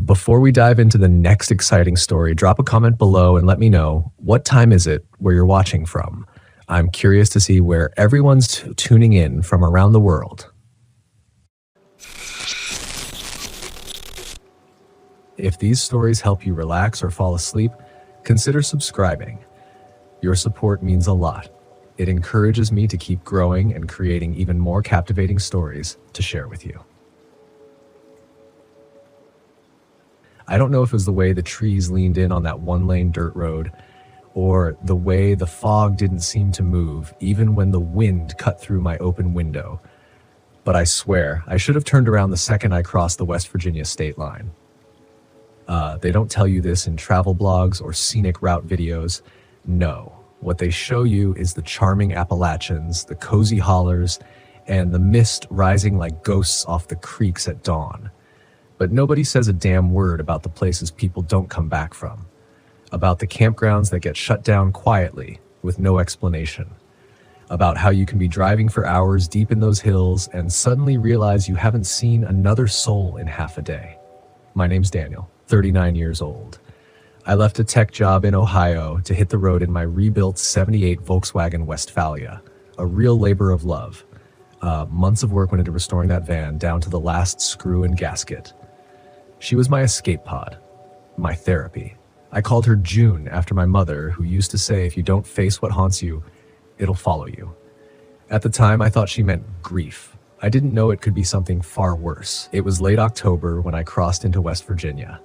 Before we dive into the next exciting story, drop a comment below and let me know, what time is it where you're watching from? I'm curious to see where everyone's tuning in from around the world. If these stories help you relax or fall asleep, consider subscribing. Your support means a lot. It encourages me to keep growing and creating even more captivating stories to share with you. I don't know if it was the way the trees leaned in on that one-lane dirt road, or the way the fog didn't seem to move even when the wind cut through my open window. But I swear, I should have turned around the second I crossed the West Virginia state line. They don't tell you this in travel blogs or scenic route videos. No, what they show you is the charming Appalachians, the cozy hollers, and the mist rising like ghosts off the creeks at dawn. But nobody says a damn word about the places people don't come back from, about the campgrounds that get shut down quietly with no explanation, about how you can be driving for hours deep in those hills and suddenly realize you haven't seen another soul in half a day. My name's Daniel, 39 years old. I left a tech job in Ohio to hit the road in my rebuilt '78 Volkswagen Westfalia, a real labor of love. Months of work went into restoring that van down to the last screw and gasket. She was my escape pod, my therapy. I called her June after my mother, who used to say, if you don't face what haunts you, it'll follow you. At the time, I thought she meant grief. I didn't know it could be something far worse. It was late October when I crossed into West Virginia.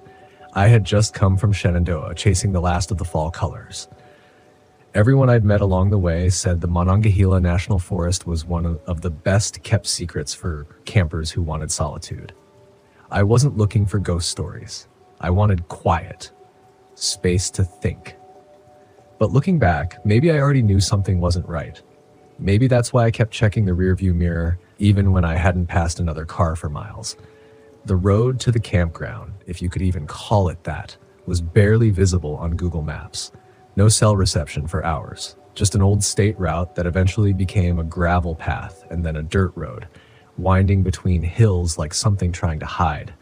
I had just come from Shenandoah, chasing the last of the fall colors. Everyone I'd met along the way said the Monongahela National Forest was one of the best kept secrets for campers who wanted solitude. I wasn't looking for ghost stories. I wanted quiet, space to think. But looking back, maybe I already knew something wasn't right. Maybe that's why I kept checking the rearview mirror even when I hadn't passed another car for miles. The road to the campground, if you could even call it that, was barely visible on Google Maps. No cell reception for hours, just an old state route that eventually became a gravel path and then a dirt road, winding between hills like something trying to hide.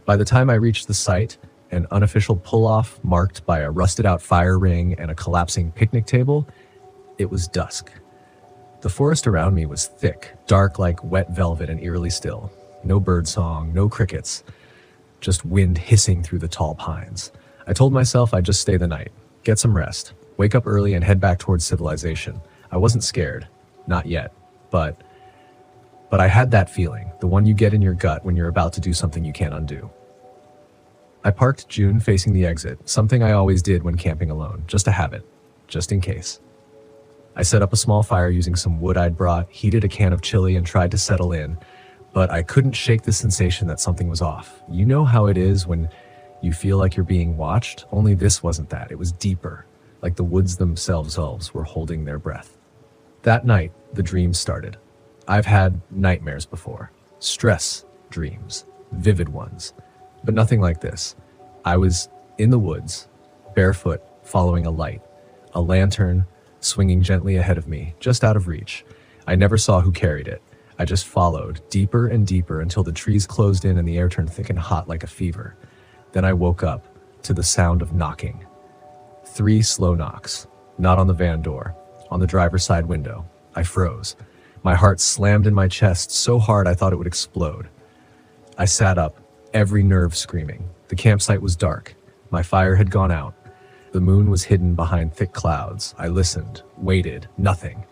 By the time I reached the site, an unofficial pull-off marked by a rusted-out fire ring and a collapsing picnic table, it was dusk. The forest around me was thick, dark like wet velvet and eerily still. No birdsong, no crickets, just wind hissing through the tall pines. I told myself I'd just stay the night, get some rest, wake up early and head back towards civilization. I wasn't scared, not yet, but I had that feeling, the one you get in your gut when you're about to do something you can't undo. I parked June facing the exit, something I always did when camping alone, just a habit, just in case. I set up a small fire using some wood I'd brought, heated a can of chili and tried to settle in, but I couldn't shake the sensation that something was off. You know how it is when you feel like you're being watched? Only this wasn't that, it was deeper, like the woods themselves were holding their breath. That night, the dreams started. I've had nightmares before, stress dreams, vivid ones, but nothing like this. I was in the woods, barefoot, following a light, a lantern swinging gently ahead of me, just out of reach. I never saw who carried it. I just followed, deeper and deeper, until the trees closed in and the air turned thick and hot like a fever. Then I woke up to the sound of knocking. 3 slow knocks, not on the van door, on the driver's side window. I froze. My heart slammed in my chest so hard I thought it would explode. I sat up, every nerve screaming. The campsite was dark. My fire had gone out. The moon was hidden behind thick clouds. I listened, waited, nothing.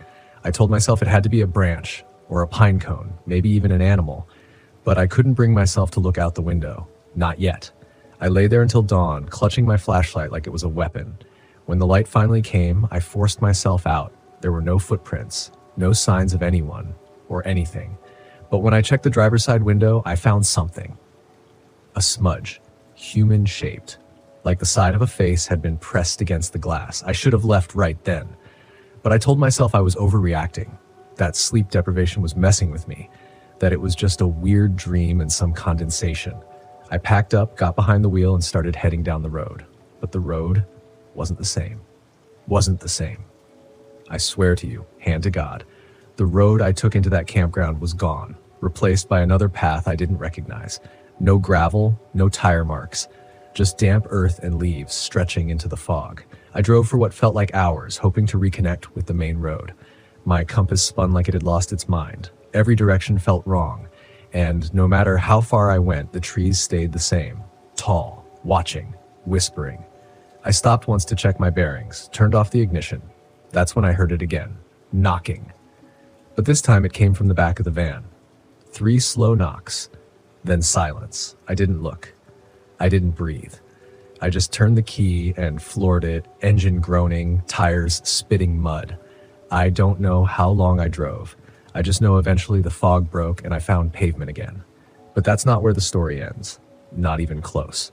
I told myself it had to be a branch, or a pine cone, maybe even an animal, but I couldn't bring myself to look out the window. Not yet. I lay there until dawn, clutching my flashlight like it was a weapon. When the light finally came, I forced myself out. There were no footprints, no signs of anyone or anything. But when I checked the driver's side window, I found something. A smudge, human-shaped, like the side of a face had been pressed against the glass. I should have left right then. But I told myself I was overreacting, that sleep deprivation was messing with me, that it was just a weird dream and some condensation. I packed up, got behind the wheel, and started heading down the road. But the road wasn't the same. Wasn't the same. I swear to you, hand to God, the road I took into that campground was gone, replaced by another path I didn't recognize. No gravel, no tire marks, just damp earth and leaves stretching into the fog. I drove for what felt like hours, hoping to reconnect with the main road. My compass spun like it had lost its mind. Every direction felt wrong, and no matter how far I went, the trees stayed the same. Tall, watching, whispering. I stopped once to check my bearings, turned off the ignition. That's when I heard it again, knocking. But this time it came from the back of the van. 3 slow knocks, then silence. I didn't look. I didn't breathe. I just turned the key and floored it, engine groaning, tires spitting mud. I don't know how long I drove. I just know eventually the fog broke and I found pavement again. But that's not where the story ends. Not even close.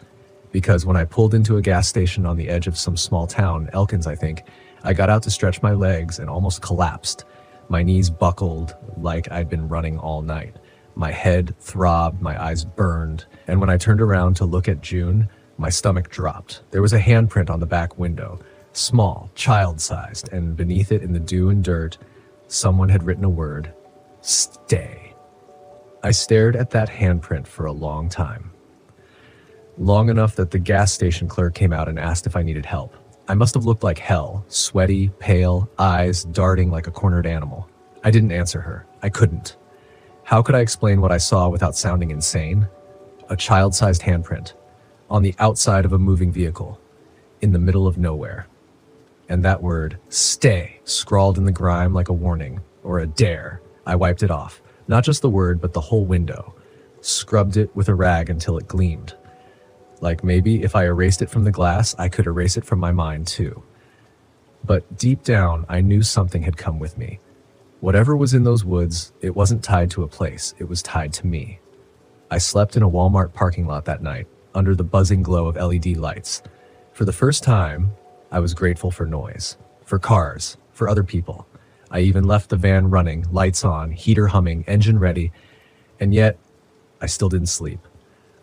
Because when I pulled into a gas station on the edge of some small town, Elkins I think, I got out to stretch my legs and almost collapsed. My knees buckled like I'd been running all night. My head throbbed, my eyes burned, and when I turned around to look at June, my stomach dropped. There was a handprint on the back window, small, child-sized, and beneath it in the dew and dirt, someone had written a word, stay. I stared at that handprint for a long time. Long enough that the gas station clerk came out and asked if I needed help. I must have looked like hell, sweaty, pale, eyes darting like a cornered animal. I didn't answer her. I couldn't. How could I explain what I saw without sounding insane? A child-sized handprint, on the outside of a moving vehicle, in the middle of nowhere. And that word, stay, scrawled in the grime like a warning, or a dare. I wiped it off. Not just the word, but the whole window. Scrubbed it with a rag until it gleamed. Like maybe if I erased it from the glass, I could erase it from my mind too. But deep down, I knew something had come with me. Whatever was in those woods, it wasn't tied to a place, it was tied to me. I slept in a Walmart parking lot that night, under the buzzing glow of LED lights. For the first time, I was grateful for noise, for cars, for other people. I even left the van running, lights on, heater humming, engine ready, and yet I still didn't sleep.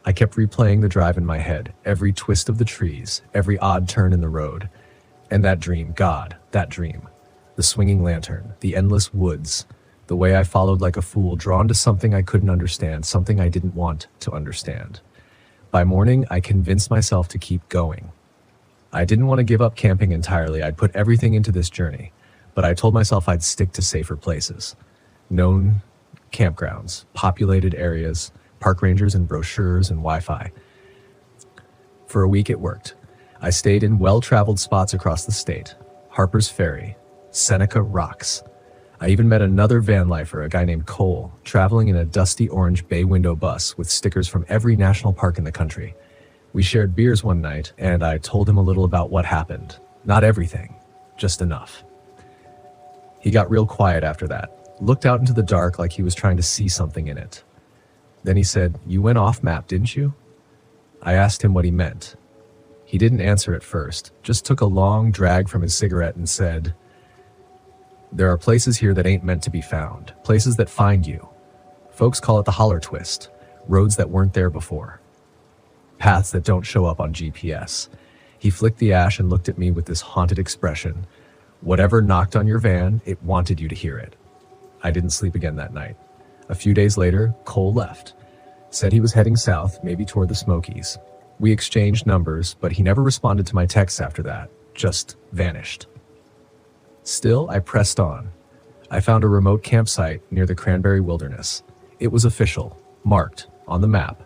I kept replaying the drive in my head, every twist of the trees, every odd turn in the road. And that dream, God, that dream. The swinging lantern, the endless woods, the way I followed like a fool, drawn to something I couldn't understand, something I didn't want to understand. By morning, I convinced myself to keep going. I didn't want to give up camping entirely. I'd put everything into this journey, but I told myself I'd stick to safer places. Known campgrounds, populated areas, park rangers and brochures and Wi-Fi. For a week it worked. I stayed in well-traveled spots across the state. Harper's Ferry, Seneca Rocks. I even met another van lifer, a guy named Cole, traveling in a dusty orange bay window bus with stickers from every national park in the country. We shared beers one night, and I told him a little about what happened. Not everything, just enough. He got real quiet after that, looked out into the dark like he was trying to see something in it. Then he said, "You went off map, didn't you?" I asked him what he meant. He didn't answer at first, just took a long drag from his cigarette and said, "There are places here that ain't meant to be found, places that find you. Folks call it the holler twist, roads that weren't there before. Paths that don't show up on GPS." He flicked the ash and looked at me with this haunted expression. Whatever knocked on your van, it wanted you to hear it. I didn't sleep again that night. A few days later, Cole left. Said he was heading south, maybe toward the Smokies. We exchanged numbers, but he never responded to my texts after that, just vanished. Still, I pressed on. I found a remote campsite near the Cranberry Wilderness. It was official, marked, on the map.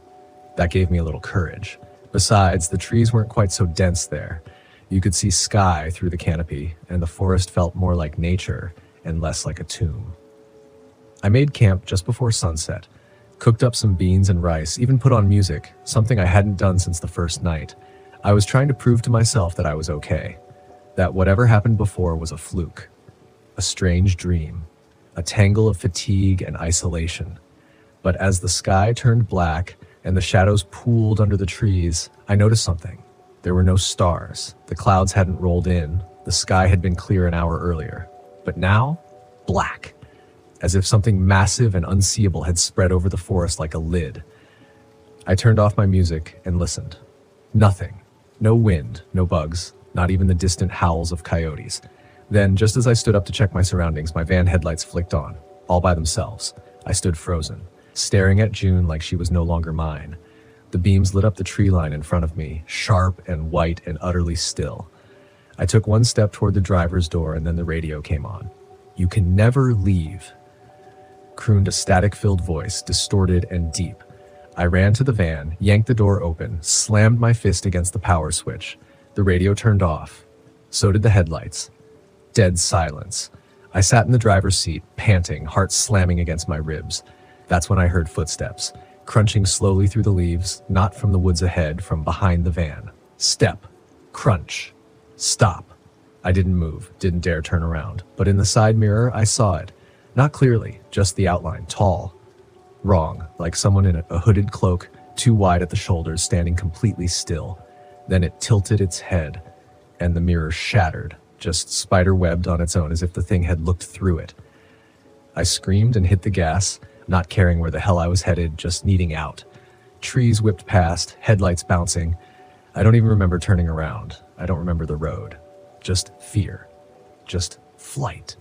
That gave me a little courage. Besides, the trees weren't quite so dense there. You could see sky through the canopy, and the forest felt more like nature and less like a tomb. I made camp just before sunset, cooked up some beans and rice, even put on music, something I hadn't done since the first night. I was trying to prove to myself that I was okay, that whatever happened before was a fluke, a strange dream, a tangle of fatigue and isolation. But as the sky turned black and the shadows pooled under the trees, I noticed something. There were no stars. The clouds hadn't rolled in. The sky had been clear an hour earlier. But now, black. As if something massive and unseeable had spread over the forest like a lid. I turned off my music and listened. Nothing. No wind, no bugs, not even the distant howls of coyotes. Then, just as I stood up to check my surroundings, my van headlights flicked on, all by themselves. I stood frozen, staring at June like she was no longer mine. The beams lit up the tree line in front of me, sharp and white and utterly still. I took one step toward the driver's door and then the radio came on. "You can never leave," crooned a static-filled voice, distorted and deep. I ran to the van, yanked the door open, slammed my fist against the power switch. The radio turned off. So did the headlights. Dead silence. I sat in the driver's seat, panting, heart slamming against my ribs. That's when I heard footsteps, crunching slowly through the leaves, not from the woods ahead, from behind the van. Step. Crunch. Stop. I didn't move, didn't dare turn around. But in the side mirror, I saw it. Not clearly, just the outline, tall. Wrong, like someone in a hooded cloak, too wide at the shoulders, standing completely still. Then it tilted its head, and the mirror shattered, just spider-webbed on its own as if the thing had looked through it. I screamed and hit the gas, not caring where the hell I was headed, just needing out. Trees whipped past, headlights bouncing. I don't even remember turning around. I don't remember the road. Just fear. Just flight.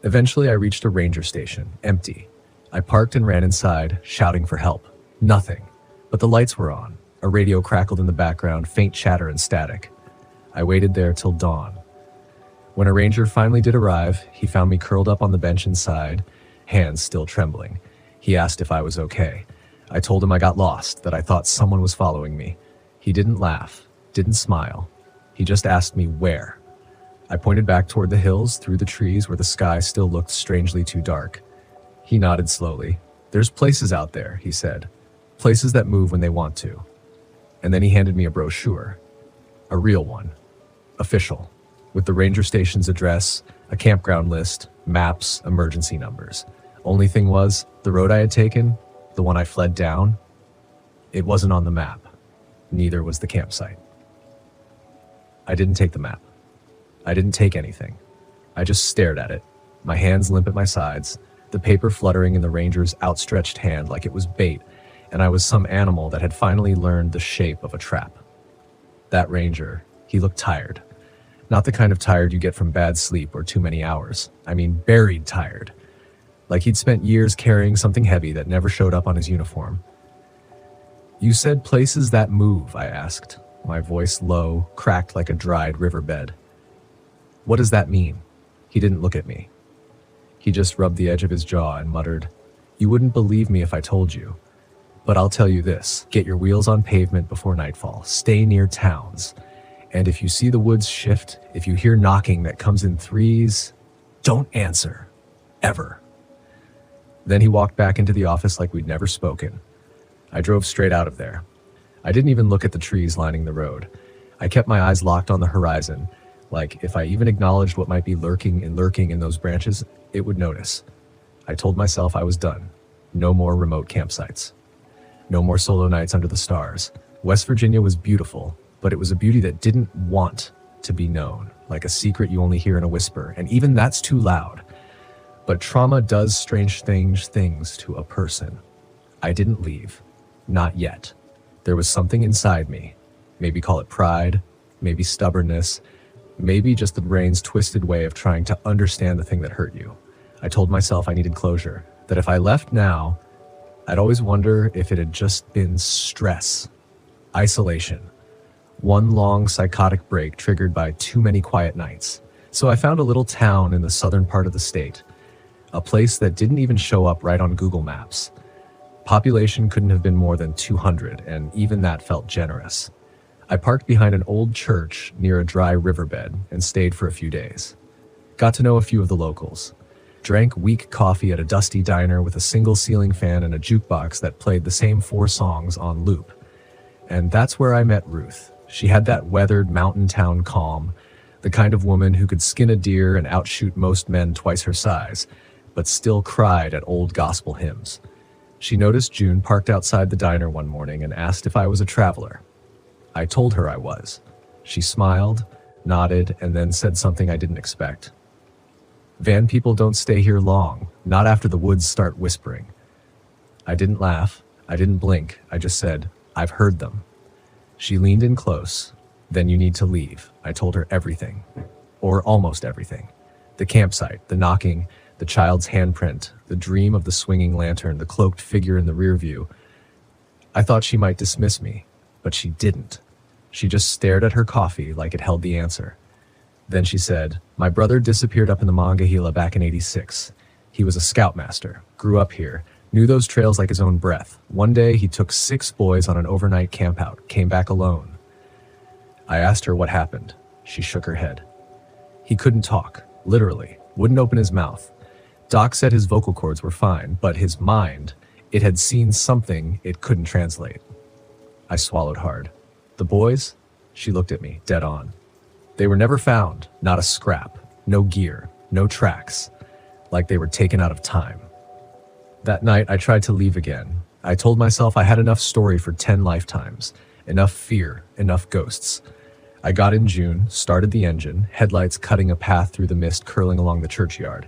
Eventually I reached a ranger station, empty. I parked and ran inside, shouting for help. Nothing. But the lights were on. A radio crackled in the background, faint chatter and static. I waited there till dawn. When a ranger finally did arrive, he found me curled up on the bench inside, hands still trembling. He asked if I was okay. I told him I got lost, that I thought someone was following me. He didn't laugh, didn't smile. He just asked me where. I pointed back toward the hills, through the trees where the sky still looked strangely too dark. He nodded slowly. "There's places out there," he said. "Places that move when they want to." And then he handed me a brochure. A real one. Official. With the ranger station's address, a campground list, maps, emergency numbers. Only thing was, the road I had taken, the one I fled down, it wasn't on the map. Neither was the campsite. I didn't take the map. I didn't take anything. I just stared at it, my hands limp at my sides, the paper fluttering in the ranger's outstretched hand like it was bait, and I was some animal that had finally learned the shape of a trap. That ranger, he looked tired. Not the kind of tired you get from bad sleep or too many hours. I mean, buried tired. Like he'd spent years carrying something heavy that never showed up on his uniform. "You said places that move," I asked, my voice low, cracked like a dried riverbed. "What does that mean?" He didn't look at me. He just rubbed the edge of his jaw and muttered, "You wouldn't believe me if I told you. But I'll tell you this, get your wheels on pavement before nightfall. Stay near towns. And if you see the woods shift, if you hear knocking that comes in threes, don't answer. Ever." Then he walked back into the office like we'd never spoken. I drove straight out of there. I didn't even look at the trees lining the road. I kept my eyes locked on the horizon, like if I even acknowledged what might be lurking in those branches, it would notice. I told myself I was done. No more remote campsites. No more solo nights under the stars. West Virginia was beautiful, but it was a beauty that didn't want to be known, like a secret you only hear in a whisper, and even that's too loud. But trauma does strange things to a person. I didn't leave. Not yet. There was something inside me. Maybe call it pride, maybe stubbornness, maybe just the brain's twisted way of trying to understand the thing that hurt you. I told myself I needed closure, that if I left now, I'd always wonder if it had just been stress, isolation, one long psychotic break triggered by too many quiet nights. So I found a little town in the southern part of the state, a place that didn't even show up right on Google Maps. Population couldn't have been more than 200, and even that felt generous. I parked behind an old church near a dry riverbed and stayed for a few days. Got to know a few of the locals. Drank weak coffee at a dusty diner with a single ceiling fan and a jukebox that played the same 4 songs on loop. And that's where I met Ruth. She had that weathered mountain town calm, the kind of woman who could skin a deer and outshoot most men twice her size, but still cried at old gospel hymns. She noticed June parked outside the diner one morning and asked if I was a traveler. I told her I was. She smiled, nodded, and then said something I didn't expect. "Van people don't stay here long, not after the woods start whispering." I didn't laugh. I didn't blink. I just said, "I've heard them." She leaned in close. "Then you need to leave." I told her everything. Or almost everything. The campsite, the knocking, the child's handprint, the dream of the swinging lantern, the cloaked figure in the rear view. I thought she might dismiss me, but she didn't. She just stared at her coffee like it held the answer. Then she said, "My brother disappeared up in the Monongahela back in '86. He was a scoutmaster, grew up here, knew those trails like his own breath. One day he took 6 boys on an overnight campout, came back alone." I asked her what happened. She shook her head. "He couldn't talk, literally, wouldn't open his mouth. Doc said his vocal cords were fine, but his mind, it had seen something it couldn't translate." I swallowed hard. "The boys?" She looked at me, dead on. "They were never found, not a scrap, no gear, no tracks, like they were taken out of time." That night, I tried to leave again. I told myself I had enough story for 10 lifetimes, enough fear, enough ghosts. I got in June, started the engine, headlights cutting a path through the mist curling along the churchyard.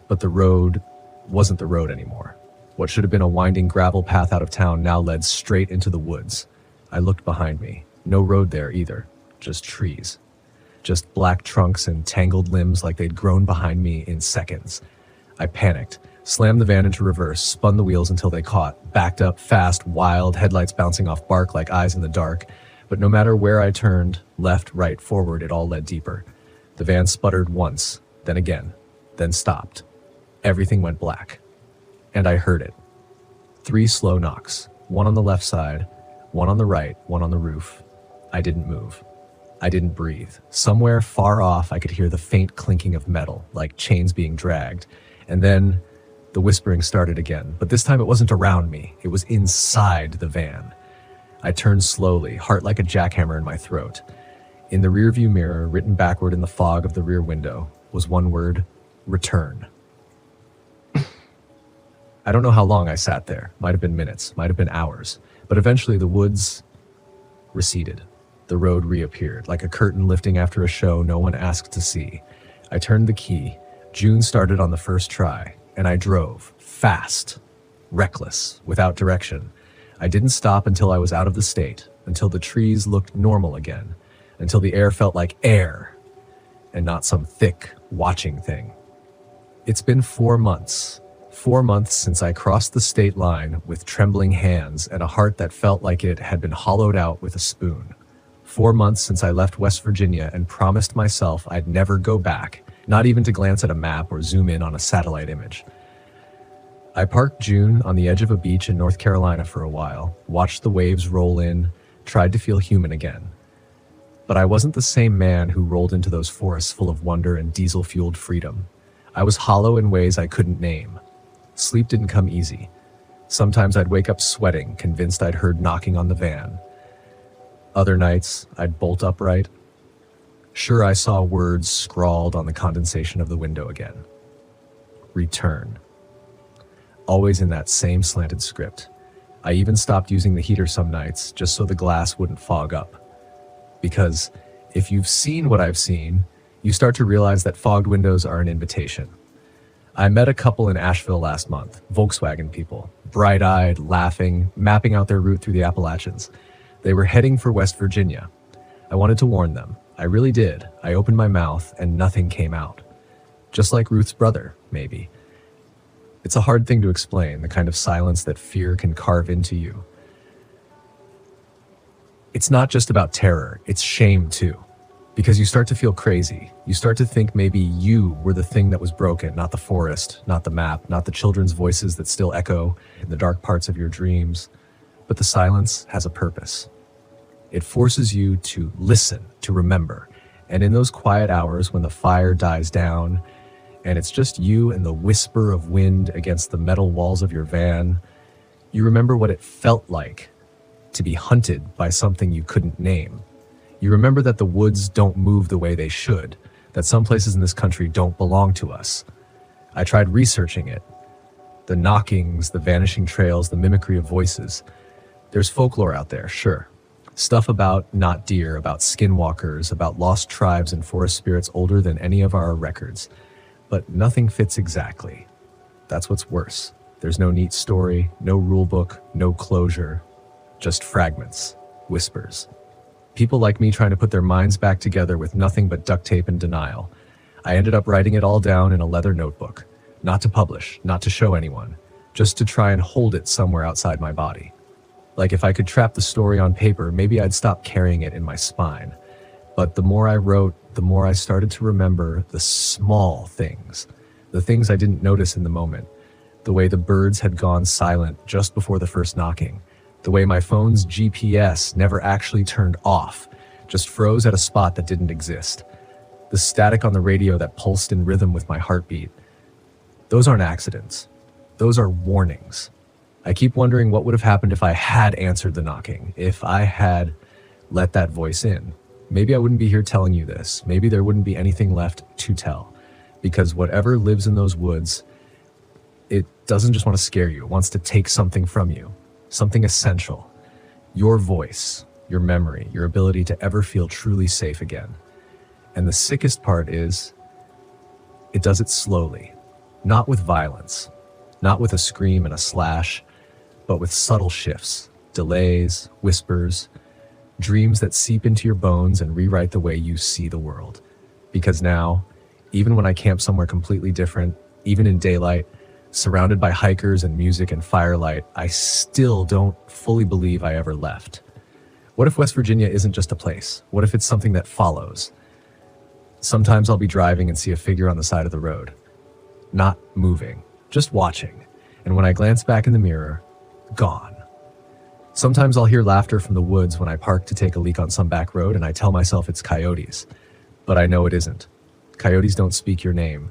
But the road wasn't the road anymore. What should have been a winding gravel path out of town now led straight into the woods. I looked behind me. No road there either, just trees. Just black trunks and tangled limbs like they'd grown behind me in seconds. I panicked, slammed the van into reverse, spun the wheels until they caught, backed up fast, wild, headlights bouncing off bark like eyes in the dark. But no matter where I turned, left, right, forward, it all led deeper. The van sputtered once, then again, then stopped. Everything went black. And I heard it. 3 slow knocks, one on the left side, one on the right, one on the roof. I didn't move. I didn't breathe. Somewhere far off, I could hear the faint clinking of metal, like chains being dragged. And then the whispering started again, but this time it wasn't around me. It was inside the van. I turned slowly, heart like a jackhammer in my throat. In the rearview mirror, written backward in the fog of the rear window, was one word: return. I don't know how long I sat there. Might have been minutes, might have been hours. But eventually the woods receded. The road reappeared, like a curtain lifting after a show no one asked to see. I turned the key. June started on the first try, and I drove, fast, reckless, without direction. I didn't stop until I was out of the state, until the trees looked normal again, until the air felt like air, and not some thick, watching thing. It's been 4 months. 4 months since I crossed the state line with trembling hands and a heart that felt like it had been hollowed out with a spoon. 4 months since I left West Virginia and promised myself I'd never go back, not even to glance at a map or zoom in on a satellite image. I parked June on the edge of a beach in North Carolina for a while, watched the waves roll in, tried to feel human again. But I wasn't the same man who rolled into those forests full of wonder and diesel-fueled freedom. I was hollow in ways I couldn't name. Sleep didn't come easy. Sometimes I'd wake up sweating, convinced I'd heard knocking on the van. Other nights, I'd bolt upright. Sure, I saw words scrawled on the condensation of the window again. Return. Always in that same slanted script. I even stopped using the heater some nights, just so the glass wouldn't fog up. Because if you've seen what I've seen, you start to realize that fogged windows are an invitation. I met a couple in Asheville last month, Volkswagen people, bright-eyed, laughing, mapping out their route through the Appalachians. They were heading for West Virginia. I wanted to warn them. I really did. I opened my mouth and nothing came out. Just like Ruth's brother, maybe. It's a hard thing to explain, the kind of silence that fear can carve into you. It's not just about terror, it's shame too. Because you start to feel crazy. You start to think maybe you were the thing that was broken, not the forest, not the map, not the children's voices that still echo in the dark parts of your dreams. But the silence has a purpose. It forces you to listen, to remember. And in those quiet hours when the fire dies down, and it's just you and the whisper of wind against the metal walls of your van, you remember what it felt like to be hunted by something you couldn't name. You remember that the woods don't move the way they should, that some places in this country don't belong to us. I tried researching it. The knockings, the vanishing trails, the mimicry of voices. There's folklore out there, sure. Stuff about not deer, about skinwalkers, about lost tribes and forest spirits older than any of our records. But nothing fits exactly. That's what's worse. There's no neat story, no rule book, no closure. Just fragments, whispers. People like me trying to put their minds back together with nothing but duct tape and denial. I ended up writing it all down in a leather notebook. Not to publish, not to show anyone. Just to try and hold it somewhere outside my body. Like if I could trap the story on paper, maybe I'd stop carrying it in my spine. But the more I wrote, the more I started to remember the small things, the things I didn't notice in the moment, the way the birds had gone silent just before the first knocking, the way my phone's GPS never actually turned off, just froze at a spot that didn't exist, the static on the radio that pulsed in rhythm with my heartbeat. Those aren't accidents. Those are warnings. I keep wondering what would have happened if I had answered the knocking, if I had let that voice in. Maybe I wouldn't be here telling you this. Maybe there wouldn't be anything left to tell. Because whatever lives in those woods, it doesn't just want to scare you. It wants to take something from you, something essential. Your voice, your memory, your ability to ever feel truly safe again. And the sickest part is, it does it slowly, not with violence, not with a scream and a slash, but with subtle shifts, delays, whispers, dreams that seep into your bones and rewrite the way you see the world. Because now, even when I camp somewhere completely different, even in daylight, surrounded by hikers and music and firelight, I still don't fully believe I ever left. What if West Virginia isn't just a place? What if it's something that follows? Sometimes I'll be driving and see a figure on the side of the road, not moving, just watching. And when I glance back in the mirror, gone. Sometimes I'll hear laughter from the woods when I park to take a leak on some back road, and I tell myself it's coyotes. But I know it isn't. Coyotes don't speak your name.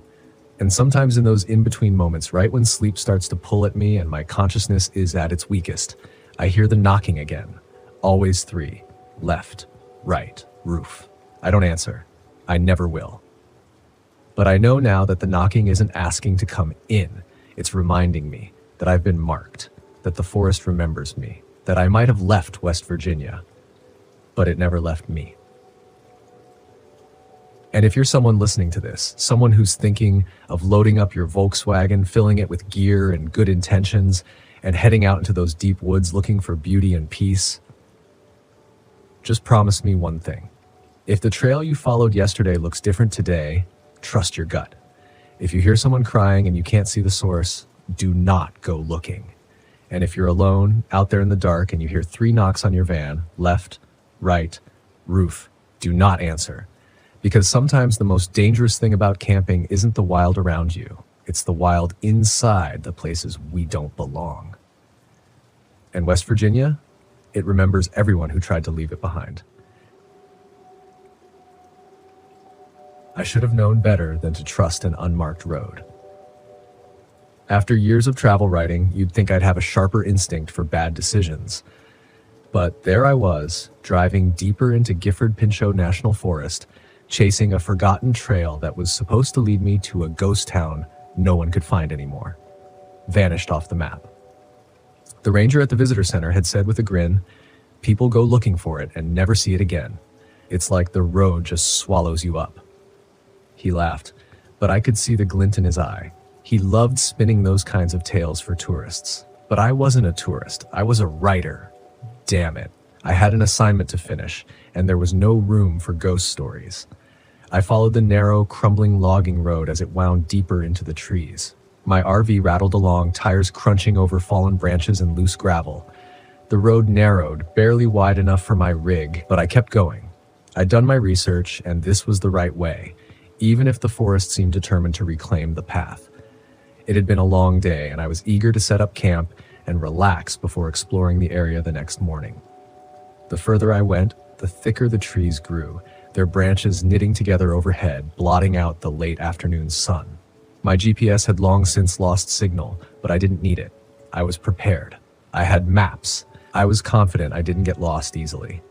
And sometimes in those in-between moments, right when sleep starts to pull at me and my consciousness is at its weakest, I hear the knocking again. Always 3. Left, right, roof. I don't answer. I never will. But I know now that the knocking isn't asking to come in. It's reminding me that I've been marked, that the forest remembers me, that I might have left West Virginia, but it never left me. And if you're someone listening to this, someone who's thinking of loading up your Volkswagen, filling it with gear and good intentions, and heading out into those deep woods looking for beauty and peace, just promise me one thing. If the trail you followed yesterday looks different today, trust your gut. If you hear someone crying and you can't see the source, do not go looking. And if you're alone, out there in the dark, and you hear 3 knocks on your van, left, right, roof, do not answer. Because sometimes the most dangerous thing about camping isn't the wild around you. It's the wild inside the places we don't belong. And West Virginia, it remembers everyone who tried to leave it behind. I should have known better than to trust an unmarked road. After years of travel writing, you'd think I'd have a sharper instinct for bad decisions. But there I was, driving deeper into Gifford-Pinchot National Forest, chasing a forgotten trail that was supposed to lead me to a ghost town no one could find anymore. Vanished off the map. The ranger at the visitor center had said with a grin, "People go looking for it and never see it again. It's like the road just swallows you up." He laughed, but I could see the glint in his eye. He loved spinning those kinds of tales for tourists. But I wasn't a tourist. I was a writer. Damn it. I had an assignment to finish, and there was no room for ghost stories. I followed the narrow, crumbling logging road as it wound deeper into the trees. My RV rattled along, tires crunching over fallen branches and loose gravel. The road narrowed, barely wide enough for my rig, but I kept going. I'd done my research, and this was the right way, even if the forest seemed determined to reclaim the path. It had been a long day, and I was eager to set up camp and relax before exploring the area the next morning. The further I went, the thicker the trees grew, their branches knitting together overhead, blotting out the late afternoon sun. My GPS had long since lost signal, but I didn't need it. I was prepared. I had maps. I was confident I didn't get lost easily.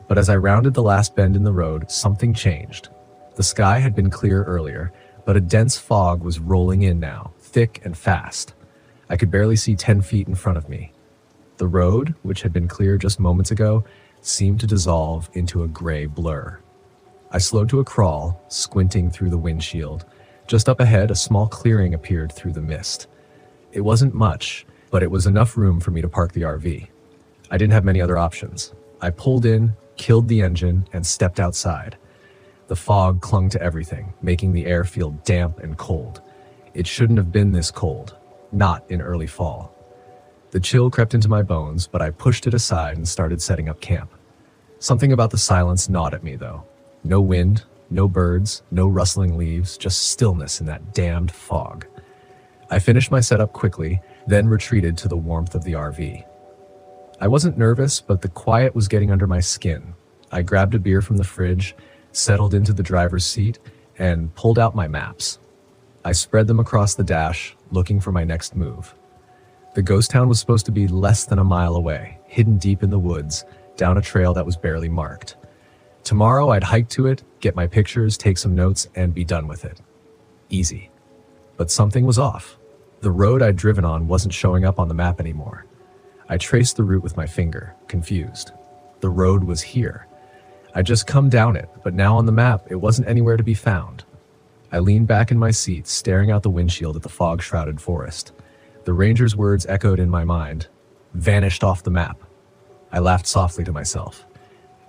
But as I rounded the last bend in the road, something changed. The sky had been clear earlier, but a dense fog was rolling in now, thick and fast. I could barely see 10 feet in front of me. The road, which had been clear just moments ago, seemed to dissolve into a gray blur. I slowed to a crawl, squinting through the windshield. Just up ahead, a small clearing appeared through the mist. It wasn't much, but it was enough room for me to park the RV. I didn't have many other options. I pulled in, killed the engine, and stepped outside. The fog clung to everything, making the air feel damp and cold. It shouldn't have been this cold, not in early fall. The chill crept into my bones, but I pushed it aside and started setting up camp. Something about the silence gnawed at me, though. No wind, no birds, no rustling leaves, just stillness in that damned fog. I finished my setup quickly, then retreated to the warmth of the RV. I wasn't nervous, but the quiet was getting under my skin. I grabbed a beer from the fridge, settled into the driver's seat, and pulled out my maps. I spread them across the dash, looking for my next move. The ghost town was supposed to be less than a mile away, hidden deep in the woods, down a trail that was barely marked. Tomorrow I'd hike to it, get my pictures, take some notes, and be done with it. Easy. But something was off. The road I'd driven on wasn't showing up on the map anymore. I traced the route with my finger, confused. The road was here. I'd just come down it, but now on the map, it wasn't anywhere to be found. I leaned back in my seat, staring out the windshield at the fog-shrouded forest. The ranger's words echoed in my mind. Vanished off the map. I laughed softly to myself.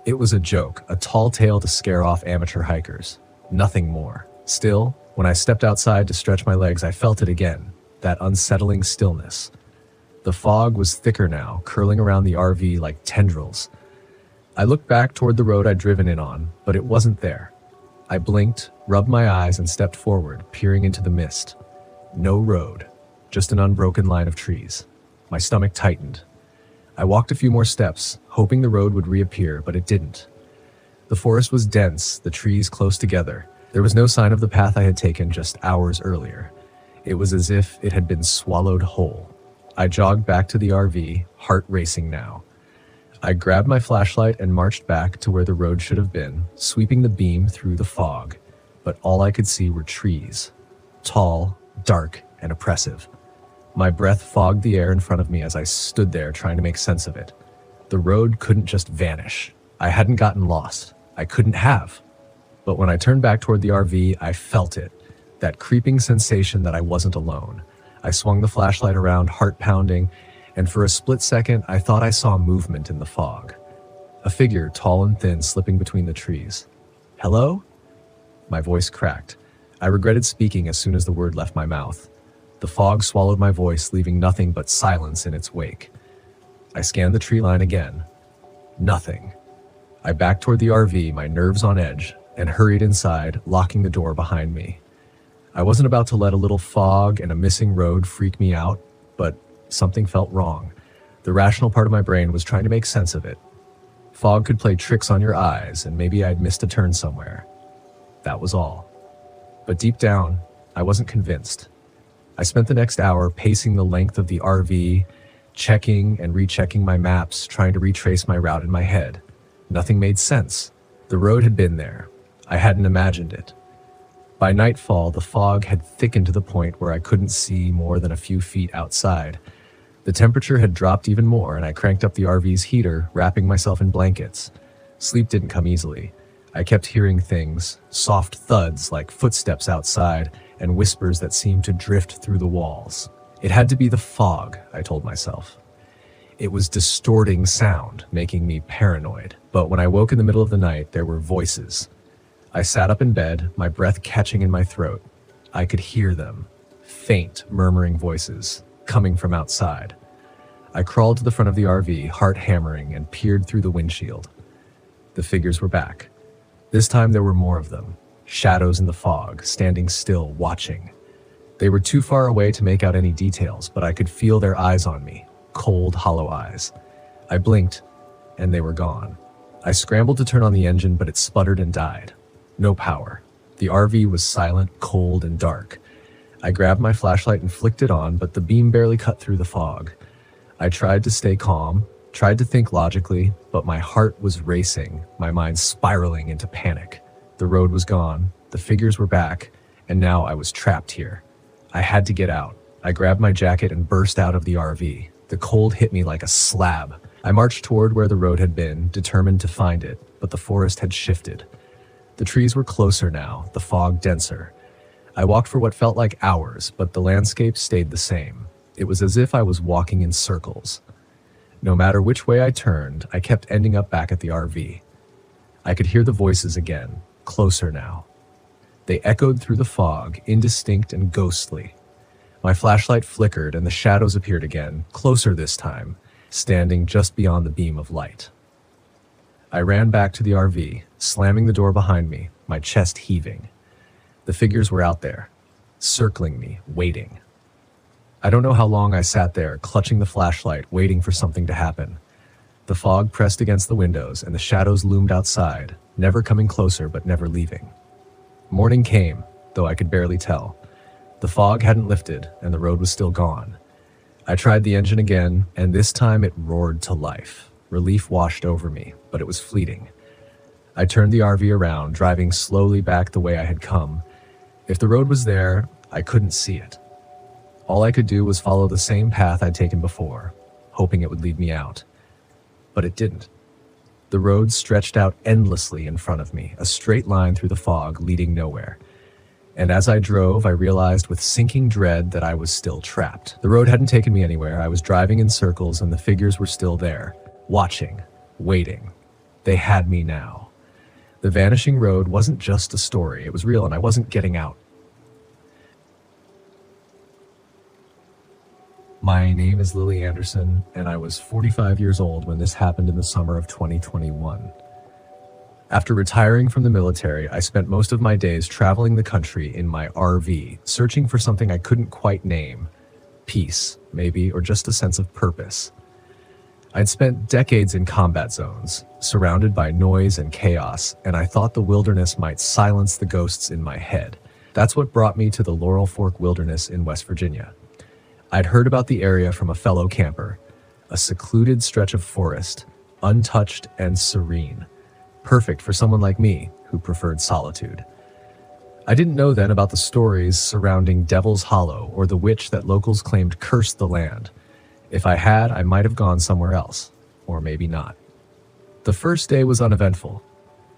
It was a joke, a tall tale to scare off amateur hikers. Nothing more. Still, when I stepped outside to stretch my legs, I felt it again, that unsettling stillness. The fog was thicker now, curling around the RV like tendrils. I looked back toward the road I'd driven in on, but it wasn't there. I blinked, rubbed my eyes, and stepped forward, peering into the mist. No road, just an unbroken line of trees. My stomach tightened. I walked a few more steps, hoping the road would reappear, but it didn't. The forest was dense, the trees close together. There was no sign of the path I had taken just hours earlier. It was as if it had been swallowed whole. I jogged back to the RV, heart racing now. I grabbed my flashlight and marched back to where the road should have been, sweeping the beam through the fog. But all I could see were trees. Tall, dark, and oppressive. My breath fogged the air in front of me as I stood there trying to make sense of it. The road couldn't just vanish. I hadn't gotten lost. I couldn't have. But when I turned back toward the RV, I felt it. That creeping sensation that I wasn't alone. I swung the flashlight around, heart pounding, and for a split second, I thought I saw movement in the fog. A figure, tall and thin, slipping between the trees. Hello? My voice cracked. I regretted speaking as soon as the word left my mouth. The fog swallowed my voice, leaving nothing but silence in its wake. I scanned the tree line again. Nothing. I backed toward the RV, my nerves on edge, and hurried inside, locking the door behind me. I wasn't about to let a little fog and a missing road freak me out, but something felt wrong. The rational part of my brain was trying to make sense of it. Fog could play tricks on your eyes, and maybe I'd missed a turn somewhere. That was all. But deep down, I wasn't convinced. I spent the next hour pacing the length of the RV, checking and rechecking my maps, trying to retrace my route in my head. Nothing made sense. The road had been there. I hadn't imagined it. By nightfall, the fog had thickened to the point where I couldn't see more than a few feet outside. The temperature had dropped even more, and I cranked up the RV's heater, wrapping myself in blankets. Sleep didn't come easily. I kept hearing things, soft thuds like footsteps outside, and whispers that seemed to drift through the walls. It had to be the fog, I told myself. It was distorting sound, making me paranoid. But when I woke in the middle of the night, there were voices. I sat up in bed, my breath catching in my throat. I could hear them, faint, murmuring voices, coming from outside. I crawled to the front of the RV, heart hammering, and peered through the windshield. The figures were back. This time there were more of them, shadows in the fog, standing still, watching. They were too far away to make out any details, but I could feel their eyes on me, cold, hollow eyes. I blinked, and they were gone. I scrambled to turn on the engine, but it sputtered and died. No power. The RV was silent, cold, and dark. I grabbed my flashlight and flicked it on, but the beam barely cut through the fog. I tried to stay calm, tried to think logically, but my heart was racing, my mind spiraling into panic. The road was gone, the figures were back, and now I was trapped here. I had to get out. I grabbed my jacket and burst out of the RV. The cold hit me like a slab. I marched toward where the road had been, determined to find it, but the forest had shifted. The trees were closer now, the fog denser. I walked for what felt like hours, but the landscape stayed the same. It was as if I was walking in circles. No matter which way I turned, I kept ending up back at the RV. I could hear the voices again, closer now. They echoed through the fog, indistinct and ghostly. My flashlight flickered and the shadows appeared again, closer this time, standing just beyond the beam of light. I ran back to the RV, slamming the door behind me, my chest heaving. The figures were out there, circling me, waiting. I don't know how long I sat there, clutching the flashlight, waiting for something to happen. The fog pressed against the windows and the shadows loomed outside, never coming closer but never leaving. Morning came, though I could barely tell. The fog hadn't lifted and the road was still gone. I tried the engine again, and this time it roared to life. Relief washed over me, but it was fleeting. I turned the RV around, driving slowly back the way I had come. If the road was there, I couldn't see it. All I could do was follow the same path I'd taken before, hoping it would lead me out. But it didn't. The road stretched out endlessly in front of me, a straight line through the fog leading nowhere. And as I drove, I realized with sinking dread that I was still trapped. The road hadn't taken me anywhere. I was driving in circles and the figures were still there, watching, waiting. They had me now. The vanishing road wasn't just a story. It was real and I wasn't getting out. My name is Lily Anderson, and I was 45 years old when this happened in the summer of 2021. After retiring from the military, I spent most of my days traveling the country in my RV, searching for something I couldn't quite name. Peace, maybe, or just a sense of purpose. I'd spent decades in combat zones, surrounded by noise and chaos, and I thought the wilderness might silence the ghosts in my head. That's what brought me to the Laurel Fork Wilderness in West Virginia. I'd heard about the area from a fellow camper, a secluded stretch of forest, untouched and serene, perfect for someone like me who preferred solitude. I didn't know then about the stories surrounding Devil's Hollow or the witch that locals claimed cursed the land. If I had, I might have gone somewhere else, or maybe not. The first day was uneventful.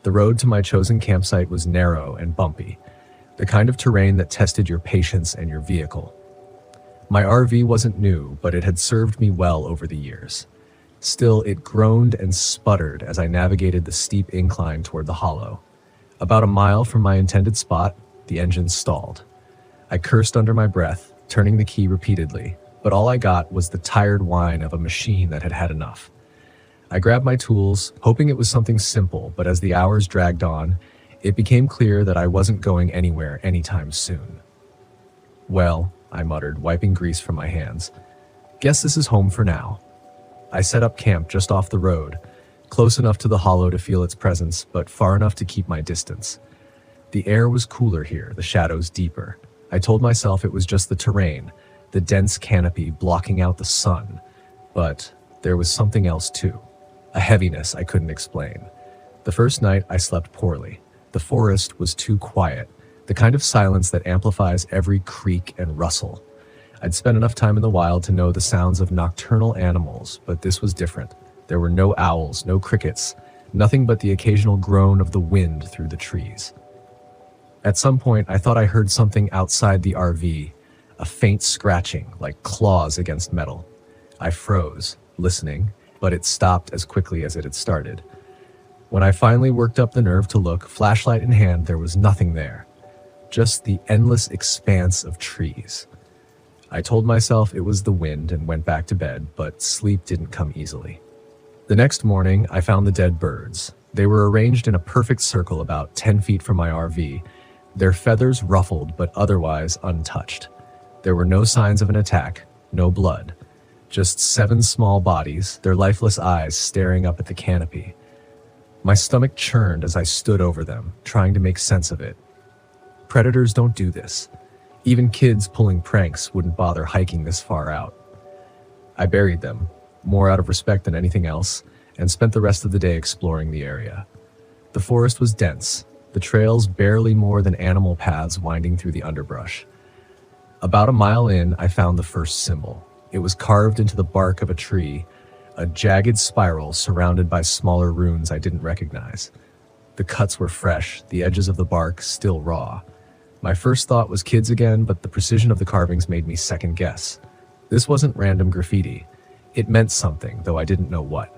The road to my chosen campsite was narrow and bumpy, the kind of terrain that tested your patience and your vehicle. My RV wasn't new, but it had served me well over the years. Still, it groaned and sputtered as I navigated the steep incline toward the hollow. About a mile from my intended spot, the engine stalled. I cursed under my breath, turning the key repeatedly, but all I got was the tired whine of a machine that had had enough. I grabbed my tools, hoping it was something simple, but as the hours dragged on, it became clear that I wasn't going anywhere anytime soon. "Well," I muttered, wiping grease from my hands, "guess this is home for now." I set up camp just off the road, close enough to the hollow to feel its presence, but far enough to keep my distance. The air was cooler here, the shadows deeper. I told myself it was just the terrain, the dense canopy blocking out the sun. But there was something else too, a heaviness I couldn't explain. The first night I slept poorly. The forest was too quiet, the kind of silence that amplifies every creak and rustle. I'd spent enough time in the wild to know the sounds of nocturnal animals, but this was different. There were no owls, no crickets, nothing but the occasional groan of the wind through the trees. At some point, I thought I heard something outside the RV, a faint scratching, like claws against metal. I froze, listening, but it stopped as quickly as it had started. When I finally worked up the nerve to look, flashlight in hand, there was nothing there. Just the endless expanse of trees. I told myself it was the wind and went back to bed, but sleep didn't come easily. The next morning, I found the dead birds. They were arranged in a perfect circle about 10 feet from my RV, their feathers ruffled but otherwise untouched. There were no signs of an attack, no blood, just 7 small bodies, their lifeless eyes staring up at the canopy. My stomach churned as I stood over them, trying to make sense of it. Predators don't do this. Even kids pulling pranks wouldn't bother hiking this far out. I buried them, more out of respect than anything else, and spent the rest of the day exploring the area. The forest was dense, the trails barely more than animal paths winding through the underbrush. About a mile in, I found the first symbol. It was carved into the bark of a tree, a jagged spiral surrounded by smaller runes I didn't recognize. The cuts were fresh, the edges of the bark still raw. My first thought was kids again, but the precision of the carvings made me second guess. This wasn't random graffiti. It meant something, though I didn't know what.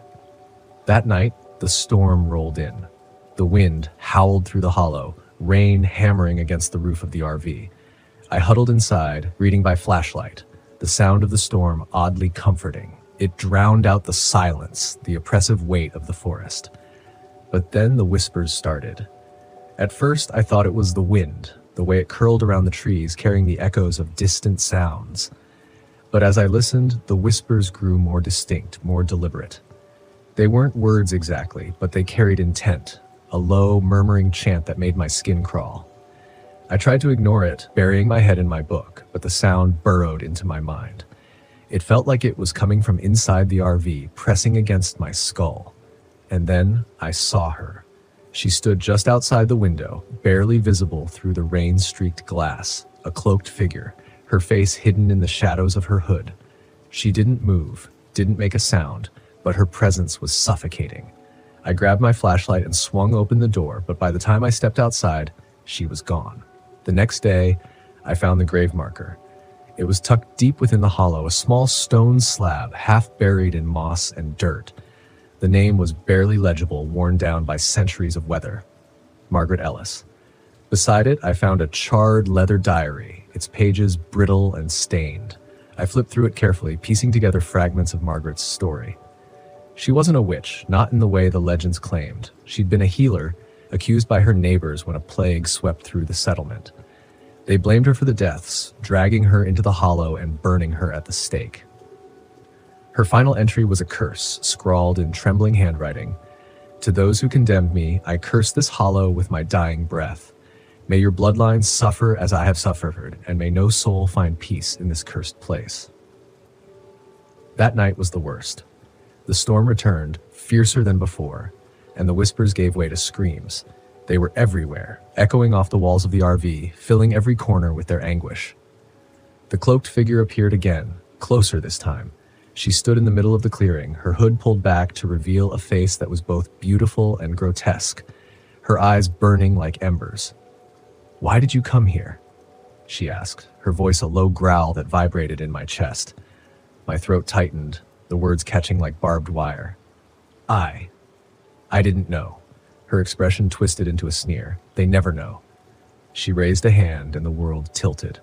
That night, the storm rolled in. The wind howled through the hollow, rain hammering against the roof of the RV. I huddled inside, reading by flashlight, the sound of the storm oddly comforting. It drowned out the silence, the oppressive weight of the forest. But then the whispers started. At first, I thought it was the wind, the way it curled around the trees, carrying the echoes of distant sounds. But as I listened, the whispers grew more distinct, more deliberate. They weren't words exactly, but they carried intent, a low, murmuring chant that made my skin crawl. I tried to ignore it, burying my head in my book, but the sound burrowed into my mind. It felt like it was coming from inside the RV, pressing against my skull. And then I saw her. She stood just outside the window, barely visible through the rain-streaked glass, a cloaked figure, her face hidden in the shadows of her hood. She didn't move, didn't make a sound, but her presence was suffocating. I grabbed my flashlight and swung open the door, but by the time I stepped outside, she was gone. The next day, I found the grave marker. It was tucked deep within the hollow, a small stone slab half buried in moss and dirt. The name was barely legible, worn down by centuries of weather. Margaret Ellis. Beside it, I found a charred leather diary, its pages brittle and stained. I flipped through it carefully, piecing together fragments of Margaret's story. She wasn't a witch, not in the way the legends claimed. She'd been a healer, accused by her neighbors when a plague swept through the settlement. They blamed her for the deaths, dragging her into the hollow and burning her at the stake. Her final entry was a curse, scrawled in trembling handwriting. To those who condemned me, I curse this hollow with my dying breath. May your bloodlines suffer as I have suffered, and may no soul find peace in this cursed place. That night was the worst. The storm returned, fiercer than before, and the whispers gave way to screams. They were everywhere, echoing off the walls of the RV, filling every corner with their anguish. The cloaked figure appeared again, closer this time. She stood in the middle of the clearing, her hood pulled back to reveal a face that was both beautiful and grotesque, her eyes burning like embers. "Why did you come here?" she asked, her voice a low growl that vibrated in my chest. My throat tightened, the words catching like barbed wire. I didn't know. Her expression twisted into a sneer. They never know. She raised a hand and the world tilted.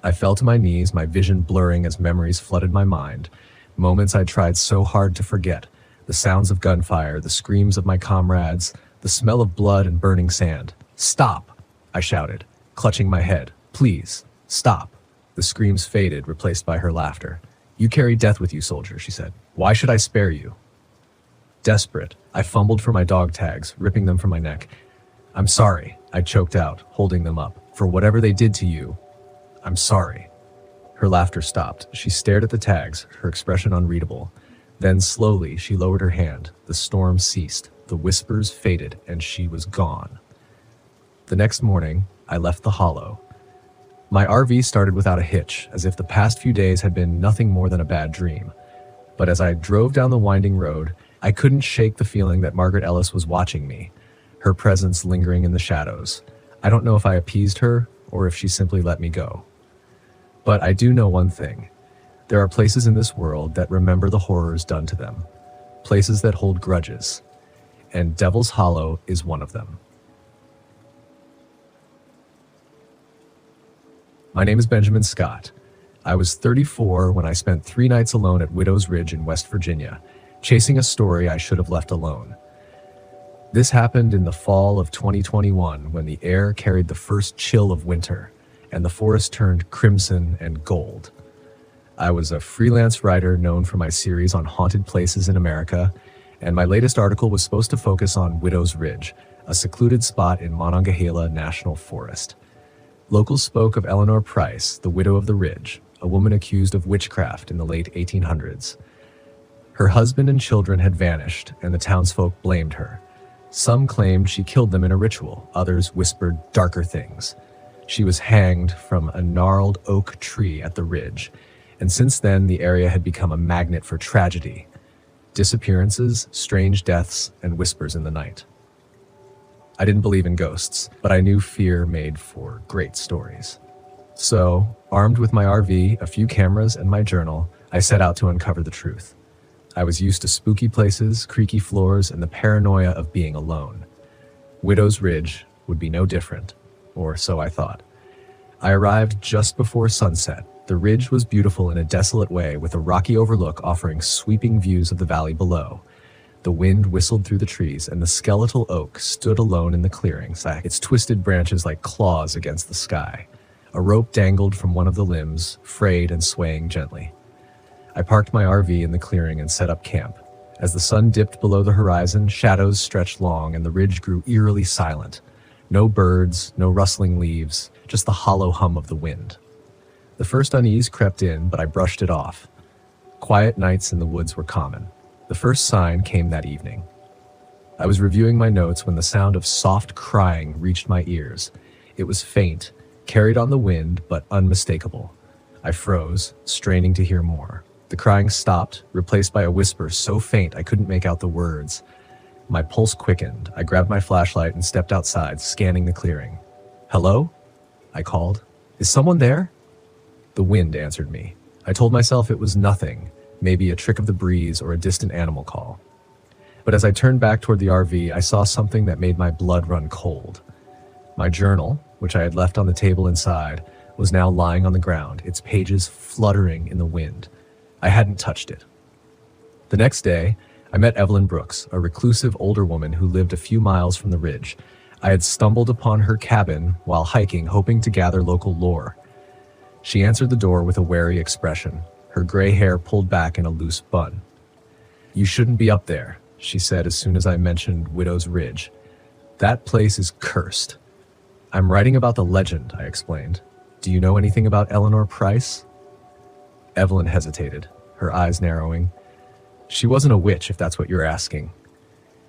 I fell to my knees, my vision blurring as memories flooded my mind. Moments I'd tried so hard to forget. The sounds of gunfire, the screams of my comrades, the smell of blood and burning sand. "Stop!" I shouted, clutching my head. "Please, stop." The screams faded, replaced by her laughter. "You carry death with you, soldier," she said. "Why should I spare you?" Desperate, I fumbled for my dog tags, ripping them from my neck. "I'm sorry," I choked out, holding them up. "For whatever they did to you, I'm sorry." Her laughter stopped. She stared at the tags, her expression unreadable. Then slowly, she lowered her hand. The storm ceased, the whispers faded, and she was gone. The next morning, I left the hollow. My RV started without a hitch, as if the past few days had been nothing more than a bad dream. But as I drove down the winding road, I couldn't shake the feeling that Margaret Ellis was watching me, her presence lingering in the shadows. I don't know if I appeased her or if she simply let me go. But I do know one thing. There are places in this world that remember the horrors done to them, places that hold grudges, and Devil's Hollow is one of them. My name is Benjamin Scott. I was 34 when I spent 3 nights alone at Widow's Ridge in West Virginia, chasing a story I should have left alone. This happened in the fall of 2021 when the air carried the first chill of winter and the forest turned crimson and gold. I was a freelance writer known for my series on haunted places in America, and my latest article was supposed to focus on Widow's Ridge, a secluded spot in Monongahela National Forest. Locals spoke of Eleanor Price, the widow of the Ridge, a woman accused of witchcraft in the late 1800s. Her husband and children had vanished, and the townsfolk blamed her. Some claimed she killed them in a ritual, others whispered darker things. She was hanged from a gnarled oak tree at the ridge, and since then the area had become a magnet for tragedy, disappearances, strange deaths, and whispers in the night. I didn't believe in ghosts, but I knew fear made for great stories. So, armed with my RV, a few cameras, and my journal, I set out to uncover the truth. I was used to spooky places, creaky floors, and the paranoia of being alone. Widow's Ridge would be no different, or so I thought. I arrived just before sunset. The ridge was beautiful in a desolate way, with a rocky overlook offering sweeping views of the valley below. The wind whistled through the trees, and the skeletal oak stood alone in the clearing, its twisted branches like claws against the sky. A rope dangled from one of the limbs, frayed and swaying gently. I parked my RV in the clearing and set up camp. As the sun dipped below the horizon, shadows stretched long, and the ridge grew eerily silent. No birds, no rustling leaves, just the hollow hum of the wind. The first unease crept in, but I brushed it off. Quiet nights in the woods were common. The first sign came that evening. I was reviewing my notes when the sound of soft crying reached my ears. It was faint, carried on the wind, but unmistakable. I froze, straining to hear more. The crying stopped, replaced by a whisper so faint I couldn't make out the words. My pulse quickened. I grabbed my flashlight and stepped outside, scanning the clearing. "Hello?" I called. "Is someone there?" The wind answered me. I told myself it was nothing, maybe a trick of the breeze or a distant animal call. But as I turned back toward the RV, I saw something that made my blood run cold. My journal, which I had left on the table inside, was now lying on the ground, its pages fluttering in the wind. I hadn't touched it. The next day, I met Evelyn Brooks, a reclusive older woman who lived a few miles from the ridge. I had stumbled upon her cabin while hiking, hoping to gather local lore. She answered the door with a wary expression, her gray hair pulled back in a loose bun. "You shouldn't be up there," she said as soon as I mentioned Widow's Ridge. "That place is cursed." "I'm writing about the legend," I explained. "Do you know anything about Eleanor Price?" Evelyn hesitated, her eyes narrowing. "She wasn't a witch, if that's what you're asking.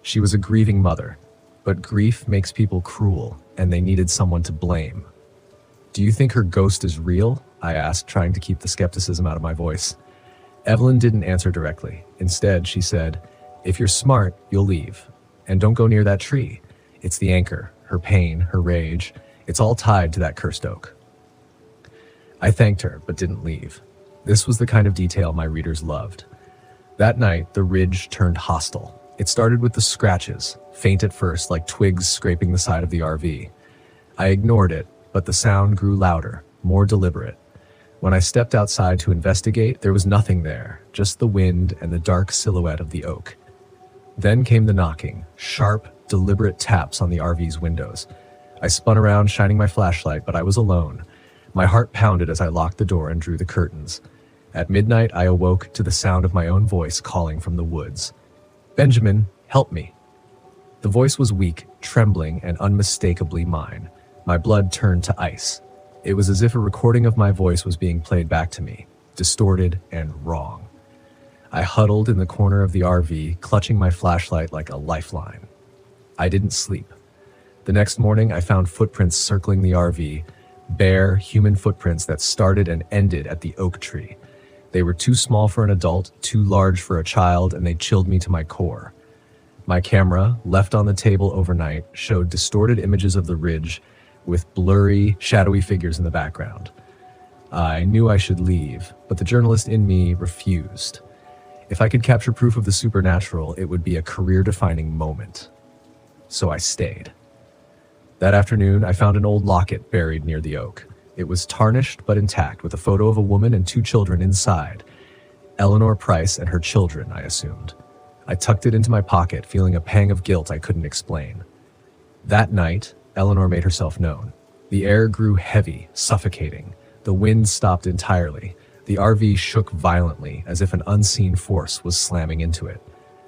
She was a grieving mother, but grief makes people cruel, and they needed someone to blame." "Do you think her ghost is real?" I asked, trying to keep the skepticism out of my voice. Evelyn didn't answer directly. Instead, she said, "If you're smart, you'll leave. And don't go near that tree. It's the anchor, her pain, her rage. It's all tied to that cursed oak." I thanked her, but didn't leave. This was the kind of detail my readers loved. That night, the ridge turned hostile. It started with the scratches, faint at first, like twigs scraping the side of the RV. I ignored it, but the sound grew louder, more deliberate. When I stepped outside to investigate, there was nothing there, just the wind and the dark silhouette of the oak. Then came the knocking, sharp, deliberate taps on the RV's windows. I spun around, shining my flashlight, but I was alone. My heart pounded as I locked the door and drew the curtains. At midnight, I awoke to the sound of my own voice calling from the woods. "Benjamin, help me." The voice was weak, trembling, and unmistakably mine. My blood turned to ice. It was as if a recording of my voice was being played back to me, distorted and wrong. I huddled in the corner of the RV, clutching my flashlight like a lifeline. I didn't sleep. The next morning, I found footprints circling the RV, bare, human footprints that started and ended at the oak tree. They were too small for an adult, too large for a child, and they chilled me to my core. My camera, left on the table overnight, showed distorted images of the ridge with blurry, shadowy figures in the background. I knew I should leave, but the journalist in me refused. If I could capture proof of the supernatural, it would be a career-defining moment. So I stayed. That afternoon, I found an old locket buried near the oak. It was tarnished but intact, with a photo of a woman and 2 children inside. Eleanor Price and her children, I assumed. I tucked it into my pocket, feeling a pang of guilt I couldn't explain. That night, Eleanor made herself known. The air grew heavy, suffocating. The wind stopped entirely. The RV shook violently, as if an unseen force was slamming into it.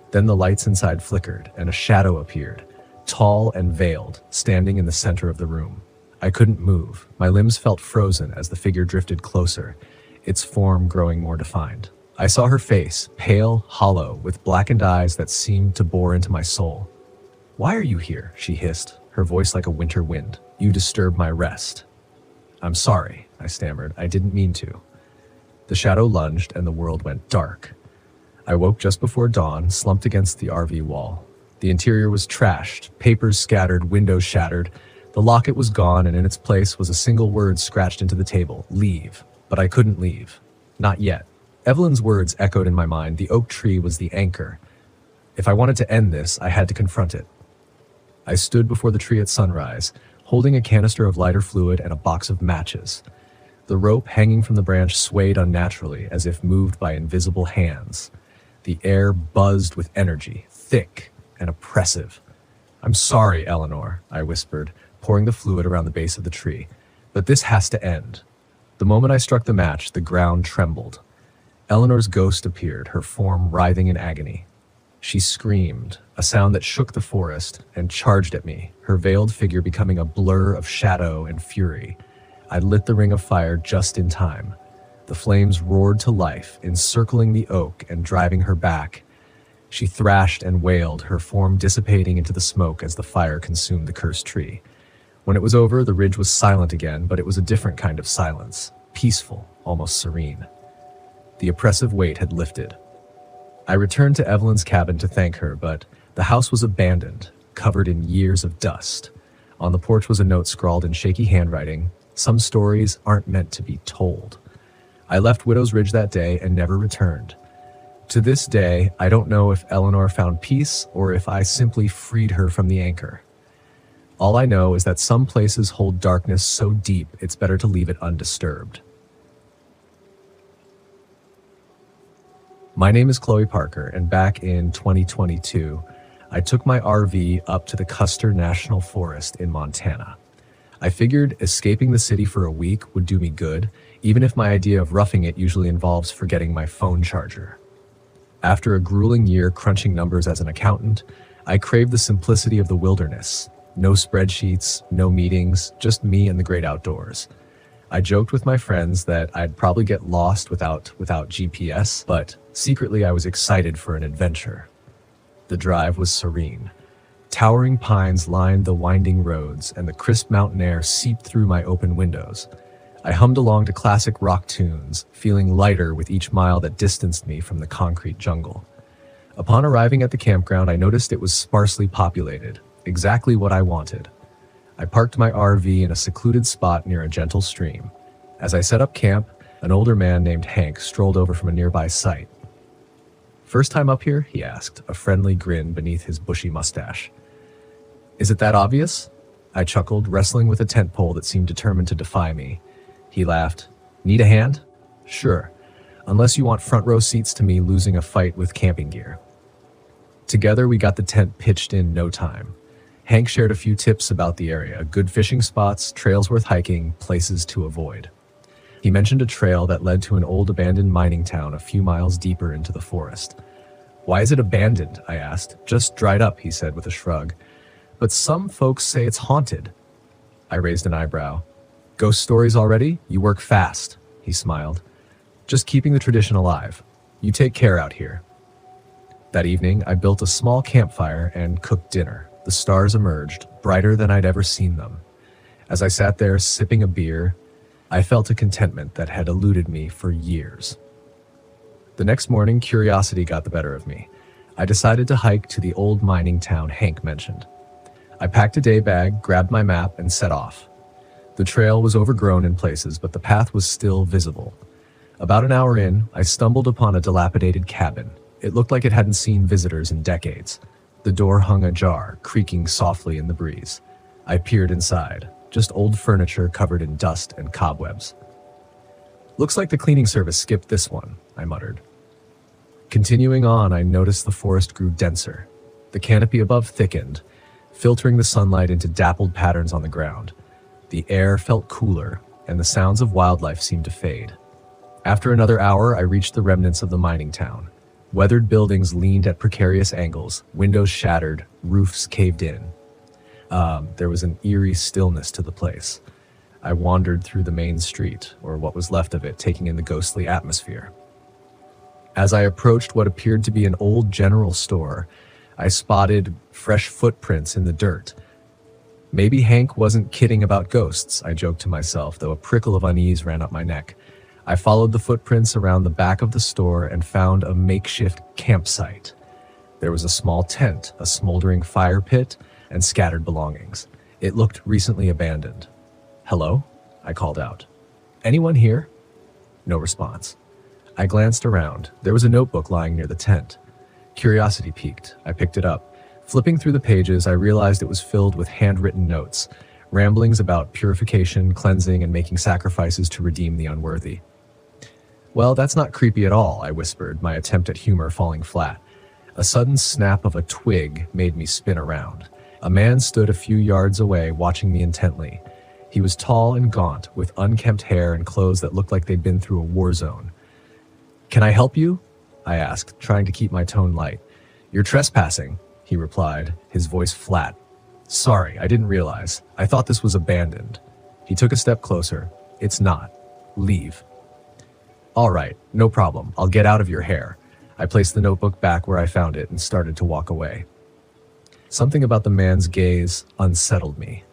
Then the lights inside flickered, and a shadow appeared, tall and veiled, standing in the center of the room. I couldn't move. My limbs felt frozen as the figure drifted closer, its form growing more defined. I saw her face, pale, hollow, with blackened eyes that seemed to bore into my soul. "Why are you here?" she hissed, her voice like a winter wind. "You disturb my rest." "I'm sorry," I stammered. "I didn't mean to." The shadow lunged and the world went dark. I woke just before dawn, slumped against the RV wall. The interior was trashed, papers scattered, windows shattered. The locket was gone, and in its place was a single word scratched into the table: leave. But I couldn't leave. Not yet. Evelyn's words echoed in my mind. The oak tree was the anchor. If I wanted to end this, I had to confront it. I stood before the tree at sunrise, holding a canister of lighter fluid and a box of matches. The rope hanging from the branch swayed unnaturally, as if moved by invisible hands. The air buzzed with energy, thick and oppressive. "I'm sorry, Eleanor," I whispered, pouring the fluid around the base of the tree, "but this has to end." The moment I struck the match, the ground trembled. Eleanor's ghost appeared, her form writhing in agony. She screamed, a sound that shook the forest, and charged at me, her veiled figure becoming a blur of shadow and fury. I lit the ring of fire just in time. The flames roared to life, encircling the oak and driving her back. She thrashed and wailed, her form dissipating into the smoke as the fire consumed the cursed tree. When it was over, the ridge was silent again, but it was a different kind of silence, peaceful, almost serene. The oppressive weight had lifted. I returned to Evelyn's cabin to thank her, but the house was abandoned, covered in years of dust. On the porch was a note scrawled in shaky handwriting: "Some stories aren't meant to be told." I left Widow's Ridge that day and never returned. To this day, I don't know if Eleanor found peace or if I simply freed her from the anchor. All I know is that some places hold darkness so deep it's better to leave it undisturbed. My name is Chloe Parker, and back in 2022, I took my RV up to the Custer National Forest in Montana. I figured escaping the city for a week would do me good, even if my idea of roughing it usually involves forgetting my phone charger. After a grueling year crunching numbers as an accountant, I craved the simplicity of the wilderness. No spreadsheets, no meetings, just me and the great outdoors. I joked with my friends that I'd probably get lost without GPS, but secretly I was excited for an adventure. The drive was serene. Towering pines lined the winding roads, and the crisp mountain air seeped through my open windows. I hummed along to classic rock tunes, feeling lighter with each mile that distanced me from the concrete jungle. Upon arriving at the campground, I noticed it was sparsely populated, exactly what I wanted. I parked my RV in a secluded spot near a gentle stream. As I set up camp, an older man named Hank strolled over from a nearby site. "First time up here?" he asked, a friendly grin beneath his bushy mustache. "Is it that obvious?" I chuckled, wrestling with a tent pole that seemed determined to defy me. He laughed. "Need a hand?" "Sure, unless you want front row seats to me losing a fight with camping gear." Together we got the tent pitched in no time. Hank shared a few tips about the area: good fishing spots, trails worth hiking, places to avoid. He mentioned a trail that led to an old abandoned mining town a few miles deeper into the forest. "Why is it abandoned?" I asked. "Just dried up," he said with a shrug. "But some folks say it's haunted." I raised an eyebrow. "Ghost stories already? You work fast," he smiled. "Just keeping the tradition alive. You take care out here." That evening, I built a small campfire and cooked dinner. The stars emerged, brighter than I'd ever seen them. As I sat there sipping a beer, I felt a contentment that had eluded me for years. The next morning, curiosity got the better of me. I decided to hike to the old mining town Hank mentioned. I packed a day bag, grabbed my map, and set off. The trail was overgrown in places, but the path was still visible. About an hour in, I stumbled upon a dilapidated cabin. It looked like it hadn't seen visitors in decades. The door hung ajar, creaking softly in the breeze. I peered inside, just old furniture covered in dust and cobwebs. "Looks like the cleaning service skipped this one," I muttered. Continuing on, I noticed the forest grew denser. The canopy above thickened, filtering the sunlight into dappled patterns on the ground. The air felt cooler, and the sounds of wildlife seemed to fade. After another hour, I reached the remnants of the mining town. Weathered buildings leaned at precarious angles, windows shattered, roofs caved in. There was an eerie stillness to the place. I wandered through the main street, or what was left of it, taking in the ghostly atmosphere. As I approached what appeared to be an old general store, I spotted fresh footprints in the dirt. Maybe Hank wasn't kidding about ghosts, I joked to myself, though a prickle of unease ran up my neck. I followed the footprints around the back of the store and found a makeshift campsite. There was a small tent, a smoldering fire pit, and scattered belongings. It looked recently abandoned. "Hello?" I called out. "Anyone here?" No response. I glanced around. There was a notebook lying near the tent. Curiosity piqued. I picked it up. Flipping through the pages, I realized it was filled with handwritten notes, ramblings about purification, cleansing, and making sacrifices to redeem the unworthy. Well, that's not creepy at all, I whispered, my attempt at humor falling flat. A sudden snap of a twig made me spin around. A man stood a few yards away, watching me intently. He was tall and gaunt, with unkempt hair and clothes that looked like they'd been through a war zone. "Can I help you?" I asked, trying to keep my tone light. "You're trespassing," he replied, his voice flat. "Sorry, I didn't realize. I thought this was abandoned." He took a step closer. "It's not. Leave." "All right, no problem. I'll get out of your hair." I placed the notebook back where I found it and started to walk away. Something about the man's gaze unsettled me.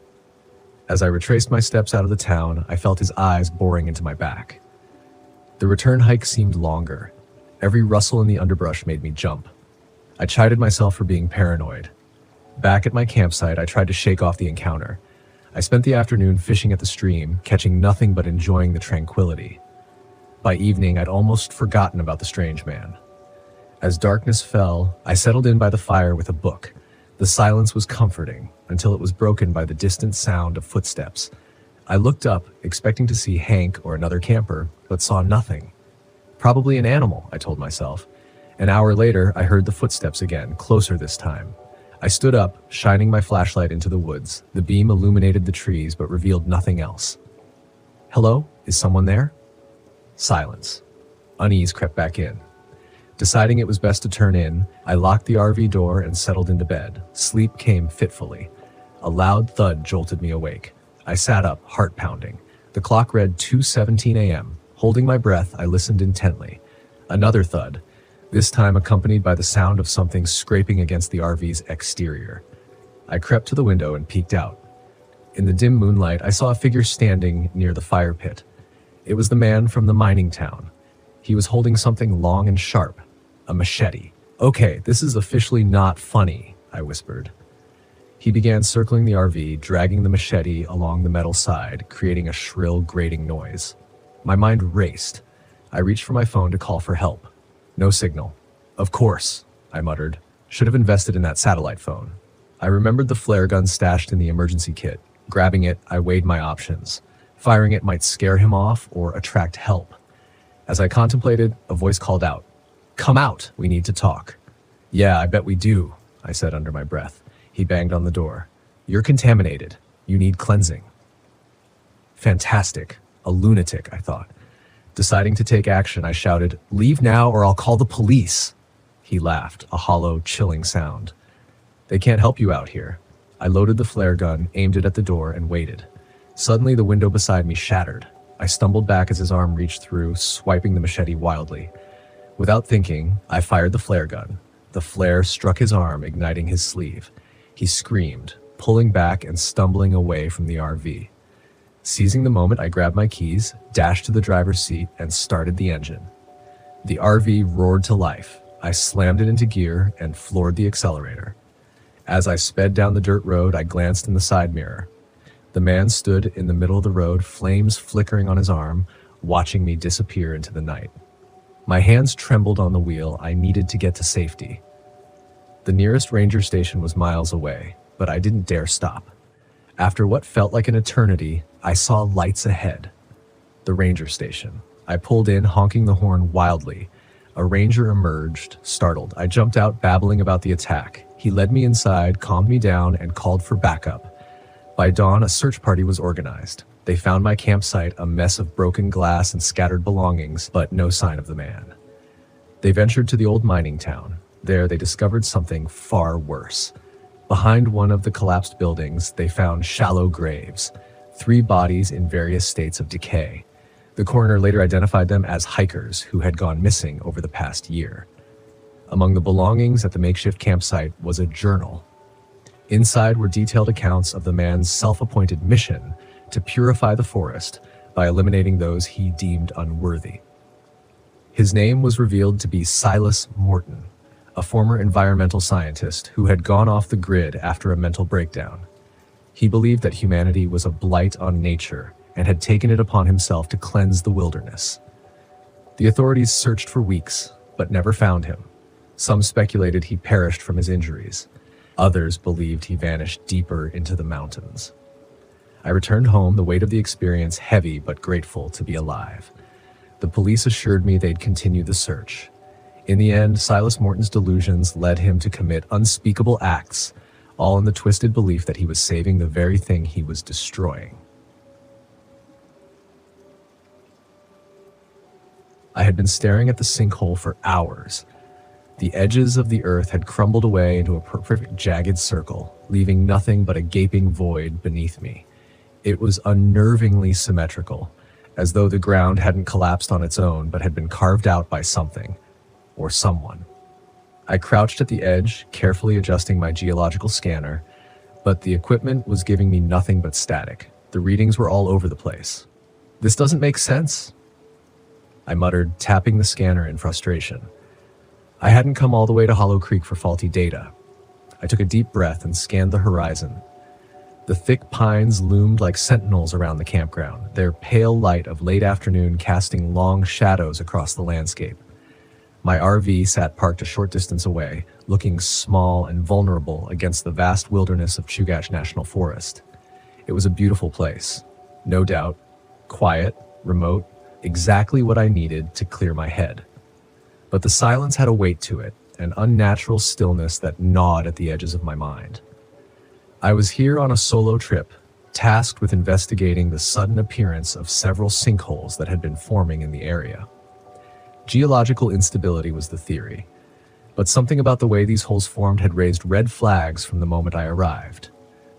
As I retraced my steps out of the town, I felt his eyes boring into my back. The return hike seemed longer. Every rustle in the underbrush made me jump. I chided myself for being paranoid. Back at my campsite, I tried to shake off the encounter. I spent the afternoon fishing at the stream, catching nothing but enjoying the tranquility. By evening, I'd almost forgotten about the strange man. As darkness fell, I settled in by the fire with a book. The silence was comforting until it was broken by the distant sound of footsteps. I looked up, expecting to see Hank or another camper, but saw nothing. Probably an animal, I told myself. An hour later, I heard the footsteps again, closer this time. I stood up, shining my flashlight into the woods. The beam illuminated the trees, but revealed nothing else. "Hello? Is someone there?" Silence. Unease crept back in. Deciding it was best to turn in, I locked the RV door and settled into bed. Sleep came fitfully. A loud thud jolted me awake. I sat up, heart pounding. The clock read 2:17 a.m. Holding my breath, I listened intently. Another thud, this time accompanied by the sound of something scraping against the RV's exterior. I crept to the window and peeked out. In the dim moonlight, I saw a figure standing near the fire pit. It was the man from the mining town. He was holding something long and sharp, a machete. "Okay, this is officially not funny," I whispered. He began circling the RV, dragging the machete along the metal side, creating a shrill, grating noise. My mind raced. I reached for my phone to call for help. No signal. "Of course," I muttered. "Should have invested in that satellite phone." I remembered the flare gun stashed in the emergency kit. Grabbing it, I weighed my options. Firing it might scare him off or attract help. As I contemplated, a voice called out, "Come out, we need to talk." "Yeah, I bet we do," I said under my breath. He banged on the door. "You're contaminated. You need cleansing." Fantastic. A lunatic, I thought. Deciding to take action, I shouted, "Leave now or I'll call the police." He laughed, a hollow, chilling sound. "They can't help you out here." I loaded the flare gun, aimed it at the door, and waited. Suddenly, the window beside me shattered. I stumbled back as his arm reached through, swiping the machete wildly. Without thinking, I fired the flare gun. The flare struck his arm, igniting his sleeve. He screamed, pulling back and stumbling away from the RV. Seizing the moment, I grabbed my keys, dashed to the driver's seat, and started the engine. The RV roared to life. I slammed it into gear and floored the accelerator. As I sped down the dirt road, I glanced in the side mirror. The man stood in the middle of the road, flames flickering on his arm, watching me disappear into the night. My hands trembled on the wheel. I needed to get to safety. The nearest ranger station was miles away, but I didn't dare stop. After what felt like an eternity, I saw lights ahead. The ranger station. I pulled in, honking the horn wildly. A ranger emerged, startled. I jumped out, babbling about the attack. He led me inside, calmed me down, and called for backup. By dawn, a search party was organized. They found my campsite a mess of broken glass and scattered belongings, but no sign of the man. They ventured to the old mining town. There, they discovered something far worse. Behind one of the collapsed buildings, they found shallow graves, 3 bodies in various states of decay. The coroner later identified them as hikers who had gone missing over the past year. Among the belongings at the makeshift campsite was a journal. Inside were detailed accounts of the man's self-appointed mission to purify the forest by eliminating those he deemed unworthy. His name was revealed to be Silas Morton, a former environmental scientist who had gone off the grid after a mental breakdown. He believed that humanity was a blight on nature and had taken it upon himself to cleanse the wilderness. The authorities searched for weeks, but never found him. Some speculated he perished from his injuries. Others believed he vanished deeper into the mountains. I returned home, the weight of the experience heavy but grateful to be alive. The police assured me they'd continue the search. In the end, Silas Morton's delusions led him to commit unspeakable acts, all in the twisted belief that he was saving the very thing he was destroying. I had been staring at the sinkhole for hours. The edges of the earth had crumbled away into a perfect jagged circle, leaving nothing but a gaping void beneath me. It was unnervingly symmetrical, as though the ground hadn't collapsed on its own but had been carved out by something, or someone. I crouched at the edge, carefully adjusting my geological scanner, but the equipment was giving me nothing but static. The readings were all over the place. "This doesn't make sense," I muttered, tapping the scanner in frustration. I hadn't come all the way to Hollow Creek for faulty data. I took a deep breath and scanned the horizon. The thick pines loomed like sentinels around the campground, their pale light of late afternoon casting long shadows across the landscape. My RV sat parked a short distance away, looking small and vulnerable against the vast wilderness of Chugach National Forest. It was a beautiful place, no doubt, quiet, remote, exactly what I needed to clear my head. But the silence had a weight to it, an unnatural stillness that gnawed at the edges of my mind. I was here on a solo trip, tasked with investigating the sudden appearance of several sinkholes that had been forming in the area. Geological instability was the theory, but something about the way these holes formed had raised red flags from the moment I arrived.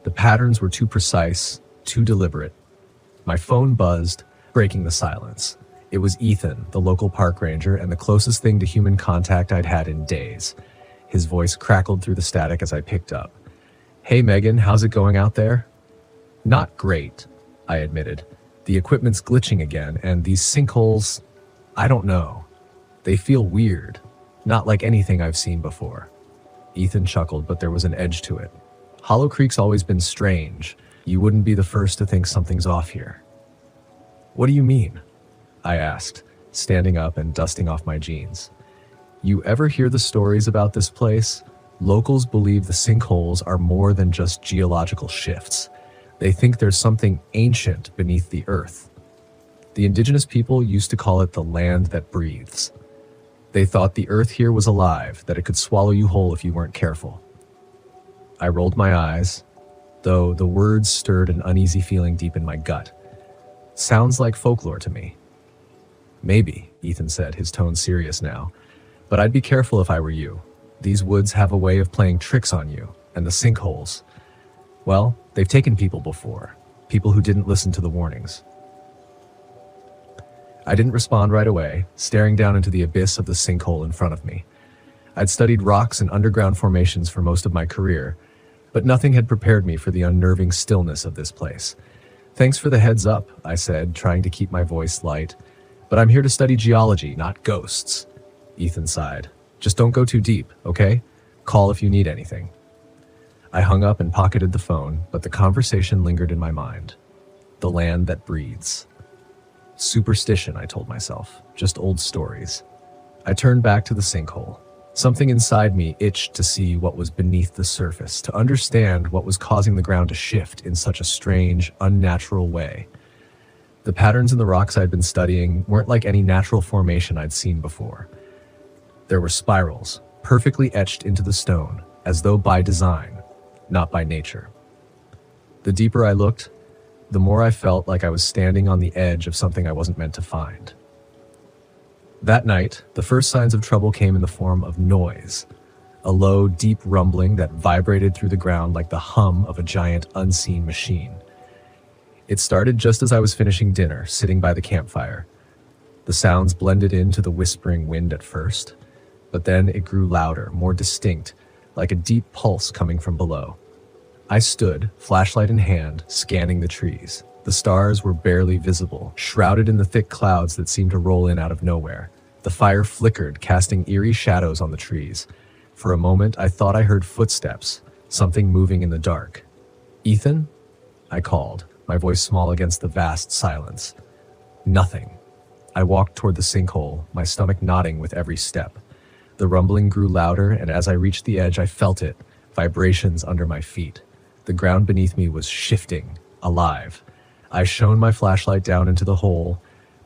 The patterns were too precise, too deliberate. My phone buzzed, breaking the silence. It was Ethan, the local park ranger, and the closest thing to human contact I'd had in days. His voice crackled through the static as I picked up. "Hey Megan, how's it going out there?" "Not great," I admitted. "The equipment's glitching again, and these sinkholes, I don't know. They feel weird, not like anything I've seen before." Ethan chuckled, but there was an edge to it. "Hollow Creek's always been strange. You wouldn't be the first to think something's off here." "What do you mean?" I asked, standing up and dusting off my jeans. "You ever hear the stories about this place? Locals believe the sinkholes are more than just geological shifts. They think there's something ancient beneath the earth. The indigenous people used to call it the land that breathes. They thought the earth here was alive, that it could swallow you whole if you weren't careful." I rolled my eyes, though the words stirred an uneasy feeling deep in my gut. Sounds like folklore to me. "Maybe," Ethan said, his tone serious now, "but I'd be careful if I were you. These woods have a way of playing tricks on you, and the sinkholes, well, they've taken people before, people who didn't listen to the warnings." I didn't respond right away, staring down into the abyss of the sinkhole in front of me. I'd studied rocks and underground formations for most of my career, but nothing had prepared me for the unnerving stillness of this place. "Thanks for the heads up," I said, trying to keep my voice light. "But I'm here to study geology, not ghosts." Ethan sighed. "Just don't go too deep, okay? Call if you need anything." I hung up and pocketed the phone, but the conversation lingered in my mind. The land that breathes. Superstition, I told myself. Just old stories. I turned back to the sinkhole. Something inside me itched to see what was beneath the surface, to understand what was causing the ground to shift in such a strange, unnatural way. The patterns in the rocks I'd been studying weren't like any natural formation I'd seen before. There were spirals, perfectly etched into the stone, as though by design, not by nature. The deeper I looked, the more I felt like I was standing on the edge of something I wasn't meant to find. That night, the first signs of trouble came in the form of noise, a low, deep rumbling that vibrated through the ground like the hum of a giant, unseen machine. It started just as I was finishing dinner, sitting by the campfire. The sounds blended into the whispering wind at first, but then it grew louder, more distinct, like a deep pulse coming from below. I stood, flashlight in hand, scanning the trees. The stars were barely visible, shrouded in the thick clouds that seemed to roll in out of nowhere. The fire flickered, casting eerie shadows on the trees. For a moment, I thought I heard footsteps, something moving in the dark. "Ethan?" I called, my voice small against the vast silence. Nothing. I walked toward the sinkhole, my stomach knotting with every step. The rumbling grew louder, and as I reached the edge, I felt it, vibrations under my feet. The ground beneath me was shifting, alive. I shone my flashlight down into the hole,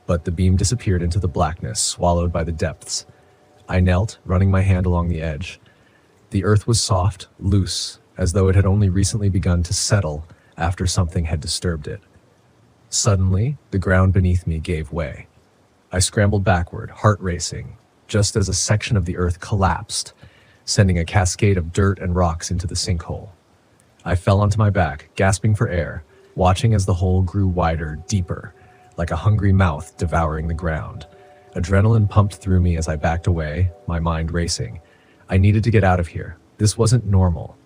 but the beam disappeared into the blackness, swallowed by the depths. I knelt, running my hand along the edge. The earth was soft, loose, as though it had only recently begun to settle after something had disturbed it. Suddenly, the ground beneath me gave way. I scrambled backward, heart racing, just as a section of the earth collapsed, sending a cascade of dirt and rocks into the sinkhole. I fell onto my back, gasping for air, watching as the hole grew wider, deeper, like a hungry mouth devouring the ground. Adrenaline pumped through me as I backed away, my mind racing. I needed to get out of here. This wasn't normal.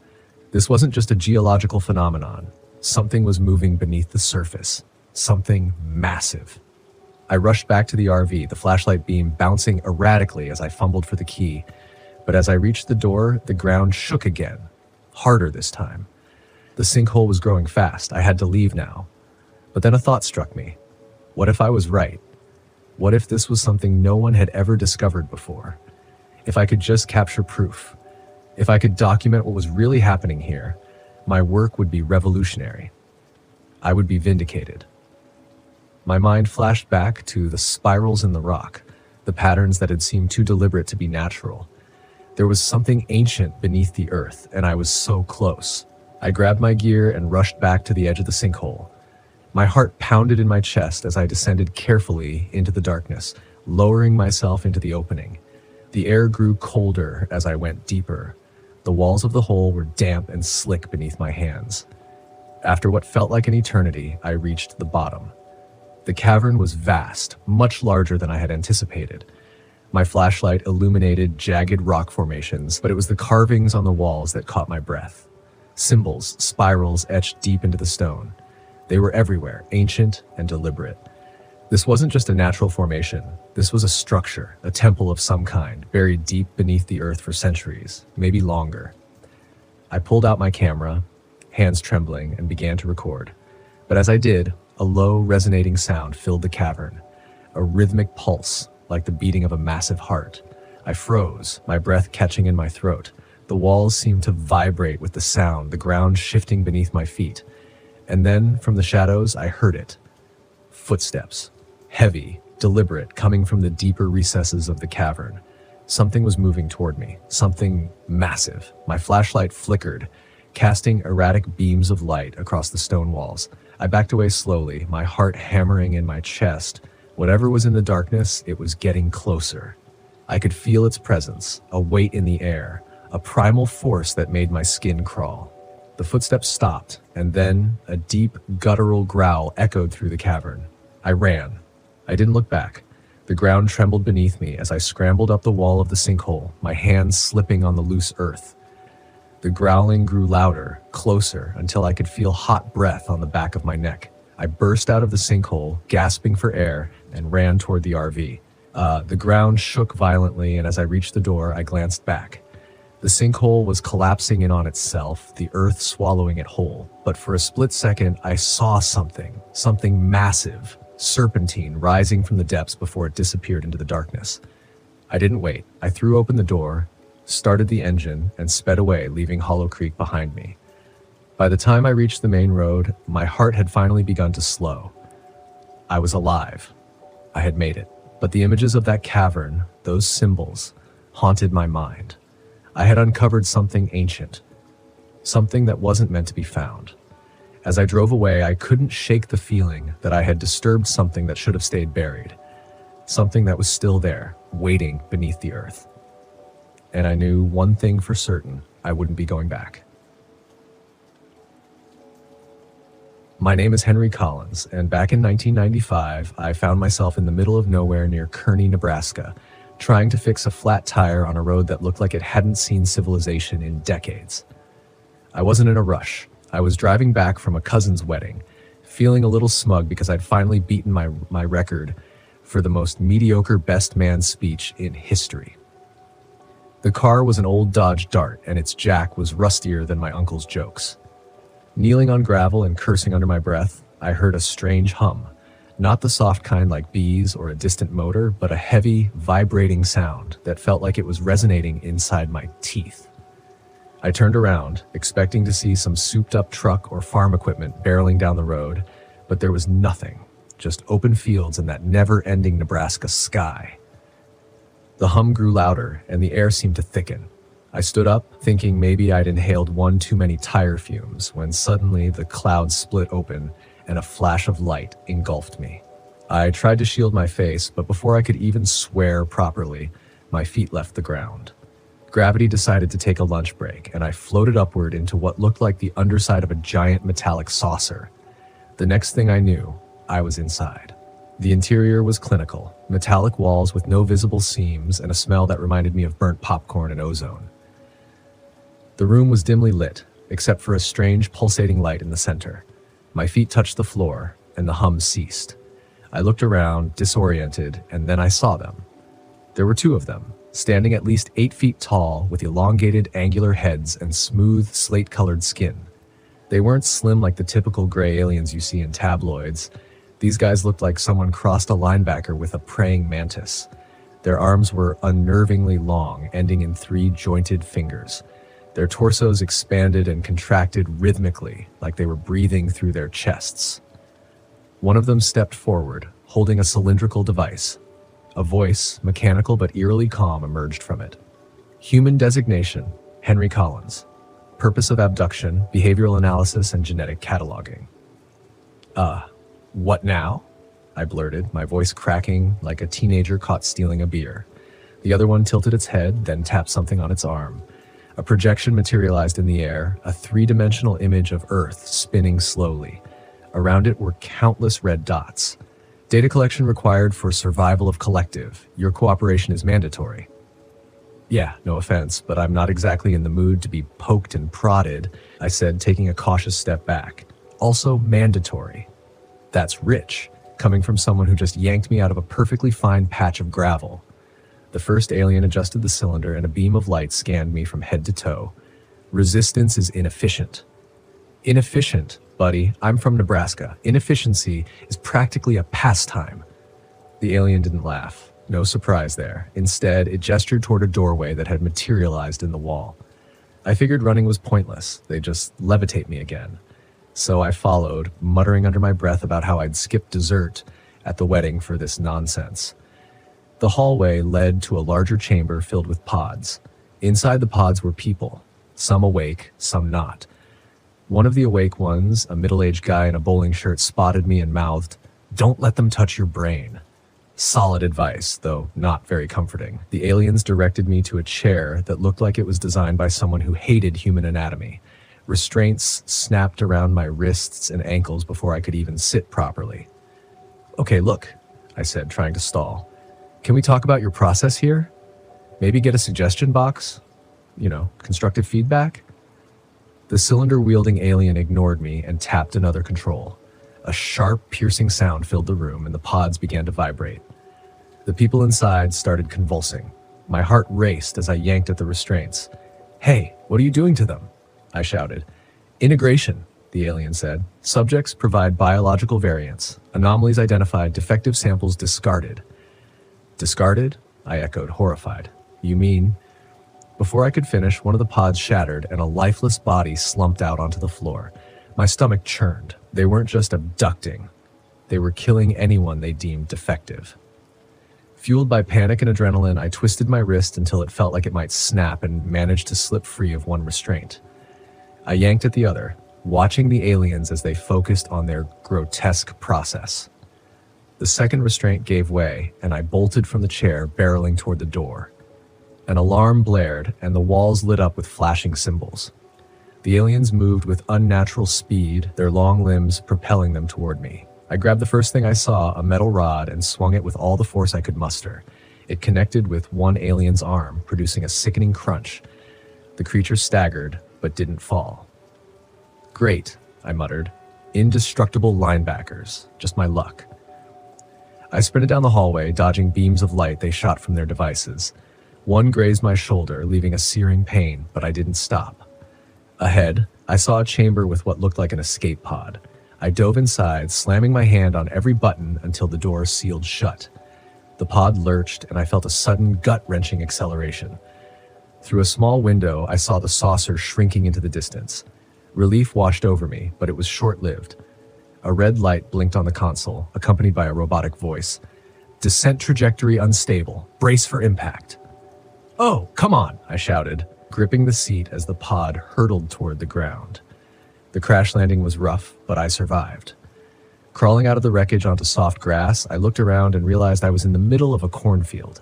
This wasn't just a geological phenomenon. Something was moving beneath the surface. Something massive. I rushed back to the RV, the flashlight beam bouncing erratically as I fumbled for the key. But as I reached the door, the ground shook again. Harder this time. The sinkhole was growing fast. I had to leave now. But then a thought struck me. What if I was right? What if this was something no one had ever discovered before? If I could just capture proof, if I could document what was really happening here, my work would be revolutionary. I would be vindicated. My mind flashed back to the spirals in the rock, the patterns that had seemed too deliberate to be natural. There was something ancient beneath the earth, and I was so close. I grabbed my gear and rushed back to the edge of the sinkhole. My heart pounded in my chest as I descended carefully into the darkness, lowering myself into the opening. The air grew colder as I went deeper. The walls of the hole were damp and slick beneath my hands. After what felt like an eternity, I reached the bottom. The cavern was vast, much larger than I had anticipated. My flashlight illuminated jagged rock formations, but it was the carvings on the walls that caught my breath. Symbols, spirals etched deep into the stone. They were everywhere, ancient and deliberate. This wasn't just a natural formation. This was a structure, a temple of some kind, buried deep beneath the earth for centuries, maybe longer. I pulled out my camera, hands trembling, and began to record. But as I did, a low, resonating sound filled the cavern, a rhythmic pulse like the beating of a massive heart. I froze, my breath catching in my throat. The walls seemed to vibrate with the sound, the ground shifting beneath my feet. And then, from the shadows, I heard it. Footsteps. Heavy, deliberate, coming from the deeper recesses of the cavern. Something was moving toward me. Something massive. My flashlight flickered, casting erratic beams of light across the stone walls. I backed away slowly, my heart hammering in my chest. Whatever was in the darkness, it was getting closer. I could feel its presence, a weight in the air, a primal force that made my skin crawl. The footsteps stopped, and then a deep, guttural growl echoed through the cavern. I ran. I didn't look back. The ground trembled beneath me as I scrambled up the wall of the sinkhole, my hands slipping on the loose earth. The growling grew louder, closer, until I could feel hot breath on the back of my neck. I burst out of the sinkhole, gasping for air, and ran toward the RV. The ground shook violently, and as I reached the door, I glanced back. The sinkhole was collapsing in on itself, the earth swallowing it whole. But for a split second, I saw something massive, serpentine, rising from the depths before it disappeared into the darkness. I didn't wait. I threw open the door, started the engine, and sped away, leaving Hollow Creek behind me. By the time I reached the main road, my heart had finally begun to slow. I was alive. I had made it. But the images of that cavern, those symbols, haunted my mind. I had uncovered something ancient, something that wasn't meant to be found. As I drove away, I couldn't shake the feeling that I had disturbed something that should have stayed buried, something that was still there, waiting beneath the earth. And I knew one thing for certain: I wouldn't be going back. My name is Henry Collins, and back in 1995, I found myself in the middle of nowhere near Kearney, Nebraska, trying to fix a flat tire on a road that looked like it hadn't seen civilization in decades. I wasn't in a rush. I was driving back from a cousin's wedding, feeling a little smug because I'd finally beaten my record for the most mediocre best man speech in history. The car was an old Dodge Dart, and its jack was rustier than my uncle's jokes. Kneeling on gravel and cursing under my breath, I heard a strange hum. Not the soft kind like bees or a distant motor, but a heavy, vibrating sound that felt like it was resonating inside my teeth. I turned around, expecting to see some souped-up truck or farm equipment barreling down the road, but there was nothing, just open fields and that never-ending Nebraska sky. The hum grew louder, and the air seemed to thicken. I stood up, thinking maybe I'd inhaled one too many tire fumes, when suddenly the clouds split open and a flash of light engulfed me. I tried to shield my face, but before I could even swear properly, my feet left the ground. Gravity decided to take a lunch break, and I floated upward into what looked like the underside of a giant metallic saucer. The next thing I knew, I was inside. The interior was clinical, metallic walls with no visible seams and a smell that reminded me of burnt popcorn and ozone. The room was dimly lit, except for a strange pulsating light in the center. My feet touched the floor, and the hum ceased. I looked around, disoriented, and then I saw them. There were two of them, standing at least 8 feet tall with elongated, angular heads and smooth, slate-colored skin. They weren't slim like the typical gray aliens you see in tabloids. These guys looked like someone crossed a linebacker with a praying mantis. Their arms were unnervingly long, ending in 3 jointed fingers. Their torsos expanded and contracted rhythmically, like they were breathing through their chests. One of them stepped forward, holding a cylindrical device. A voice, mechanical but eerily calm, emerged from it. Human designation, Henry Collins. Purpose of abduction, behavioral analysis, and genetic cataloging. What now? I blurted, my voice cracking like a teenager caught stealing a beer. The other one tilted its head, then tapped something on its arm. A projection materialized in the air, a 3-dimensional image of Earth spinning slowly. Around it were countless red dots. Data collection required for survival of collective. Your cooperation is mandatory. Yeah, no offense, but I'm not exactly in the mood to be poked and prodded, I said, taking a cautious step back. Also mandatory. That's rich, coming from someone who just yanked me out of a perfectly fine patch of gravel. The first alien adjusted the cylinder and a beam of light scanned me from head to toe. Resistance is inefficient. Inefficient, buddy. I'm from Nebraska. Inefficiency is practically a pastime. The alien didn't laugh. No surprise there. Instead, it gestured toward a doorway that had materialized in the wall. I figured running was pointless. They'd just levitate me again. So I followed, muttering under my breath about how I'd skipped dessert at the wedding for this nonsense. The hallway led to a larger chamber filled with pods. Inside the pods were people, some awake, some not. One of the awake ones, a middle-aged guy in a bowling shirt, spotted me and mouthed, "Don't let them touch your brain." Solid advice, though not very comforting. The aliens directed me to a chair that looked like it was designed by someone who hated human anatomy. Restraints snapped around my wrists and ankles before I could even sit properly. "Okay, look," I said, trying to stall. "Can we talk about your process here? Maybe get a suggestion box? Constructive feedback?" The cylinder-wielding alien ignored me and tapped another control. A sharp, piercing sound filled the room, and the pods began to vibrate. The people inside started convulsing. My heart raced as I yanked at the restraints. "Hey, what are you doing to them?" I shouted. "Integration," the alien said. "Subjects provide biological variants. Anomalies identified, defective samples discarded." "Discarded?" I echoed, horrified. "You mean—" Before I could finish, one of the pods shattered and a lifeless body slumped out onto the floor. My stomach churned. They weren't just abducting. They were killing anyone they deemed defective. Fueled by panic and adrenaline, I twisted my wrist until it felt like it might snap and managed to slip free of one restraint. I yanked at the other, watching the aliens as they focused on their grotesque process. The second restraint gave way, and I bolted from the chair, barreling toward the door. An alarm blared, and the walls lit up with flashing symbols. The aliens moved with unnatural speed, their long limbs propelling them toward me. I grabbed the first thing I saw, a metal rod, and swung it with all the force I could muster. It connected with one alien's arm, producing a sickening crunch. The creature staggered, but didn't fall. "Great," I muttered. "Indestructible linebackers. Just my luck." I sprinted down the hallway, dodging beams of light they shot from their devices. One grazed my shoulder, leaving a searing pain, but I didn't stop. Ahead, I saw a chamber with what looked like an escape pod. I dove inside, slamming my hand on every button until the door sealed shut. The pod lurched, and I felt a sudden gut-wrenching acceleration. Through a small window, I saw the saucer shrinking into the distance. Relief washed over me, but it was short-lived. A red light blinked on the console, accompanied by a robotic voice. Descent trajectory unstable. Brace for impact. "Oh, come on," I shouted, gripping the seat as the pod hurtled toward the ground. The crash landing was rough, but I survived. Crawling out of the wreckage onto soft grass, I looked around and realized I was in the middle of a cornfield.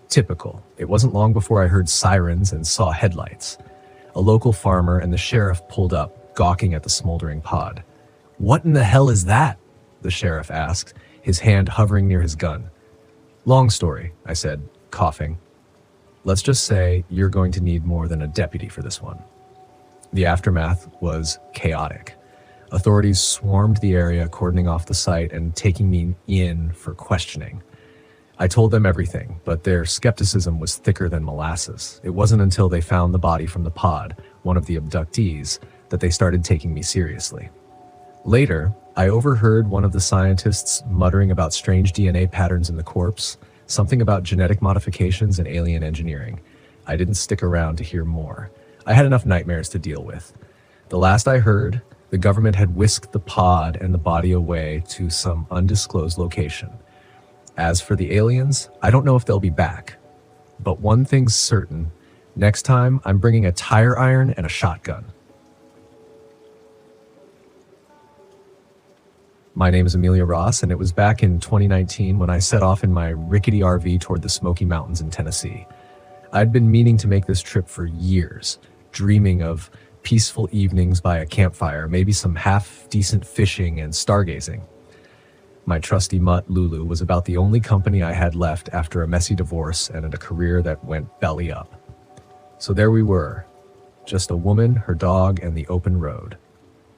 Typical. It wasn't long before I heard sirens and saw headlights. A local farmer and the sheriff pulled up, gawking at the smoldering pod. "What in the hell is that?" the sheriff asked, his hand hovering near his gun. "Long story," I said, coughing. "Let's just say you're going to need more than a deputy for this one." The aftermath was chaotic. Authorities swarmed the area, cordoning off the site and taking me in for questioning. I told them everything, but their skepticism was thicker than molasses. It wasn't until they found the body from the pod, one of the abductees, that they started taking me seriously. Later, I overheard one of the scientists muttering about strange DNA patterns in the corpse, something about genetic modifications and alien engineering. I didn't stick around to hear more. I had enough nightmares to deal with. The last I heard, the government had whisked the pod and the body away to some undisclosed location. As for the aliens, I don't know if they'll be back. But one thing's certain, next time I'm bringing a tire iron and a shotgun. My name is Amelia Ross, and it was back in 2019 when I set off in my rickety RV toward the Smoky Mountains in Tennessee. I'd been meaning to make this trip for years, dreaming of peaceful evenings by a campfire, maybe some half-decent fishing and stargazing. My trusty mutt, Lulu, was about the only company I had left after a messy divorce and a career that went belly up. So there we were, just a woman, her dog, and the open road.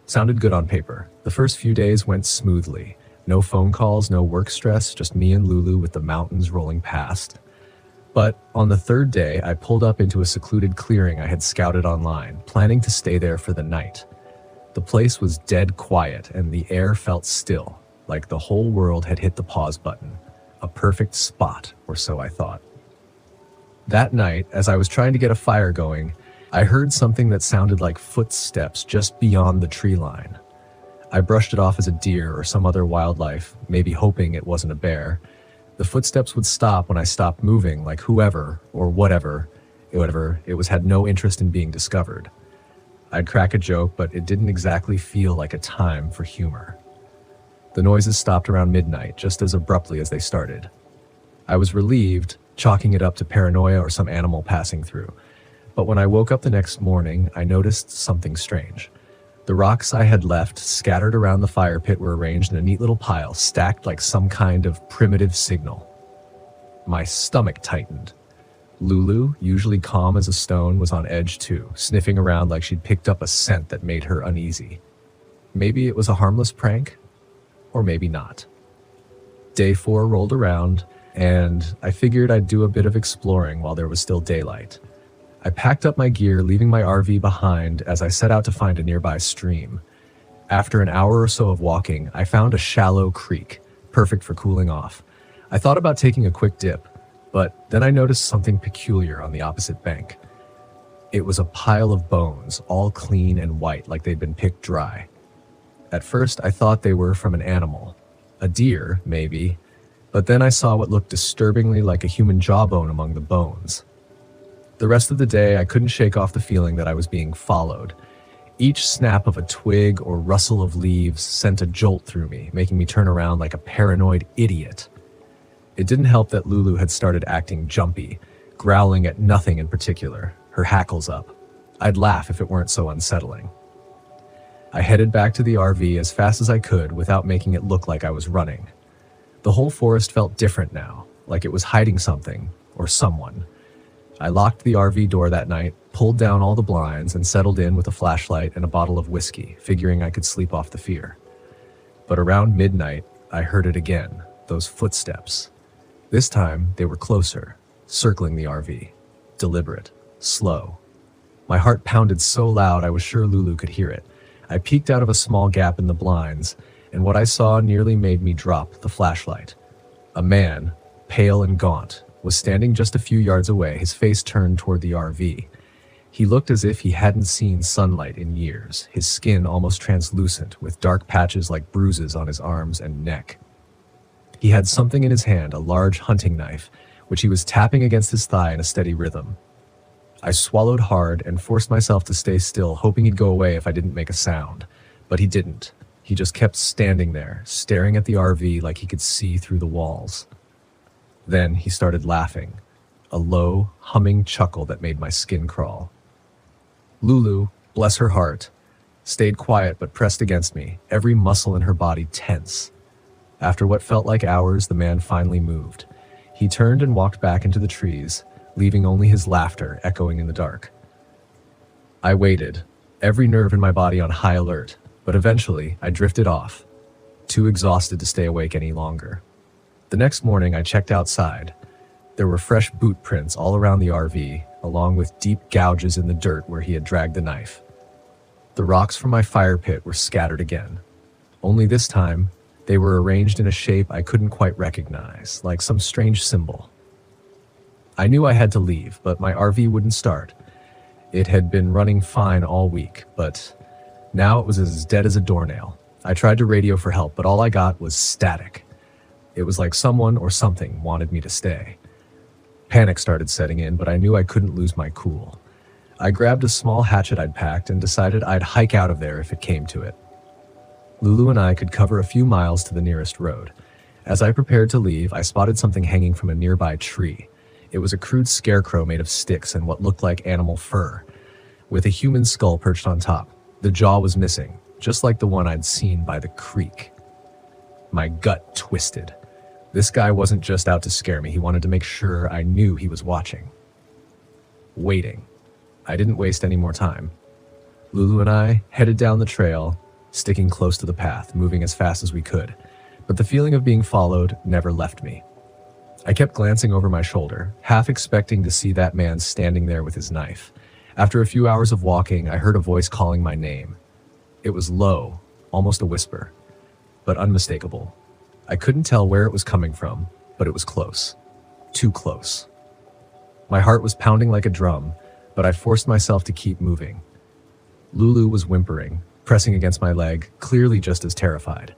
Sounded good on paper. The first few days went smoothly. No phone calls, no work stress, just me and Lulu with the mountains rolling past. But on the third day, I pulled up into a secluded clearing I had scouted online, planning to stay there for the night. The place was dead quiet, and the air felt still, like the whole world had hit the pause button. A perfect spot, or so I thought. That night, as I was trying to get a fire going, I heard something that sounded like footsteps just beyond the tree line. I brushed it off as a deer or some other wildlife, maybe hoping it wasn't a bear. The footsteps would stop when I stopped moving, like whoever, or whatever it was had no interest in being discovered. I'd crack a joke, but it didn't exactly feel like a time for humor. The noises stopped around midnight, just as abruptly as they started. I was relieved, chalking it up to paranoia or some animal passing through. But when I woke up the next morning, I noticed something strange. The rocks I had left scattered around the fire pit were arranged in a neat little pile, stacked like some kind of primitive signal. My stomach tightened. Lulu, usually calm as a stone, was on edge too, sniffing around like she'd picked up a scent that made her uneasy. Maybe it was a harmless prank, or maybe not. Day 4 rolled around, and I figured I'd do a bit of exploring while there was still daylight. I packed up my gear, leaving my RV behind as I set out to find a nearby stream. After an hour or so of walking, I found a shallow creek, perfect for cooling off. I thought about taking a quick dip, but then I noticed something peculiar on the opposite bank. It was a pile of bones, all clean and white, like they'd been picked dry. At first, I thought they were from an animal. A deer, maybe. But then I saw what looked disturbingly like a human jawbone among the bones. The rest of the day, I couldn't shake off the feeling that I was being followed. Each snap of a twig or rustle of leaves sent a jolt through me, making me turn around like a paranoid idiot. It didn't help that Lulu had started acting jumpy, growling at nothing in particular, her hackles up. I'd laugh if it weren't so unsettling. I headed back to the RV as fast as I could without making it look like I was running. The whole forest felt different now, like it was hiding something or someone. I locked the RV door that night, pulled down all the blinds, and settled in with a flashlight and a bottle of whiskey, figuring I could sleep off the fear. But around midnight, I heard it again, those footsteps. This time, they were closer, circling the RV. Deliberate, slow. My heart pounded so loud I was sure Lulu could hear it. I peeked out of a small gap in the blinds, and what I saw nearly made me drop the flashlight. A man, pale and gaunt, was standing just a few yards away, his face turned toward the RV. He looked as if he hadn't seen sunlight in years, his skin almost translucent, with dark patches like bruises on his arms and neck. He had something in his hand, a large hunting knife, which he was tapping against his thigh in a steady rhythm. I swallowed hard and forced myself to stay still, hoping he'd go away if I didn't make a sound. But he didn't. He just kept standing there, staring at the RV like he could see through the walls. Then he started laughing, a low, humming chuckle that made my skin crawl. Lulu, bless her heart, stayed quiet but pressed against me, every muscle in her body tense. After what felt like hours, the man finally moved. He turned and walked back into the trees, leaving only his laughter echoing in the dark. I waited, every nerve in my body on high alert, but eventually I drifted off, too exhausted to stay awake any longer. The next morning I checked outside. There were fresh boot prints all around the RV, along with deep gouges in the dirt where he had dragged the knife. The rocks from my fire pit were scattered again. Only this time, they were arranged in a shape I couldn't quite recognize, like some strange symbol. I knew I had to leave, but my RV wouldn't start. It had been running fine all week, but now it was as dead as a doornail. I tried to radio for help, but all I got was static. It was like someone or something wanted me to stay. Panic started setting in, but I knew I couldn't lose my cool. I grabbed a small hatchet I'd packed and decided I'd hike out of there if it came to it. Lulu and I could cover a few miles to the nearest road. As I prepared to leave, I spotted something hanging from a nearby tree. It was a crude scarecrow made of sticks and what looked like animal fur, with a human skull perched on top. The jaw was missing, just like the one I'd seen by the creek. My gut twisted. This guy wasn't just out to scare me, he wanted to make sure I knew he was watching. Waiting. I didn't waste any more time. Lulu and I headed down the trail, sticking close to the path, moving as fast as we could. But the feeling of being followed never left me. I kept glancing over my shoulder, half expecting to see that man standing there with his knife. After a few hours of walking, I heard a voice calling my name. It was low, almost a whisper, but unmistakable. I couldn't tell where it was coming from, but it was close. Too close. My heart was pounding like a drum, but I forced myself to keep moving. Lulu was whimpering, pressing against my leg, clearly just as terrified.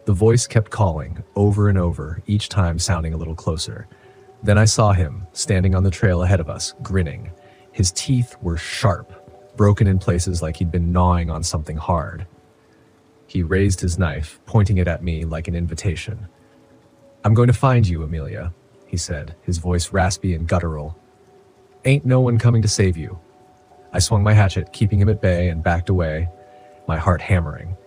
The voice kept calling, over and over, each time sounding a little closer. Then I saw him, standing on the trail ahead of us, grinning. His teeth were sharp, broken in places like he'd been gnawing on something hard. He raised his knife, pointing it at me like an invitation. "I'm going to find you, Amelia," he said, his voice raspy and guttural. "Ain't no one coming to save you." I swung my hatchet, keeping him at bay, and backed away, my heart hammering.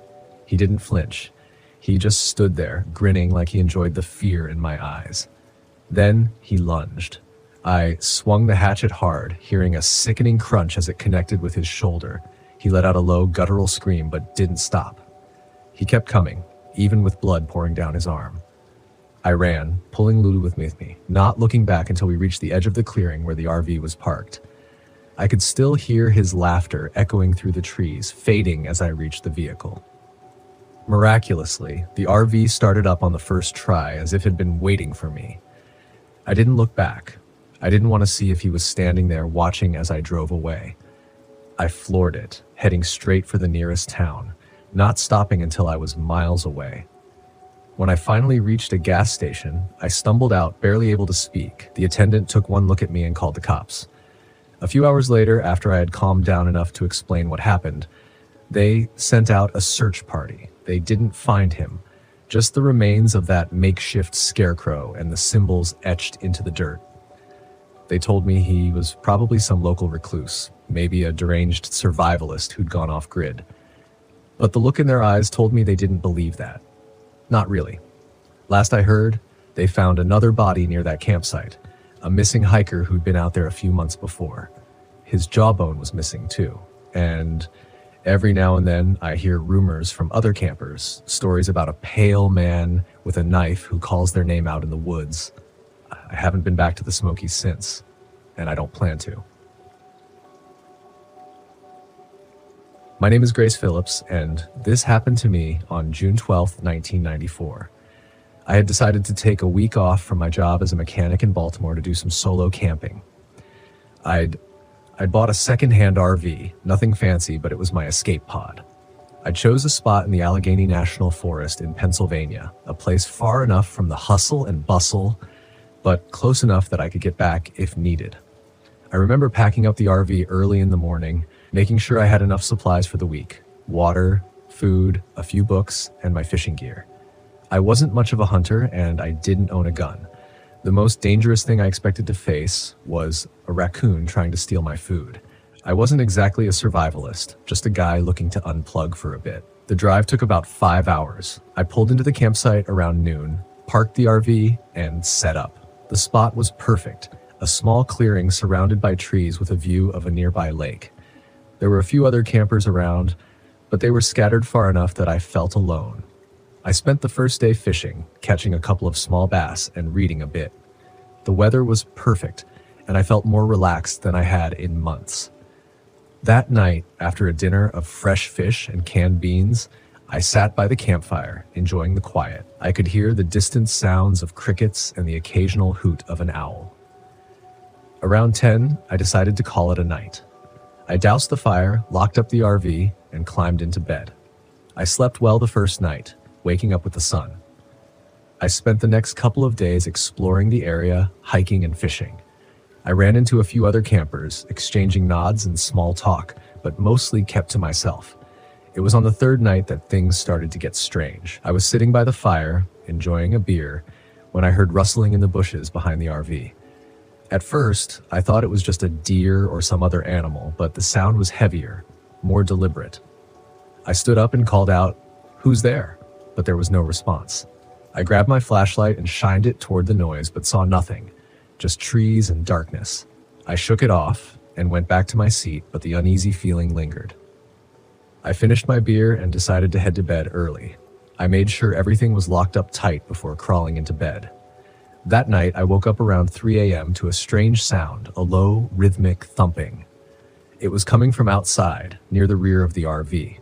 He didn't flinch. He just stood there, grinning like he enjoyed the fear in my eyes. Then he lunged. I swung the hatchet hard, hearing a sickening crunch as it connected with his shoulder. He let out a low, guttural scream, but didn't stop. He kept coming, even with blood pouring down his arm. I ran, pulling Lulu with me, not looking back until we reached the edge of the clearing where the RV was parked. I could still hear his laughter echoing through the trees, fading as I reached the vehicle. Miraculously, the RV started up on the first try, as if it had been waiting for me. I didn't look back. I didn't want to see if he was standing there watching as I drove away. I floored it, heading straight for the nearest town, not stopping until I was miles away. When I finally reached a gas station, I stumbled out, barely able to speak. The attendant took one look at me and called the cops. A few hours later, after I had calmed down enough to explain what happened, they sent out a search party. They didn't find him, just the remains of that makeshift scarecrow and the symbols etched into the dirt. They told me he was probably some local recluse, maybe a deranged survivalist who'd gone off-grid. But the look in their eyes told me they didn't believe that. Not really. Last I heard, they found another body near that campsite, a missing hiker who'd been out there a few months before. His jawbone was missing too, and every now and then I hear rumors from other campers, stories about a pale man with a knife who calls their name out in the woods. I haven't been back to the Smokies since, and I don't plan to. My name is Grace Phillips, and this happened to me on June 12th, 1994. I had decided to take a week off from my job as a mechanic in Baltimore to do some solo camping. I'd bought a second-hand RV, nothing fancy, but it was my escape pod. I chose a spot in the Allegheny National Forest in Pennsylvania, a place far enough from the hustle and bustle, but close enough that I could get back if needed. I remember packing up the RV early in the morning, making sure I had enough supplies for the week: water, food, a few books, and my fishing gear. I wasn't much of a hunter, and I didn't own a gun. The most dangerous thing I expected to face was a raccoon trying to steal my food. I wasn't exactly a survivalist, just a guy looking to unplug for a bit. The drive took about 5 hours. I pulled into the campsite around noon, parked the RV, and set up. The spot was perfect, a small clearing surrounded by trees with a view of a nearby lake. There were a few other campers around, but they were scattered far enough that I felt alone. I spent the first day fishing, catching a couple of small bass and reading a bit. The weather was perfect, and I felt more relaxed than I had in months. That night, after a dinner of fresh fish and canned beans, I sat by the campfire, enjoying the quiet. I could hear the distant sounds of crickets and the occasional hoot of an owl. Around 10, I decided to call it a night. I doused the fire, locked up the RV, and climbed into bed. I slept well the first night, waking up with the sun. I spent the next couple of days exploring the area, hiking and fishing. I ran into a few other campers, exchanging nods and small talk, but mostly kept to myself. It was on the third night that things started to get strange. I was sitting by the fire, enjoying a beer, when I heard rustling in the bushes behind the RV. At first, I thought it was just a deer or some other animal, but the sound was heavier, more deliberate. I stood up and called out, "Who's there?" But there was no response. I grabbed my flashlight and shined it toward the noise, but saw nothing, just trees and darkness. I shook it off and went back to my seat, but the uneasy feeling lingered. I finished my beer and decided to head to bed early. I made sure everything was locked up tight before crawling into bed. That night, I woke up around 3 a.m. to a strange sound, a low, rhythmic thumping. It was coming from outside, near the rear of the RV.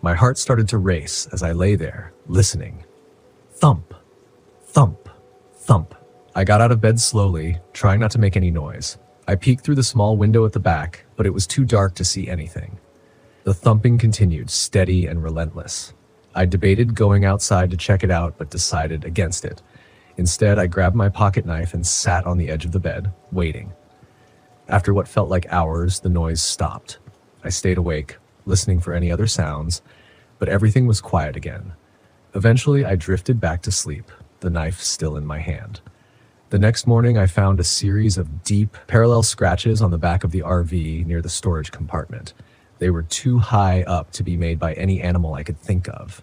My heart started to race as I lay there, listening. Thump, thump, thump. I got out of bed slowly, trying not to make any noise. I peeked through the small window at the back, but it was too dark to see anything. The thumping continued, steady and relentless. I debated going outside to check it out, but decided against it. Instead, I grabbed my pocket knife and sat on the edge of the bed, waiting. After what felt like hours, the noise stopped. I stayed awake, listening for any other sounds, but everything was quiet again. Eventually, I drifted back to sleep, the knife still in my hand. The next morning, I found a series of deep, parallel scratches on the back of the RV near the storage compartment. They were too high up to be made by any animal I could think of.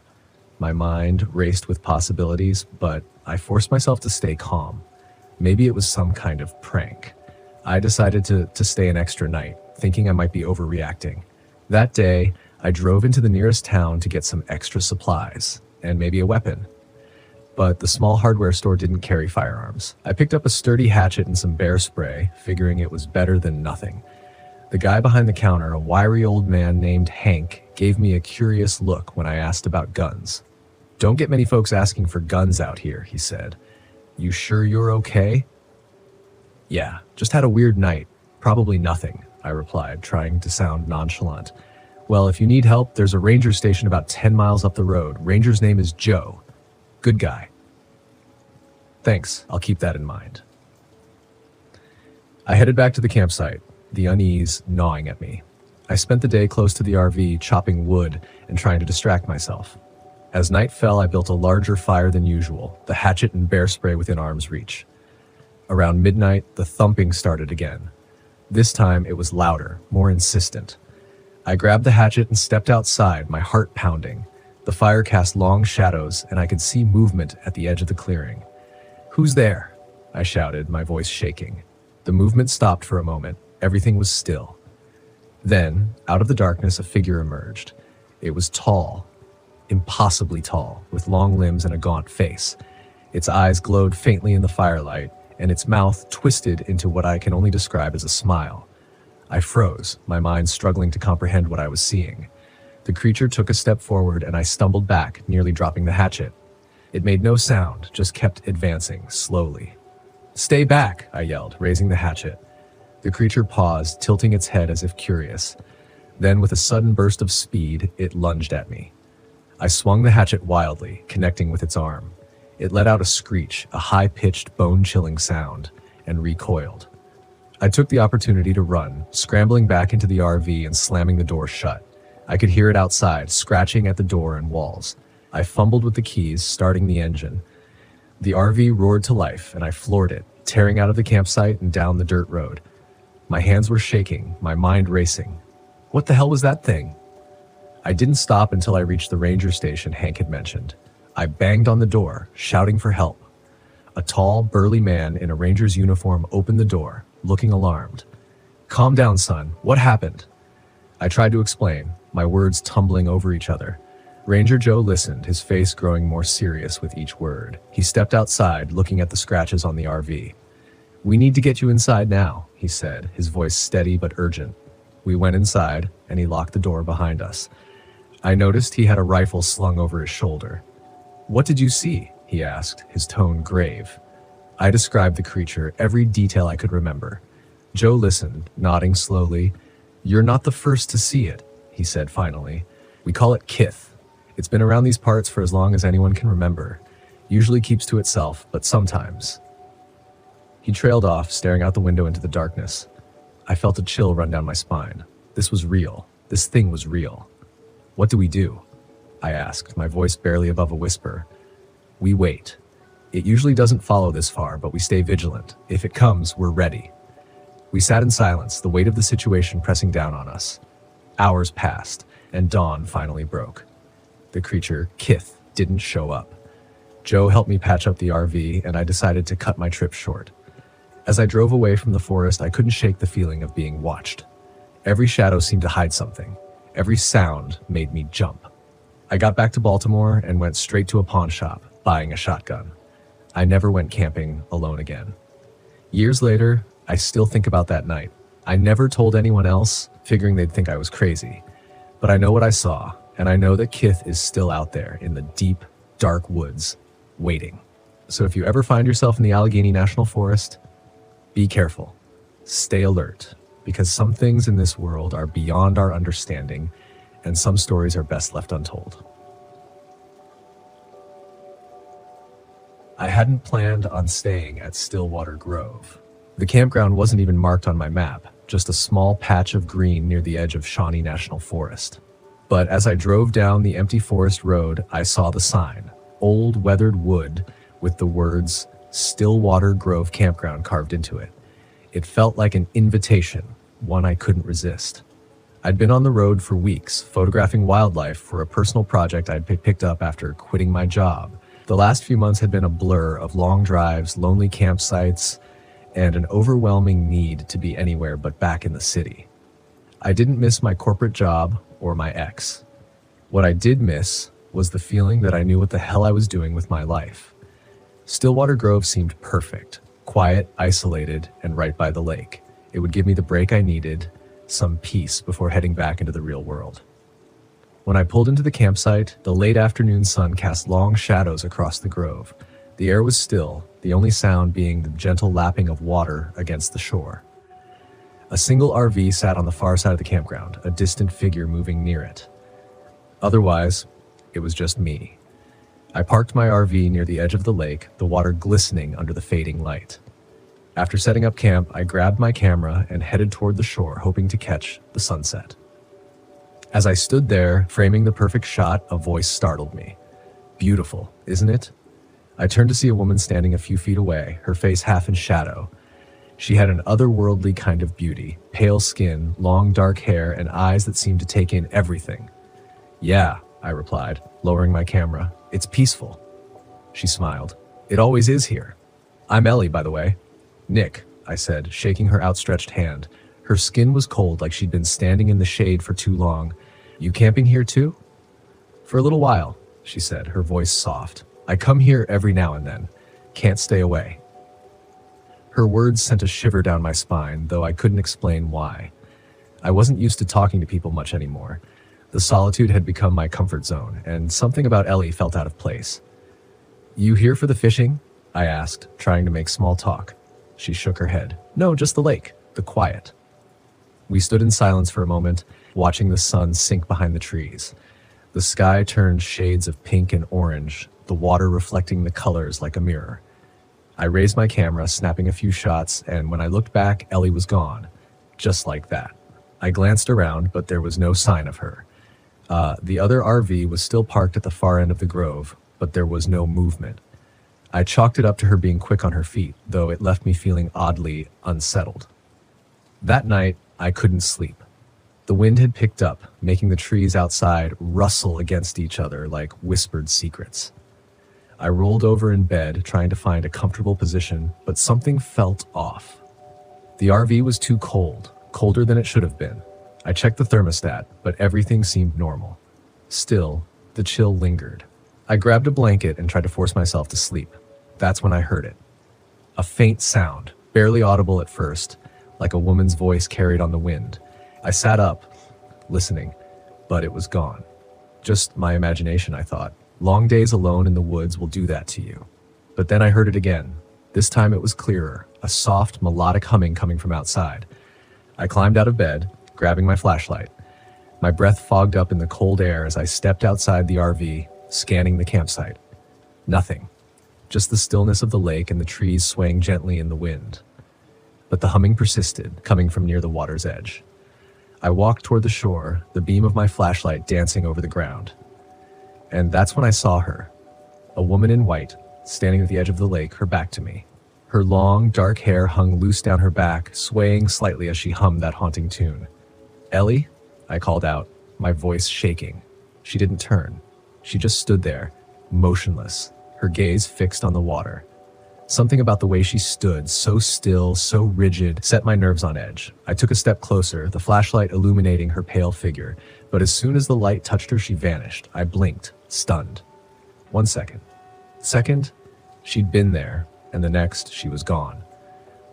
My mind raced with possibilities, but I forced myself to stay calm. Maybe it was some kind of prank. I decided to stay an extra night, thinking I might be overreacting. That day, I drove into the nearest town to get some extra supplies, and maybe a weapon. But the small hardware store didn't carry firearms. I picked up a sturdy hatchet and some bear spray, figuring it was better than nothing. The guy behind the counter, a wiry old man named Hank, gave me a curious look when I asked about guns. "Don't get many folks asking for guns out here," he said. "You sure you're okay?" "Yeah, just had a weird night. Probably nothing," I replied, trying to sound nonchalant. "Well, if you need help, there's a ranger station about 10 miles up the road. Ranger's name is Joe. Good guy." "Thanks, I'll keep that in mind." I headed back to the campsite, the unease gnawing at me. I spent the day close to the RV, chopping wood and trying to distract myself. As night fell, I built a larger fire than usual, the hatchet and bear spray within arm's reach. Around midnight, the thumping started again. This time, it was louder, more insistent. I grabbed the hatchet and stepped outside, my heart pounding. The fire cast long shadows, and I could see movement at the edge of the clearing. "Who's there?" I shouted, my voice shaking. The movement stopped for a moment. Everything was still. Then, out of the darkness, a figure emerged. It was tall, impossibly tall, with long limbs and a gaunt face. Its eyes glowed faintly in the firelight, and its mouth twisted into what I can only describe as a smile. I froze, my mind struggling to comprehend what I was seeing. The creature took a step forward, and I stumbled back, nearly dropping the hatchet. It made no sound, just kept advancing, slowly. "Stay back," I yelled, raising the hatchet. The creature paused, tilting its head as if curious. Then, with a sudden burst of speed, it lunged at me. I swung the hatchet wildly, connecting with its arm. It let out a screech, a high-pitched, bone-chilling sound, and recoiled. I took the opportunity to run, scrambling back into the RV and slamming the door shut. I could hear it outside, scratching at the door and walls. I fumbled with the keys, starting the engine. The RV roared to life, and I floored it, tearing out of the campsite and down the dirt road. My hands were shaking, my mind racing. What the hell was that thing? I didn't stop until I reached the ranger station Hank had mentioned. I banged on the door, shouting for help. A tall, burly man in a ranger's uniform opened the door, looking alarmed. "Calm down, son. What happened?" I tried to explain, my words tumbling over each other. Ranger Joe listened, his face growing more serious with each word. He stepped outside, looking at the scratches on the RV. "We need to get you inside now," he said, his voice steady but urgent. We went inside, and he locked the door behind us. I noticed he had a rifle slung over his shoulder. "What did you see?" he asked, his tone grave. I described the creature, every detail I could remember. Joe listened, nodding slowly. "You're not the first to see it," he said finally. "We call it Kith. It's been around these parts for as long as anyone can remember. Usually keeps to itself, but sometimes." He trailed off, staring out the window into the darkness. I felt a chill run down my spine. This was real. This thing was real. "What do we do?" I asked, my voice barely above a whisper. "We wait. It usually doesn't follow this far, but we stay vigilant. If it comes, we're ready." We sat in silence, the weight of the situation pressing down on us. Hours passed, and dawn finally broke. The creature, Kith, didn't show up. Joe helped me patch up the RV, and I decided to cut my trip short. As I drove away from the forest, I couldn't shake the feeling of being watched. Every shadow seemed to hide something. Every sound made me jump. I got back to Baltimore and went straight to a pawn shop, buying a shotgun. I never went camping alone again. Years later, I still think about that night. I never told anyone else, figuring they'd think I was crazy. But I know what I saw, and I know that Kith is still out there in the deep, dark woods, waiting. So if you ever find yourself in the Allegheny National Forest, be careful. Stay alert, because some things in this world are beyond our understanding, and some stories are best left untold. I hadn't planned on staying at Stillwater Grove. The campground wasn't even marked on my map, just a small patch of green near the edge of Shawnee National Forest. But as I drove down the empty forest road, I saw the sign, old weathered wood with the words Stillwater Grove Campground carved into it. It felt like an invitation, one I couldn't resist. I'd been on the road for weeks, photographing wildlife for a personal project I'd picked up after quitting my job. The last few months had been a blur of long drives, lonely campsites, and an overwhelming need to be anywhere but back in the city. I didn't miss my corporate job or my ex. What I did miss was the feeling that I knew what the hell I was doing with my life. Stillwater Grove seemed perfect, quiet, isolated, and right by the lake. It would give me the break I needed, some peace before heading back into the real world. When I pulled into the campsite, the late afternoon sun cast long shadows across the grove. The air was still, the only sound being the gentle lapping of water against the shore. A single RV sat on the far side of the campground, a distant figure moving near it. Otherwise, it was just me. I parked my RV near the edge of the lake, the water glistening under the fading light. After setting up camp, I grabbed my camera and headed toward the shore, hoping to catch the sunset. As I stood there, framing the perfect shot, a voice startled me. "Beautiful, isn't it?" I turned to see a woman standing a few feet away, her face half in shadow. She had an otherworldly kind of beauty, pale skin, long dark hair, and eyes that seemed to take in everything. "Yeah," I replied, lowering my camera. "It's peaceful." She smiled. "It always is here. I'm Ellie, by the way." "Nick," I said, shaking her outstretched hand. Her skin was cold, like she'd been standing in the shade for too long. "You camping here too?" "For a little while," she said, her voice soft. "I come here every now and then. Can't stay away." Her words sent a shiver down my spine, though I couldn't explain why. I wasn't used to talking to people much anymore. The solitude had become my comfort zone, and something about Ellie felt out of place. You here for the fishing? I asked, trying to make small talk. She shook her head. No, just the lake, the quiet. We stood in silence for a moment, watching the sun sink behind the trees. The sky turned shades of pink and orange, the water reflecting the colors like a mirror. I raised my camera, snapping a few shots, and when I looked back, Ellie was gone. Just like that. I glanced around, but there was no sign of her. The other RV was still parked at the far end of the grove, but there was no movement. I chalked it up to her being quick on her feet, though it left me feeling oddly unsettled. That night, I couldn't sleep. The wind had picked up, making the trees outside rustle against each other like whispered secrets. I rolled over in bed, trying to find a comfortable position, but something felt off. The RV was too cold, colder than it should have been. I checked the thermostat, but everything seemed normal. Still, the chill lingered. I grabbed a blanket and tried to force myself to sleep. That's when I heard it. A faint sound, barely audible at first, like a woman's voice carried on the wind. I sat up, listening, but it was gone. Just my imagination, I thought. Long days alone in the woods will do that to you. But then I heard it again. This time it was clearer, a soft, melodic humming coming from outside. I climbed out of bed, grabbing my flashlight. My breath fogged up in the cold air as I stepped outside the RV, scanning the campsite. Nothing. Just the stillness of the lake and the trees swaying gently in the wind. But the humming persisted, coming from near the water's edge. I walked toward the shore, the beam of my flashlight dancing over the ground. And that's when I saw her. A woman in white, standing at the edge of the lake, her back to me. Her long, dark hair hung loose down her back, swaying slightly as she hummed that haunting tune. Ellie? I called out, my voice shaking. She didn't turn. She just stood there, motionless, her gaze fixed on the water. Something about the way she stood, so still, so rigid, set my nerves on edge. I took a step closer, the flashlight illuminating her pale figure, but as soon as the light touched her, she vanished. I blinked, stunned. 1 second. Second, she'd been there, and the next, she was gone.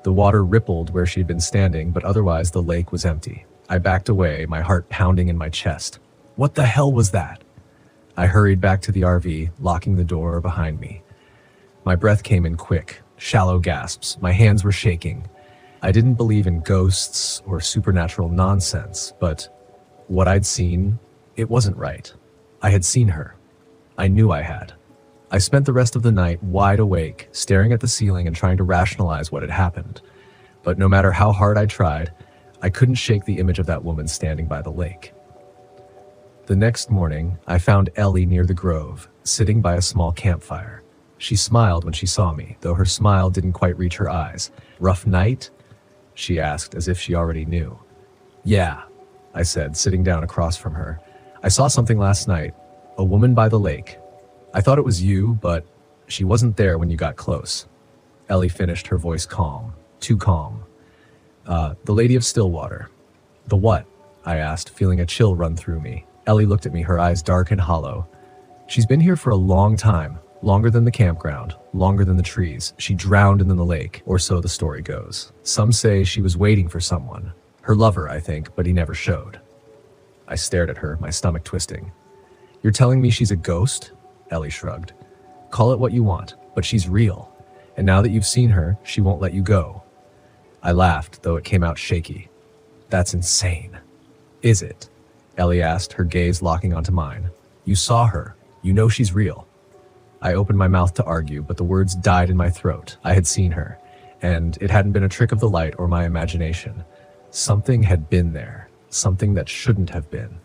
The water rippled where she'd been standing, but otherwise the lake was empty. I backed away, my heart pounding in my chest. What the hell was that? I hurried back to the RV, locking the door behind me. My breath came in quick, shallow gasps. My hands were shaking. I didn't believe in ghosts or supernatural nonsense, but what I'd seen, it wasn't right. I had seen her. I knew I had. I spent the rest of the night wide awake, staring at the ceiling and trying to rationalize what had happened. But no matter how hard I tried, I couldn't shake the image of that woman standing by the lake. The next morning, I found Ellie near the grove, sitting by a small campfire. She smiled when she saw me, though her smile didn't quite reach her eyes. Rough night? She asked, as if she already knew. Yeah, I said, sitting down across from her. I saw something last night. A woman by the lake. I thought it was you, but she wasn't there when you got close. Ellie finished, her voice calm. Too calm. The Lady of Stillwater. The what? I asked, feeling a chill run through me. Ellie looked at me, her eyes dark and hollow. She's been here for a long time. Longer than the campground, longer than the trees. She drowned in the lake, or so the story goes. Some say she was waiting for someone. Her lover, I think, but he never showed. I stared at her, my stomach twisting. You're telling me she's a ghost? Ellie shrugged. Call it what you want, but she's real. And now that you've seen her, she won't let you go. I laughed, though it came out shaky. That's insane. Is it? Ellie asked, her gaze locking onto mine. You saw her. You know she's real. I opened my mouth to argue, but the words died in my throat. I had seen her, and it hadn't been a trick of the light or my imagination. Something had been there, something that shouldn't have been.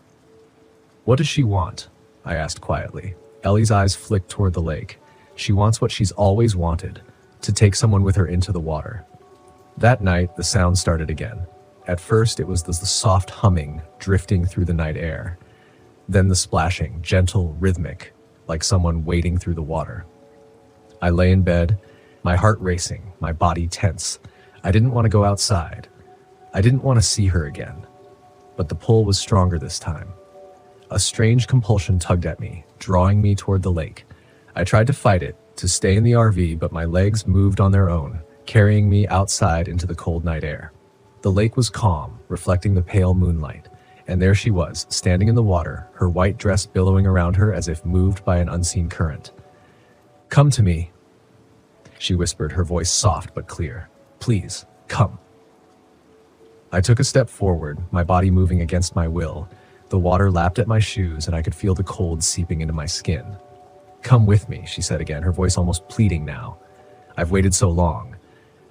What does she want? I asked quietly. Ellie's eyes flicked toward the lake. She wants what she's always wanted, to take someone with her into the water. That night, the sound started again. At first, it was the soft humming drifting through the night air. Then the splashing, gentle, rhythmic, like someone wading through the water. I lay in bed, my heart racing, my body tense. I didn't want to go outside. I didn't want to see her again. But the pull was stronger this time. A strange compulsion tugged at me, drawing me toward the lake. I tried to fight it, to stay in the RV, but my legs moved on their own, carrying me outside into the cold night air. The lake was calm, reflecting the pale moonlight. And there she was, standing in the water, her white dress billowing around her as if moved by an unseen current. "Come to me," she whispered, her voice soft but clear. "Please, come." I took a step forward, my body moving against my will. The water lapped at my shoes, and I could feel the cold seeping into my skin. "Come with me," she said again, her voice almost pleading now. "I've waited so long."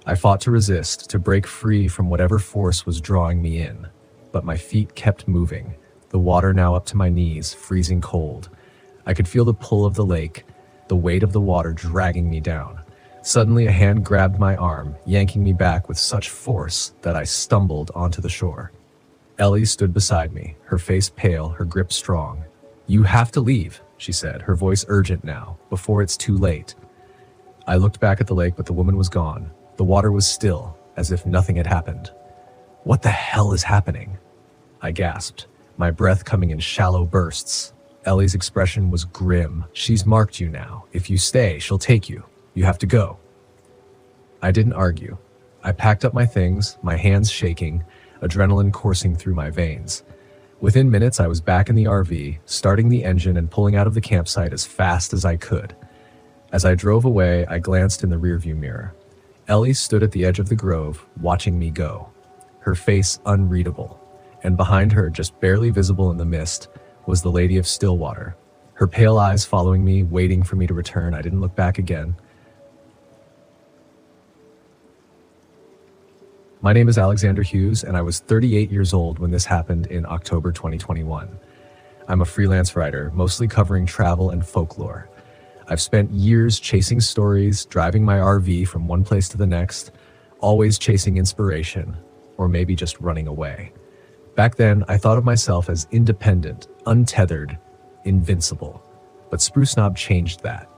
I fought to resist, to break free from whatever force was drawing me in. But my feet kept moving, the water now up to my knees, freezing cold. I could feel the pull of the lake, the weight of the water dragging me down. Suddenly, a hand grabbed my arm, yanking me back with such force that I stumbled onto the shore. Ellie stood beside me, her face pale, her grip strong. "You have to leave," she said, her voice urgent now, "before it's too late." I looked back at the lake, but the woman was gone. The water was still, as if nothing had happened. "What the hell is happening?" I gasped, my breath coming in shallow bursts. Ellie's expression was grim. "She's marked you now. If you stay, she'll take you. You have to go." I didn't argue. I packed up my things, my hands shaking, adrenaline coursing through my veins. Within minutes, I was back in the RV, starting the engine and pulling out of the campsite as fast as I could. As I drove away, I glanced in the rearview mirror. Ellie stood at the edge of the grove, watching me go, her face unreadable, and behind her, just barely visible in the mist, was the Lady of Stillwater, her pale eyes following me, waiting for me to return. I didn't look back again. My name is Alexander Hughes, and I was 38 years old when this happened in October 2021. I'm a freelance writer, mostly covering travel and folklore. I've spent years chasing stories, driving my RV from one place to the next, always chasing inspiration, or maybe just running away. Back then, I thought of myself as independent, untethered, invincible. But Spruce Knob changed that.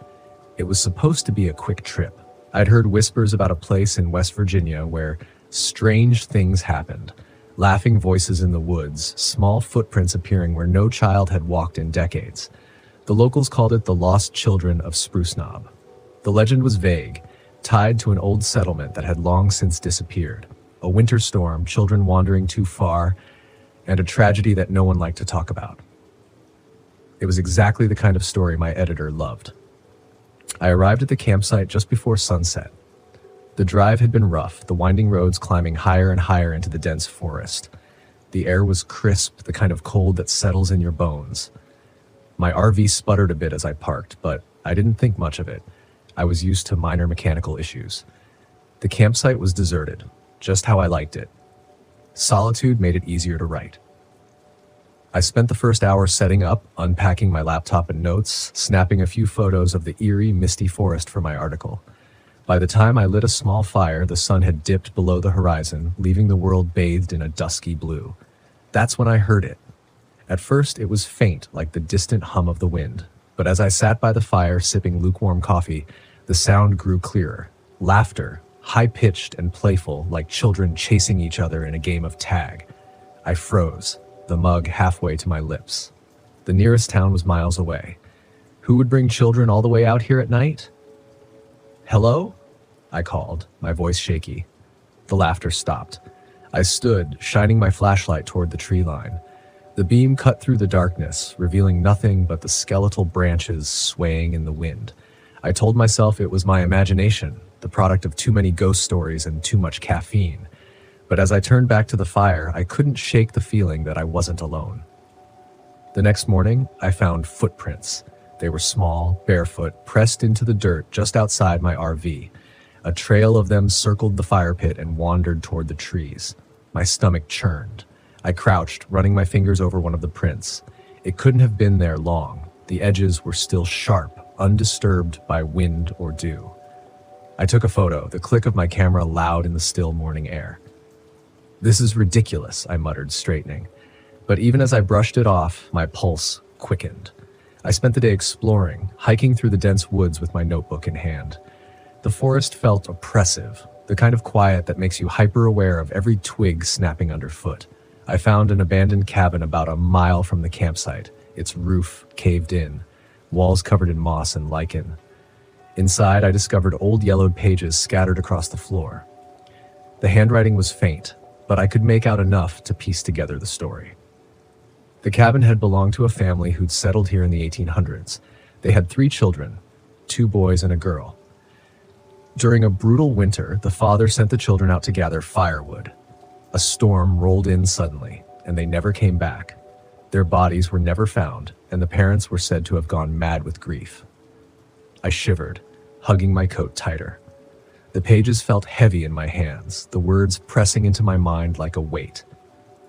It was supposed to be a quick trip. I'd heard whispers about a place in West Virginia where strange things happened. Laughing voices in the woods, small footprints appearing where no child had walked in decades. The locals called it the Lost Children of Spruce Knob. The legend was vague, tied to an old settlement that had long since disappeared. A winter storm, children wandering too far, and a tragedy that no one liked to talk about. It was exactly the kind of story my editor loved. I arrived at the campsite just before sunset. The drive had been rough, the winding roads climbing higher and higher into the dense forest. The air was crisp, the kind of cold that settles in your bones. My RV sputtered a bit as I parked, but I didn't think much of it. I was used to minor mechanical issues. The campsite was deserted, just how I liked it. Solitude made it easier to write. I spent the first hour setting up, unpacking my laptop and notes, snapping a few photos of the eerie, misty forest for my article. By the time I lit a small fire, the sun had dipped below the horizon, leaving the world bathed in a dusky blue. That's when I heard it. At first, it was faint, like the distant hum of the wind. But as I sat by the fire, sipping lukewarm coffee, the sound grew clearer. Laughter, high-pitched and playful, like children chasing each other in a game of tag. I froze, the mug halfway to my lips. The nearest town was miles away. Who would bring children all the way out here at night? "Hello?" I called, my voice shaky. The laughter stopped. I stood, shining my flashlight toward the tree line. The beam cut through the darkness, revealing nothing but the skeletal branches swaying in the wind. I told myself it was my imagination, the product of too many ghost stories and too much caffeine. But as I turned back to the fire, I couldn't shake the feeling that I wasn't alone. The next morning, I found footprints. They were small, barefoot, pressed into the dirt just outside my RV. A trail of them circled the fire pit and wandered toward the trees. My stomach churned. I crouched, running my fingers over one of the prints. It couldn't have been there long. The edges were still sharp, undisturbed by wind or dew. I took a photo, the click of my camera loud in the still morning air. "This is ridiculous," I muttered, straightening. But even as I brushed it off, my pulse quickened. I spent the day exploring, hiking through the dense woods with my notebook in hand. The forest felt oppressive, the kind of quiet that makes you hyper-aware of every twig snapping underfoot. I found an abandoned cabin about a mile from the campsite, its roof caved in, walls covered in moss and lichen. Inside, I discovered old yellowed pages scattered across the floor. The handwriting was faint, but I could make out enough to piece together the story. The cabin had belonged to a family who'd settled here in the 1800s. They had 3 children, 2 boys and a girl. During a brutal winter, the father sent the children out to gather firewood. A storm rolled in suddenly, and they never came back. Their bodies were never found, and the parents were said to have gone mad with grief. I shivered, hugging my coat tighter. The pages felt heavy in my hands, the words pressing into my mind like a weight.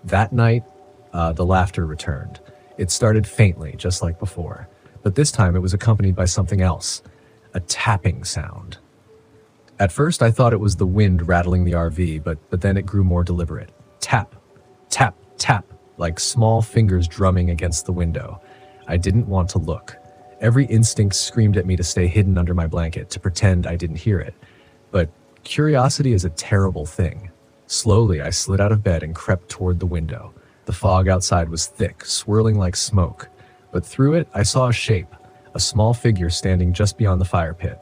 That night, the laughter returned. It started faintly, just like before, but this time it was accompanied by something else, a tapping sound. At first, I thought it was the wind rattling the RV, but then it grew more deliberate. Tap, tap, tap, like small fingers drumming against the window. I didn't want to look. Every instinct screamed at me to stay hidden under my blanket, to pretend I didn't hear it. But curiosity is a terrible thing. Slowly, I slid out of bed and crept toward the window. The fog outside was thick, swirling like smoke, but through it, I saw a shape, a small figure standing just beyond the fire pit.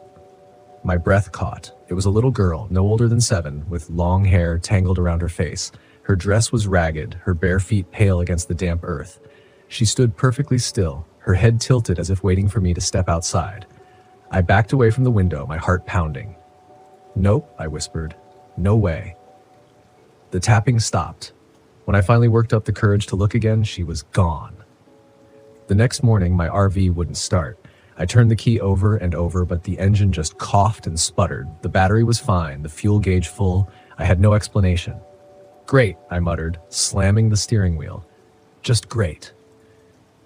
My breath caught. It was a little girl, no older than 7, with long hair tangled around her face. Her dress was ragged, her bare feet pale against the damp earth. She stood perfectly still, her head tilted as if waiting for me to step outside. I backed away from the window, my heart pounding. "Nope," I whispered. "No way." The tapping stopped. When I finally worked up the courage to look again, she was gone. The next morning, my RV wouldn't start. I turned the key over and over, but the engine just coughed and sputtered. The battery was fine, the fuel gauge full. I had no explanation. "Great," I muttered, slamming the steering wheel. Just great.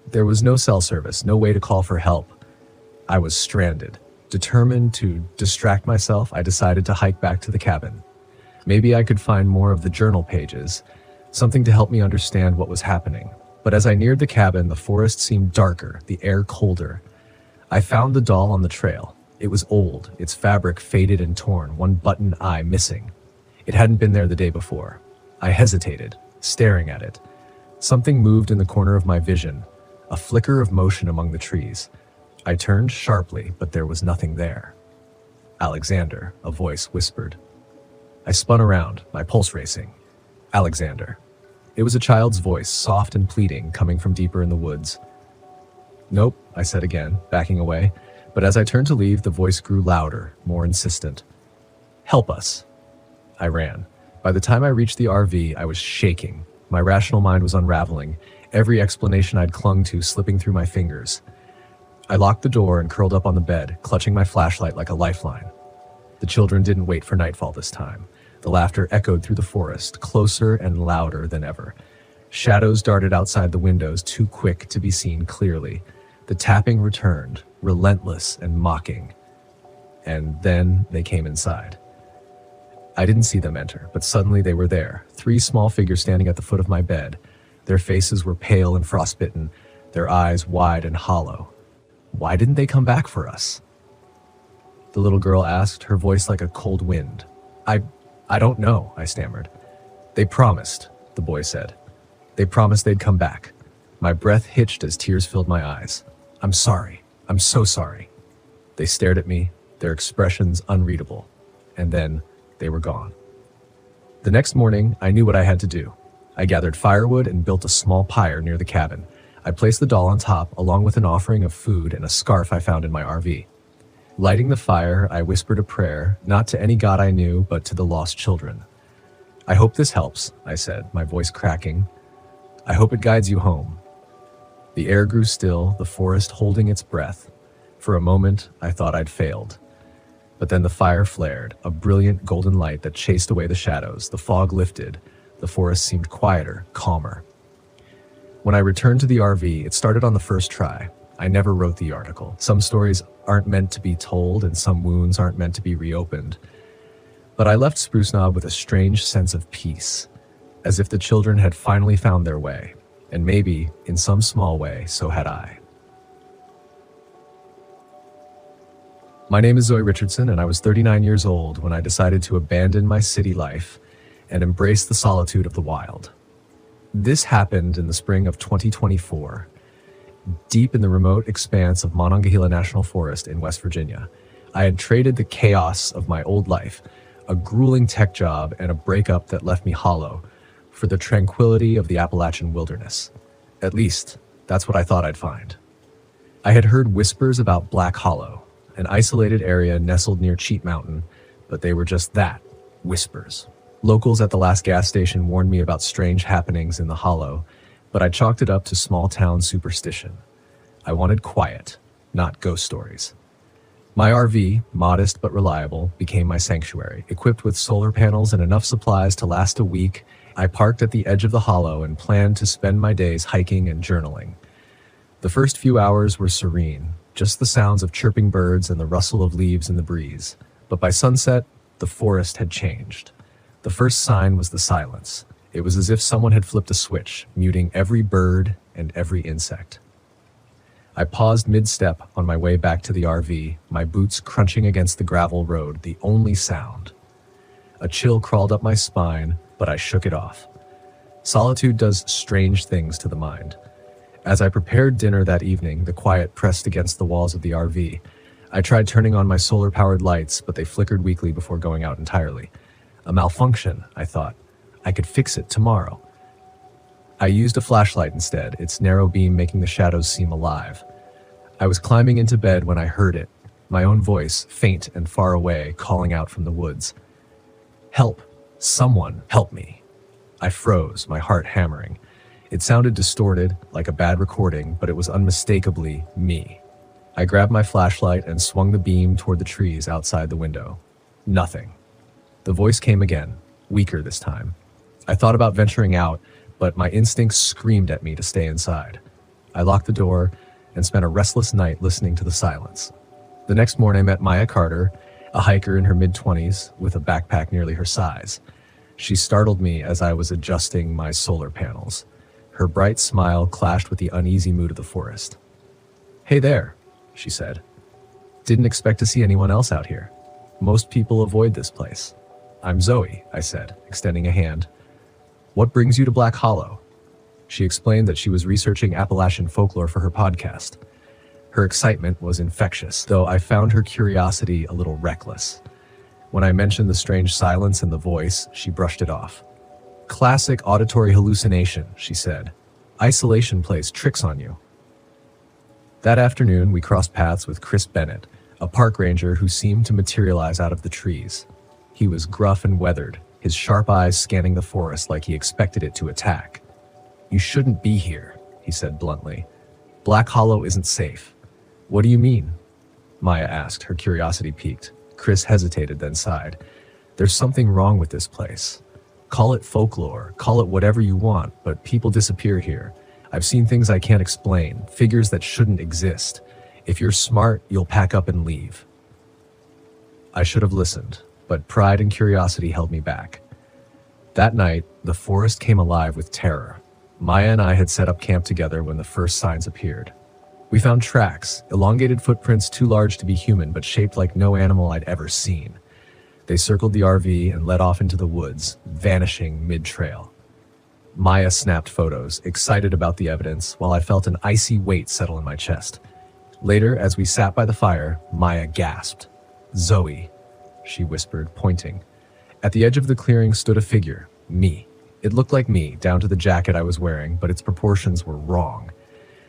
There was no cell service, no way to call for help. I was stranded. Determined to distract myself, I decided to hike back to the cabin. Maybe I could find more of the journal pages, something to help me understand what was happening. But as I neared the cabin, the forest seemed darker, the air colder. I found the doll on the trail. It was old, its fabric faded and torn, one button eye missing. It hadn't been there the day before. I hesitated, staring at it. Something moved in the corner of my vision, a flicker of motion among the trees. I turned sharply, but there was nothing there. "Alexander," a voice whispered. I spun around, my pulse racing. "Alexander." It was a child's voice, soft and pleading, coming from deeper in the woods. "Nope," I said again, backing away, but as I turned to leave, the voice grew louder, more insistent. "Help us." I ran. By the time I reached the RV, I was shaking. My rational mind was unraveling, every explanation I'd clung to slipping through my fingers. I locked the door and curled up on the bed, clutching my flashlight like a lifeline. The children didn't wait for nightfall this time. The laughter echoed through the forest, closer and louder than ever. Shadows darted outside the windows, too quick to be seen clearly. The tapping returned, relentless and mocking. And then they came inside. I didn't see them enter, but suddenly they were there, 3 small figures standing at the foot of my bed. Their faces were pale and frostbitten, their eyes wide and hollow. Why didn't they come back for us? The little girl asked, her voice like a cold wind. I don't know, I stammered. "They promised," the boy said. "They promised they'd come back." My breath hitched as tears filled my eyes. "I'm sorry. I'm so sorry." They stared at me, their expressions unreadable. And then they were gone. The next morning, I knew what I had to do. I gathered firewood and built a small pyre near the cabin. I placed the doll on top, along with an offering of food and a scarf I found in my RV. Lighting the fire, I whispered a prayer, not to any god I knew, but to the lost children. "I hope this helps," I said, my voice cracking. "I hope it guides you home." The air grew still, the forest holding its breath. For a moment, I thought I'd failed. But then the fire flared, a brilliant golden light that chased away the shadows. The fog lifted. The forest seemed quieter, calmer. When I returned to the RV, it started on the first try. I never wrote the article. Some stories aren't meant to be told, and some wounds aren't meant to be reopened. But I left Spruce Knob with a strange sense of peace, as if the children had finally found their way, and maybe, in some small way, so had I. My name is Zoe Richardson, and I was 39 years old when I decided to abandon my city life and embrace the solitude of the wild. This happened in the spring of 2024, deep in the remote expanse of Monongahela National Forest in West Virginia. I had traded the chaos of my old life, a grueling tech job and a breakup that left me hollow, for the tranquility of the Appalachian wilderness. At least, that's what I thought I'd find. I had heard whispers about Black Hollow, an isolated area nestled near Cheat Mountain, but they were just that, whispers. Locals at the last gas station warned me about strange happenings in the hollow, but I chalked it up to small-town superstition. I wanted quiet, not ghost stories. My RV, modest but reliable, became my sanctuary. Equipped with solar panels and enough supplies to last a week, I parked at the edge of the hollow and planned to spend my days hiking and journaling. The first few hours were serene, just the sounds of chirping birds and the rustle of leaves in the breeze. But by sunset, the forest had changed. The first sign was the silence. It was as if someone had flipped a switch, muting every bird and every insect. I paused mid-step on my way back to the RV, my boots crunching against the gravel road, the only sound. A chill crawled up my spine, but I shook it off. Solitude does strange things to the mind. As I prepared dinner that evening, the quiet pressed against the walls of the RV. I tried turning on my solar-powered lights, but they flickered weakly before going out entirely. A malfunction, I thought. I could fix it tomorrow. I used a flashlight instead, its narrow beam making the shadows seem alive. I was climbing into bed when I heard it, my own voice, faint and far away, calling out from the woods. Help! Someone help me! I froze, my heart hammering. It sounded distorted, like a bad recording, but it was unmistakably me. I grabbed my flashlight and swung the beam toward the trees outside the window. Nothing. The voice came again, weaker this time. I thought about venturing out, but my instincts screamed at me to stay inside. I locked the door and spent a restless night listening to the silence. The next morning I met Maya Carter, a hiker in her mid-20s with a backpack nearly her size. She startled me as I was adjusting my solar panels. Her bright smile clashed with the uneasy mood of the forest. "Hey there," she said. "Didn't expect to see anyone else out here. Most people avoid this place." "I'm Zoe," I said, extending a hand. "What brings you to Black Hollow?" She explained that she was researching Appalachian folklore for her podcast. Her excitement was infectious, though I found her curiosity a little reckless. When I mentioned the strange silence and the voice, she brushed it off. "Classic auditory hallucination," she said. "Isolation plays tricks on you." That afternoon, we crossed paths with Chris Bennett, a park ranger who seemed to materialize out of the trees. He was gruff and weathered, his sharp eyes scanning the forest like he expected it to attack. "You shouldn't be here," he said bluntly. "Black Hollow isn't safe." "What do you mean?" Maya asked, her curiosity piqued. Chris hesitated, then sighed. "There's something wrong with this place. Call it folklore, call it whatever you want, but people disappear here. I've seen things I can't explain, figures that shouldn't exist. If you're smart, you'll pack up and leave." I should have listened, but pride and curiosity held me back. That night, the forest came alive with terror. Maya and I had set up camp together when the first signs appeared. We found tracks, elongated footprints too large to be human but shaped like no animal I'd ever seen. They circled the RV and led off into the woods, vanishing mid-trail. Maya snapped photos, excited about the evidence, while I felt an icy weight settle in my chest. Later, as we sat by the fire, Maya gasped. "Zoe," she whispered, pointing. At the edge of the clearing stood a figure, me. It looked like me, down to the jacket I was wearing, but its proportions were wrong.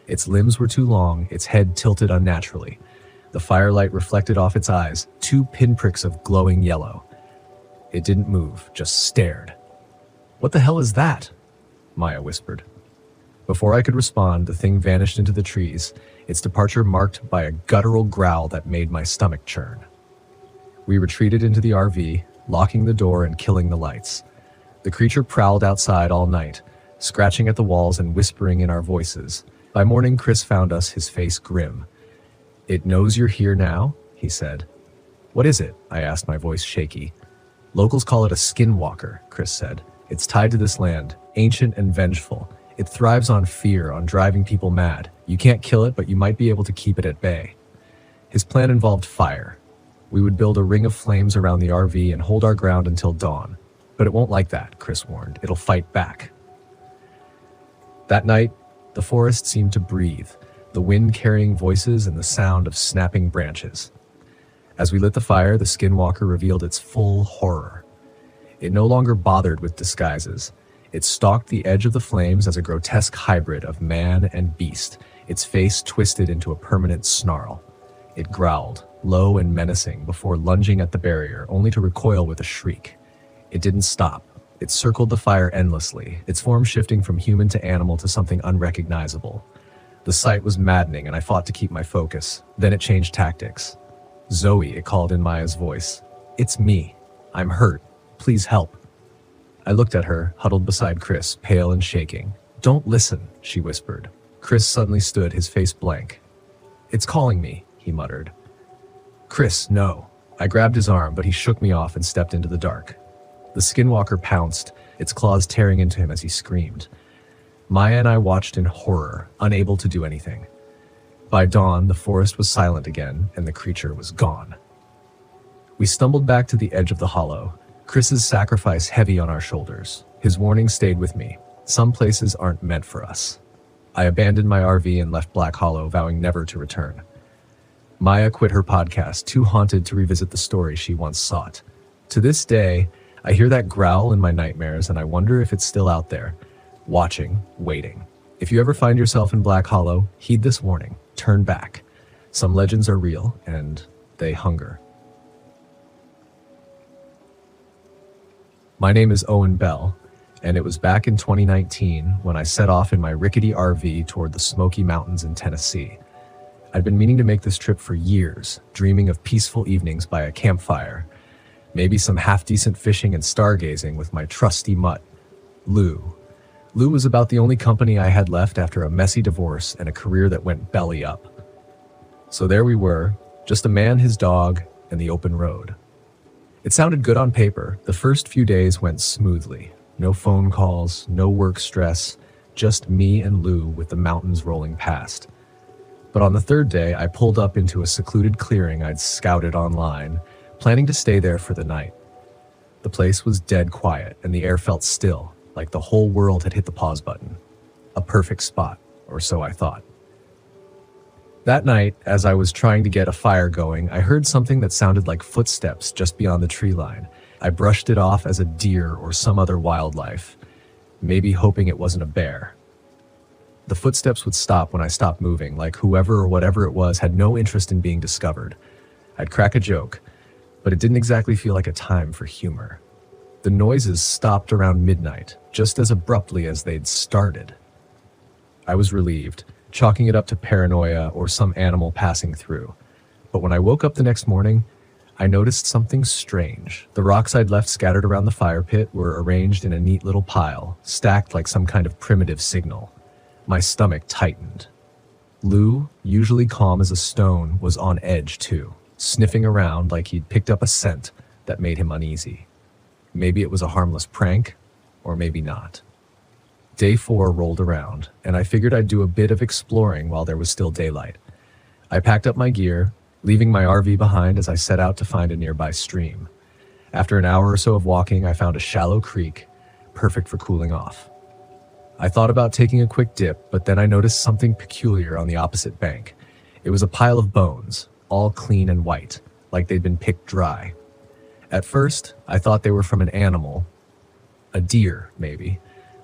Its limbs were too long, its head tilted unnaturally. The firelight reflected off its eyes, 2 pinpricks of glowing yellow. It didn't move, just stared. "What the hell is that?" Maya whispered. Before I could respond, the thing vanished into the trees, its departure marked by a guttural growl that made my stomach churn. We retreated into the RV, locking the door and killing the lights. The creature prowled outside all night, scratching at the walls and whispering in our voices. By morning, Chris found us, his face grim. "It knows you're here now?" he said. "What is it?" I asked, my voice shaky. "Locals call it a skinwalker," Chris said. "It's tied to this land, ancient and vengeful. It thrives on fear, on driving people mad. You can't kill it, but you might be able to keep it at bay." His plan involved fire. We would build a ring of flames around the RV and hold our ground until dawn. "But it won't like that," Chris warned. "It'll fight back." That night, the forest seemed to breathe, the wind carrying voices and the sound of snapping branches. As we lit the fire, the skinwalker revealed its full horror. It no longer bothered with disguises. It stalked the edge of the flames as a grotesque hybrid of man and beast, its face twisted into a permanent snarl. It growled, low and menacing, before lunging at the barrier, only to recoil with a shriek. It didn't stop. It circled the fire endlessly, its form shifting from human to animal to something unrecognizable. The sight was maddening, and I fought to keep my focus. Then it changed tactics. "Zoe," it called in Maya's voice. "It's me. I'm hurt. Please help." I looked at her, huddled beside Chris, pale and shaking. "Don't listen," she whispered. Chris suddenly stood, his face blank. "It's calling me," he muttered. "Chris, no." I grabbed his arm, but he shook me off and stepped into the dark. The skinwalker pounced, its claws tearing into him as he screamed. Maya and I watched in horror, unable to do anything. By dawn, the forest was silent again, and the creature was gone. We stumbled back to the edge of the hollow, Chris's sacrifice heavy on our shoulders. His warning stayed with me. Some places aren't meant for us. I abandoned my RV and left Black Hollow, vowing never to return. Maya quit her podcast, too haunted to revisit the story she once sought. To this day, I hear that growl in my nightmares, and I wonder if it's still out there, watching, waiting. If you ever find yourself in Black Hollow, heed this warning. Turn back. Some legends are real, and they hunger. My name is Owen Bell, and it was back in 2019 when I set off in my rickety RV toward the Smoky Mountains in Tennessee. I'd been meaning to make this trip for years, dreaming of peaceful evenings by a campfire, maybe some half-decent fishing and stargazing with my trusty mutt, Lou. Lou was about the only company I had left after a messy divorce and a career that went belly up. So there we were, just a man, his dog, and the open road. It sounded good on paper. The first few days went smoothly. No phone calls, no work stress, just me and Lou with the mountains rolling past. But on the third day, I pulled up into a secluded clearing I'd scouted online, planning to stay there for the night. The place was dead quiet, and the air felt still, like the whole world had hit the pause button. A perfect spot, or so I thought. That night, as I was trying to get a fire going, I heard something that sounded like footsteps just beyond the tree line. I brushed it off as a deer or some other wildlife, maybe hoping it wasn't a bear. The footsteps would stop when I stopped moving, like whoever or whatever it was had no interest in being discovered. I'd crack a joke, but it didn't exactly feel like a time for humor. The noises stopped around midnight, just as abruptly as they'd started. I was relieved, chalking it up to paranoia or some animal passing through. But when I woke up the next morning, I noticed something strange. The rocks I'd left scattered around the fire pit were arranged in a neat little pile, stacked like some kind of primitive signal. My stomach tightened. Lou, usually calm as a stone, was on edge too, sniffing around like he'd picked up a scent that made him uneasy. Maybe it was a harmless prank, or maybe not. Day 4 rolled around, and I figured I'd do a bit of exploring while there was still daylight. I packed up my gear, leaving my RV behind as I set out to find a nearby stream. After an hour or so of walking, I found a shallow creek, perfect for cooling off. I thought about taking a quick dip, but then I noticed something peculiar on the opposite bank. It was a pile of bones, all clean and white, like they'd been picked dry. At first, I thought they were from an animal, a deer, maybe,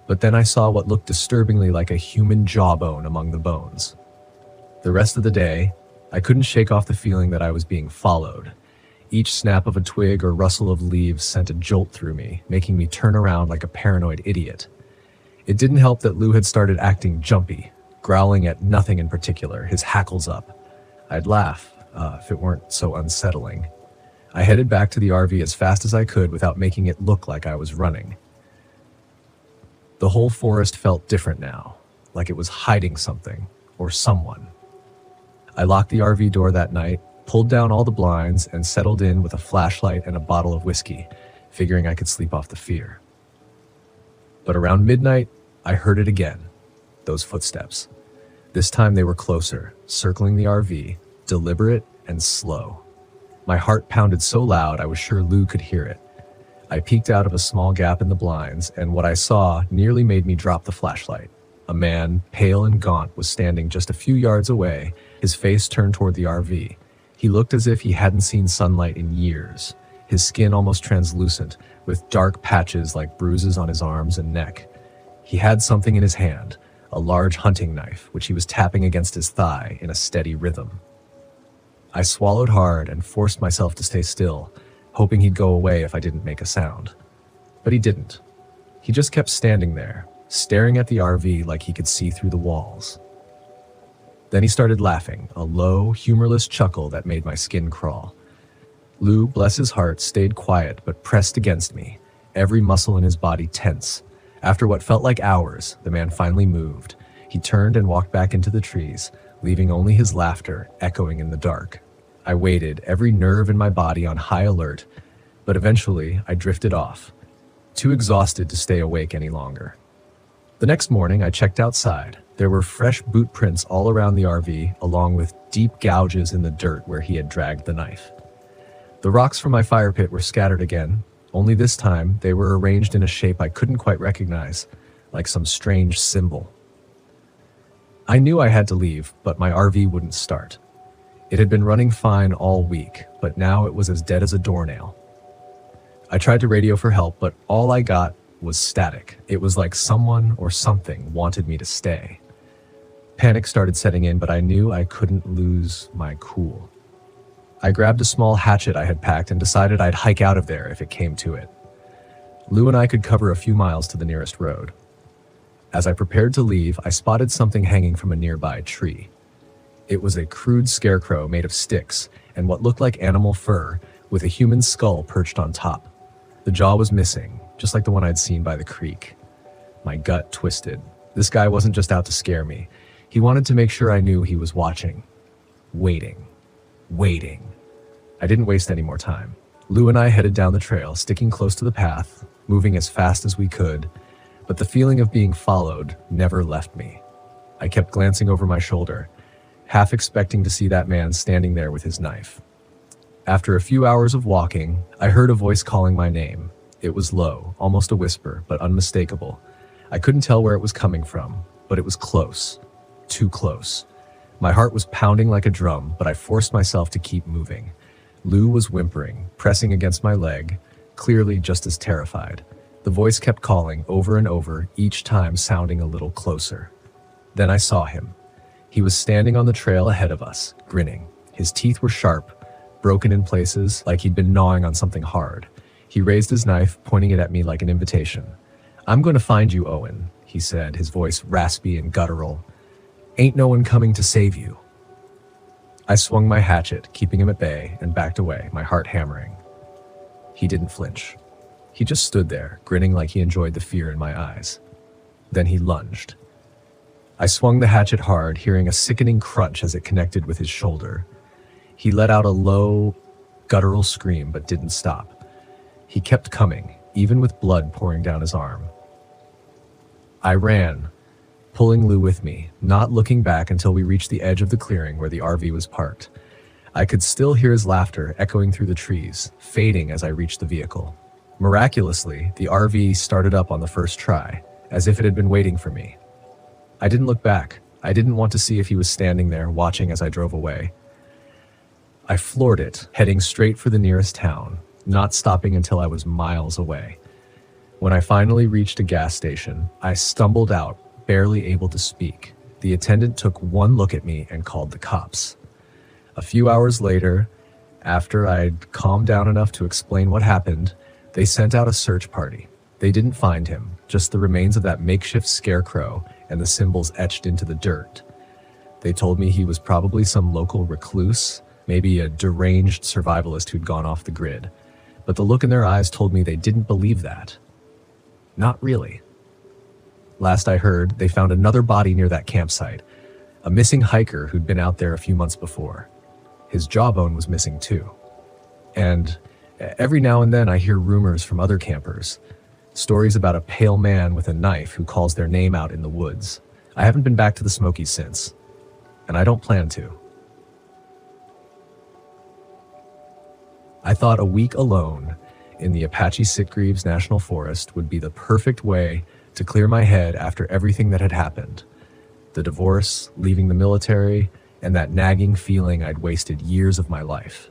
but then I saw what looked disturbingly like a human jawbone among the bones. The rest of the day, I couldn't shake off the feeling that I was being followed. Each snap of a twig or rustle of leaves sent a jolt through me, making me turn around like a paranoid idiot. It didn't help that Lou had started acting jumpy, growling at nothing in particular, his hackles up. I'd laugh, if it weren't so unsettling. I headed back to the RV as fast as I could without making it look like I was running. The whole forest felt different now, like it was hiding something, or someone. I locked the RV door that night, pulled down all the blinds, and settled in with a flashlight and a bottle of whiskey, figuring I could sleep off the fear. But around midnight, I heard it again, those footsteps. This time they were closer, circling the RV, deliberate and slow. My heart pounded so loud I was sure Lou could hear it. I peeked out of a small gap in the blinds, and what I saw nearly made me drop the flashlight. A man, pale and gaunt, was standing just a few yards away, his face turned toward the RV. He looked as if he hadn't seen sunlight in years, his skin almost translucent, with dark patches like bruises on his arms and neck. He had something in his hand, a large hunting knife, which he was tapping against his thigh in a steady rhythm. I swallowed hard and forced myself to stay still, hoping he'd go away if I didn't make a sound. But he didn't. He just kept standing there, staring at the RV like he could see through the walls. Then he started laughing, a low, humorless chuckle that made my skin crawl. Lou, bless his heart, stayed quiet but pressed against me, every muscle in his body tense. After what felt like hours, the man finally moved. He turned and walked back into the trees, leaving only his laughter echoing in the dark. I waited, every nerve in my body on high alert, but eventually I drifted off, too exhausted to stay awake any longer. The next morning, I checked outside. There were fresh boot prints all around the RV, along with deep gouges in the dirt where he had dragged the knife. The rocks from my fire pit were scattered again, only this time they were arranged in a shape I couldn't quite recognize, like some strange symbol. I knew I had to leave, but my RV wouldn't start. It had been running fine all week, but now it was as dead as a doornail. I tried to radio for help, but all I got was static. It was like someone or something wanted me to stay. Panic started setting in, but I knew I couldn't lose my cool. I grabbed a small hatchet I had packed and decided I'd hike out of there if it came to it. Lou and I could cover a few miles to the nearest road. As I prepared to leave, I spotted something hanging from a nearby tree. It was a crude scarecrow made of sticks and what looked like animal fur, with a human skull perched on top. The jaw was missing, just like the one I'd seen by the creek. My gut twisted. This guy wasn't just out to scare me. He wanted to make sure I knew he was watching. Waiting. I didn't waste any more time. Lou and I headed down the trail, sticking close to the path, moving as fast as we could, but the feeling of being followed never left me. I kept glancing over my shoulder, half expecting to see that man standing there with his knife. After a few hours of walking, I heard a voice calling my name. It was low, almost a whisper, but unmistakable. I couldn't tell where it was coming from, but it was close. Too close. My heart was pounding like a drum, but I forced myself to keep moving. Lou was whimpering, pressing against my leg, clearly just as terrified. The voice kept calling over and over, each time sounding a little closer. Then I saw him. He was standing on the trail ahead of us, grinning. His teeth were sharp, broken in places, like he'd been gnawing on something hard. He raised his knife, pointing it at me like an invitation. "I'm going to find you, Owen," he said, his voice raspy and guttural. "Ain't no one coming to save you." I swung my hatchet, keeping him at bay, and backed away, my heart hammering. He didn't flinch. He just stood there, grinning like he enjoyed the fear in my eyes. Then he lunged. I swung the hatchet hard, hearing a sickening crunch as it connected with his shoulder. He let out a low, guttural scream, but didn't stop. He kept coming, even with blood pouring down his arm. I ran, pulling Lou with me, not looking back until we reached the edge of the clearing where the RV was parked. I could still hear his laughter echoing through the trees, fading as I reached the vehicle. Miraculously, the RV started up on the first try, as if it had been waiting for me. I didn't look back. I didn't want to see if he was standing there, watching as I drove away. I floored it, heading straight for the nearest town, not stopping until I was miles away. When I finally reached a gas station, I stumbled out, barely able to speak. The attendant took one look at me and called the cops. A few hours later, after I'd calmed down enough to explain what happened, they sent out a search party. They didn't find him, just the remains of that makeshift scarecrow and the symbols etched into the dirt. They told me he was probably some local recluse, maybe a deranged survivalist who'd gone off the grid. But the look in their eyes told me they didn't believe that. Not really. Last I heard, they found another body near that campsite, a missing hiker who'd been out there a few months before. His jawbone was missing too. And every now and then I hear rumors from other campers, stories about a pale man with a knife who calls their name out in the woods. I haven't been back to the Smokies since, and I don't plan to. I thought a week alone in the Apache Sitgreaves National Forest would be the perfect way to clear my head after everything that had happened. The divorce, leaving the military, and that nagging feeling I'd wasted years of my life.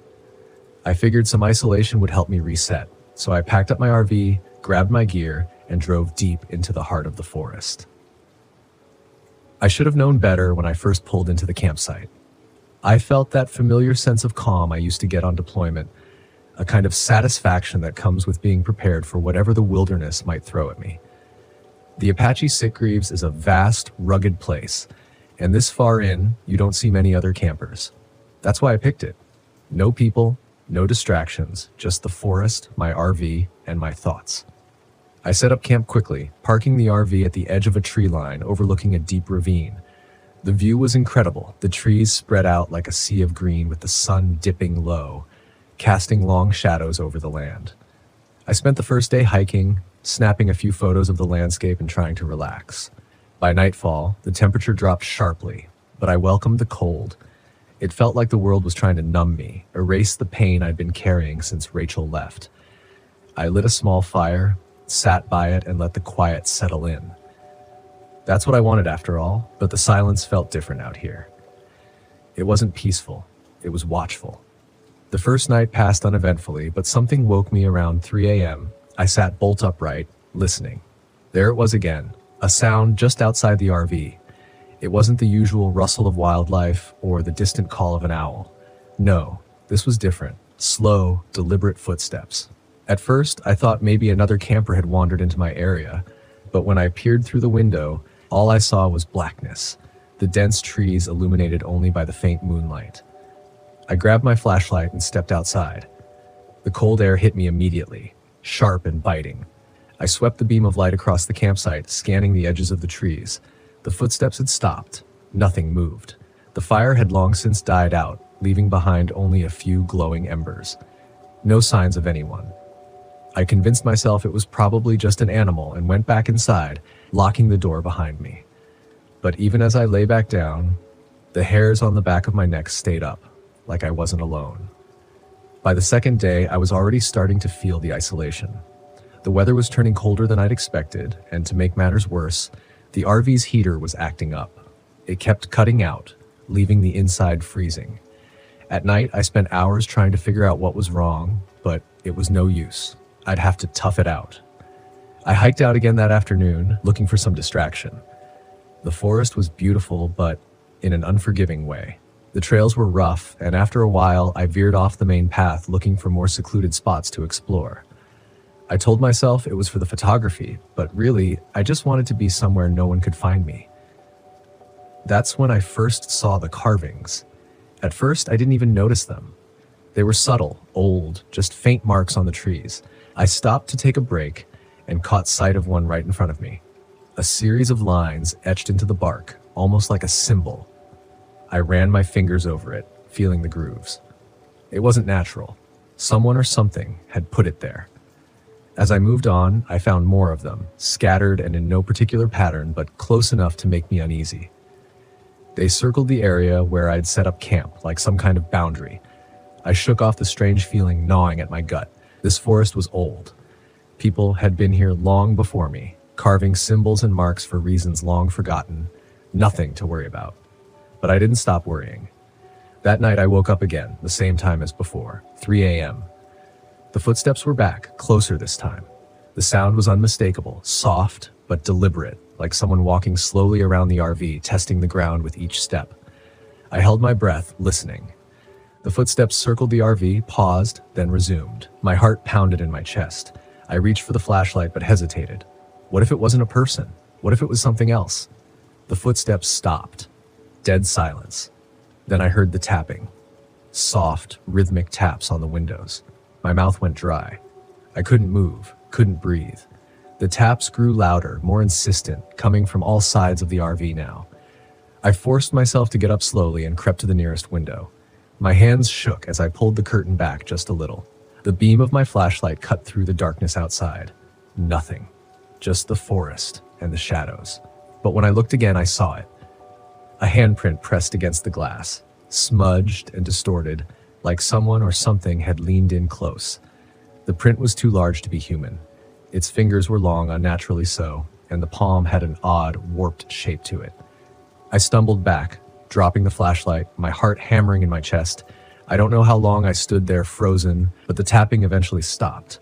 I figured some isolation would help me reset, so I packed up my RV, grabbed my gear, and drove deep into the heart of the forest. I should have known better when I first pulled into the campsite. I felt that familiar sense of calm I used to get on deployment, a kind of satisfaction that comes with being prepared for whatever the wilderness might throw at me. The Apache Sitgreaves is a vast, rugged place, and this far in, you don't see many other campers. That's why I picked it. No people, no distractions, just the forest, my RV, and my thoughts. I set up camp quickly, parking the RV at the edge of a tree line overlooking a deep ravine. The view was incredible, the trees spread out like a sea of green with the sun dipping low, casting long shadows over the land. I spent the first day hiking, snapping a few photos of the landscape and trying to relax. By nightfall, the temperature dropped sharply, but I welcomed the cold. It felt like the world was trying to numb me, erase the pain I'd been carrying since Rachel left. I lit a small fire, sat by it, and let the quiet settle in. That's what I wanted after all, but the silence felt different out here. It wasn't peaceful, it was watchful. The first night passed uneventfully, but something woke me around 3 a.m. I sat bolt upright, listening. There it was again, a sound just outside the RV. It wasn't the usual rustle of wildlife or the distant call of an owl. No, this was different. Slow, deliberate footsteps. At first, I thought maybe another camper had wandered into my area, but when I peered through the window, all I saw was blackness, the dense trees illuminated only by the faint moonlight. I grabbed my flashlight and stepped outside. The cold air hit me immediately, sharp and biting. I swept the beam of light across the campsite, scanning the edges of the trees. The footsteps had stopped. Nothing moved. The fire had long since died out, leaving behind only a few glowing embers. No signs of anyone. I convinced myself it was probably just an animal and went back inside, locking the door behind me. But even as I lay back down, the hairs on the back of my neck stayed up, like I wasn't alone. By the second day, I was already starting to feel the isolation. The weather was turning colder than I'd expected, and to make matters worse, the RV's heater was acting up. It kept cutting out, leaving the inside freezing. At night, I spent hours trying to figure out what was wrong, but it was no use. I'd have to tough it out. I hiked out again that afternoon, looking for some distraction. The forest was beautiful, but in an unforgiving way. The trails were rough, and after a while, I veered off the main path looking for more secluded spots to explore. I told myself it was for the photography, but really, I just wanted to be somewhere no one could find me. That's when I first saw the carvings. At first, I didn't even notice them. They were subtle, old, just faint marks on the trees. I stopped to take a break and caught sight of one right in front of me. A series of lines etched into the bark, almost like a symbol. I ran my fingers over it, feeling the grooves. It wasn't natural. Someone or something had put it there. As I moved on, I found more of them, scattered and in no particular pattern, but close enough to make me uneasy. They circled the area where I'd set up camp, like some kind of boundary. I shook off the strange feeling gnawing at my gut. This forest was old. People had been here long before me, carving symbols and marks for reasons long forgotten. Nothing to worry about. But I didn't stop worrying. That night I woke up again, the same time as before, 3 a.m. The footsteps were back, closer this time. The sound was unmistakable, soft but deliberate, like someone walking slowly around the RV, testing the ground with each step. I held my breath, listening. The footsteps circled the RV, paused, then resumed. My heart pounded in my chest. I reached for the flashlight but hesitated. What if it wasn't a person? What if it was something else? The footsteps stopped. Dead silence. Then I heard the tapping. Soft, rhythmic taps on the windows. My mouth went dry. I couldn't move, couldn't breathe. The taps grew louder, more insistent, coming from all sides of the RV now. I forced myself to get up slowly and crept to the nearest window. My hands shook as I pulled the curtain back just a little. The beam of my flashlight cut through the darkness outside. Nothing. Just the forest and the shadows. But when I looked again, I saw it. A handprint pressed against the glass, smudged and distorted, like someone or something had leaned in close. The print was too large to be human. Its fingers were long, unnaturally so, and the palm had an odd, warped shape to it. I stumbled back, dropping the flashlight, my heart hammering in my chest. I don't know how long I stood there frozen, but the tapping eventually stopped.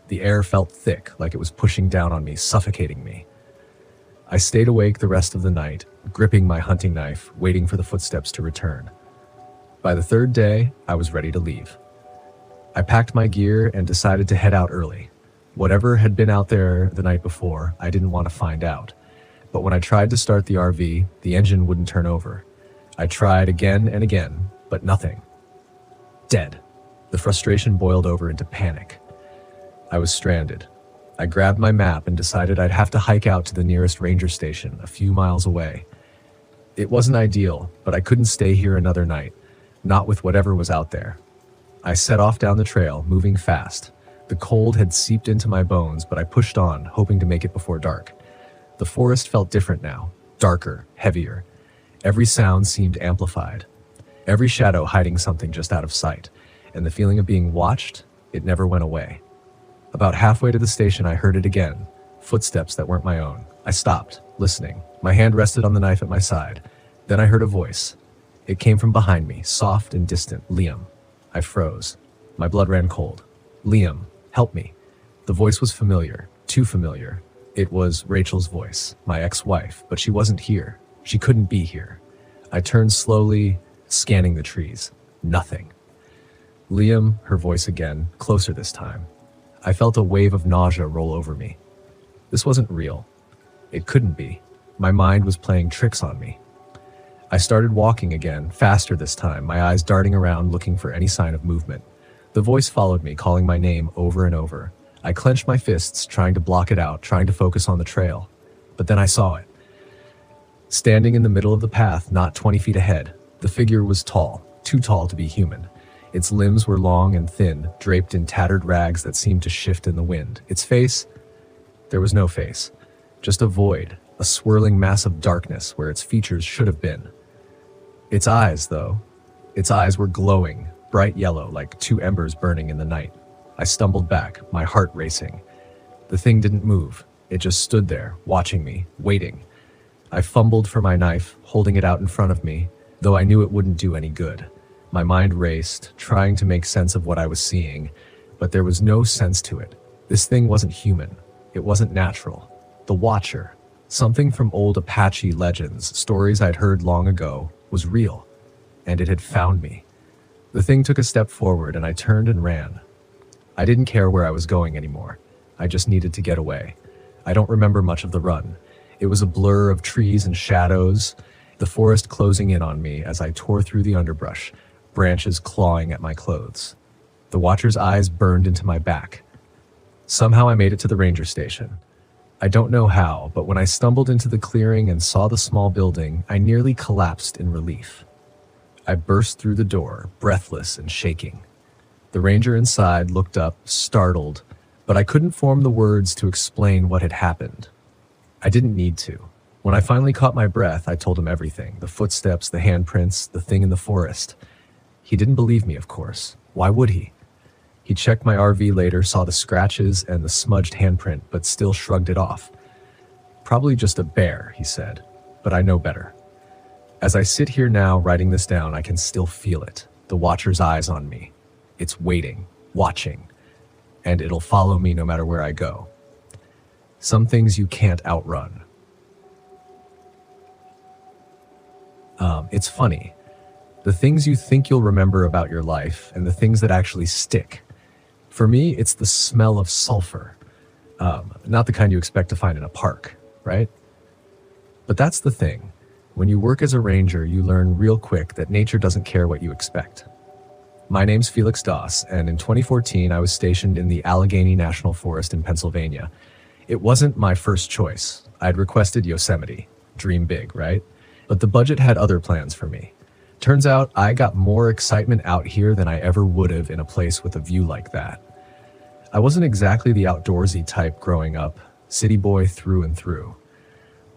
The air felt thick, like it was pushing down on me, suffocating me. I stayed awake the rest of the night, gripping my hunting knife, waiting for the footsteps to return. By the third day, I was ready to leave. I packed my gear and decided to head out early. Whatever had been out there the night before, I didn't want to find out. But when I tried to start the RV, the engine wouldn't turn over. I tried again and again, but nothing. Dead. The frustration boiled over into panic. I was stranded. I grabbed my map and decided I'd have to hike out to the nearest ranger station, a few miles away. It wasn't ideal, but I couldn't stay here another night, not with whatever was out there. I set off down the trail, moving fast. The cold had seeped into my bones, but I pushed on, hoping to make it before dark. The forest felt different now, darker, heavier. Every sound seemed amplified. Every shadow hiding something just out of sight, and the feeling of being watched, it never went away. About halfway to the station, I heard it again, footsteps that weren't my own. I stopped, listening. My hand rested on the knife at my side. Then I heard a voice. It came from behind me, soft and distant. Liam. I froze. My blood ran cold. Liam, help me. The voice was familiar, too familiar. It was Rachel's voice, my ex-wife, but she wasn't here. She couldn't be here. I turned slowly, scanning the trees. Nothing. Liam, her voice again, closer this time. I felt a wave of nausea roll over me. This wasn't real. It couldn't be. My mind was playing tricks on me. I started walking again, faster this time, my eyes darting around looking for any sign of movement. The voice followed me, calling my name over and over. I clenched my fists, trying to block it out, trying to focus on the trail. But then I saw it. Standing in the middle of the path, not 20 feet ahead, the figure was tall, too tall to be human. Its limbs were long and thin, draped in tattered rags that seemed to shift in the wind. Its face? There was no face. Just a void, a swirling mass of darkness where its features should have been. Its eyes, though. Its eyes were glowing, bright yellow, like two embers burning in the night. I stumbled back, my heart racing. The thing didn't move. It just stood there, watching me, waiting. I fumbled for my knife, holding it out in front of me, though I knew it wouldn't do any good. My mind raced, trying to make sense of what I was seeing, but there was no sense to it. This thing wasn't human. It wasn't natural. The Watcher, something from old Apache legends, stories I'd heard long ago, was real, and it had found me. The thing took a step forward, and I turned and ran. I didn't care where I was going anymore. I just needed to get away. I don't remember much of the run. It was a blur of trees and shadows, the forest closing in on me as I tore through the underbrush, branches clawing at my clothes. The Watcher's eyes burned into my back. Somehow I made it to the ranger station. I don't know how, but when I stumbled into the clearing and saw the small building, I nearly collapsed in relief. I burst through the door, breathless and shaking. The ranger inside looked up, startled, but I couldn't form the words to explain what had happened. I didn't need to. When I finally caught my breath, I told him everything, the footsteps, the handprints, the thing in the forest. He didn't believe me, of course. Why would he? He checked my RV later, saw the scratches and the smudged handprint, but still shrugged it off. Probably just a bear, he said, but I know better. As I sit here now writing this down, I can still feel it, the Watcher's eyes on me. It's waiting, watching, and it'll follow me no matter where I go. Some things you can't outrun. It's funny. The things you think you'll remember about your life and the things that actually stick. For me, it's the smell of sulfur. Not the kind you expect to find in a park, right? But that's the thing. When you work as a ranger, you learn real quick that nature doesn't care what you expect. My name's Felix Doss, and in 2014, I was stationed in the Allegheny National Forest in Pennsylvania. It wasn't my first choice. I'd requested Yosemite. Dream big, right? But the budget had other plans for me. Turns out I got more excitement out here than I ever would have in a place with a view like that. I wasn't exactly the outdoorsy type growing up, city boy through and through.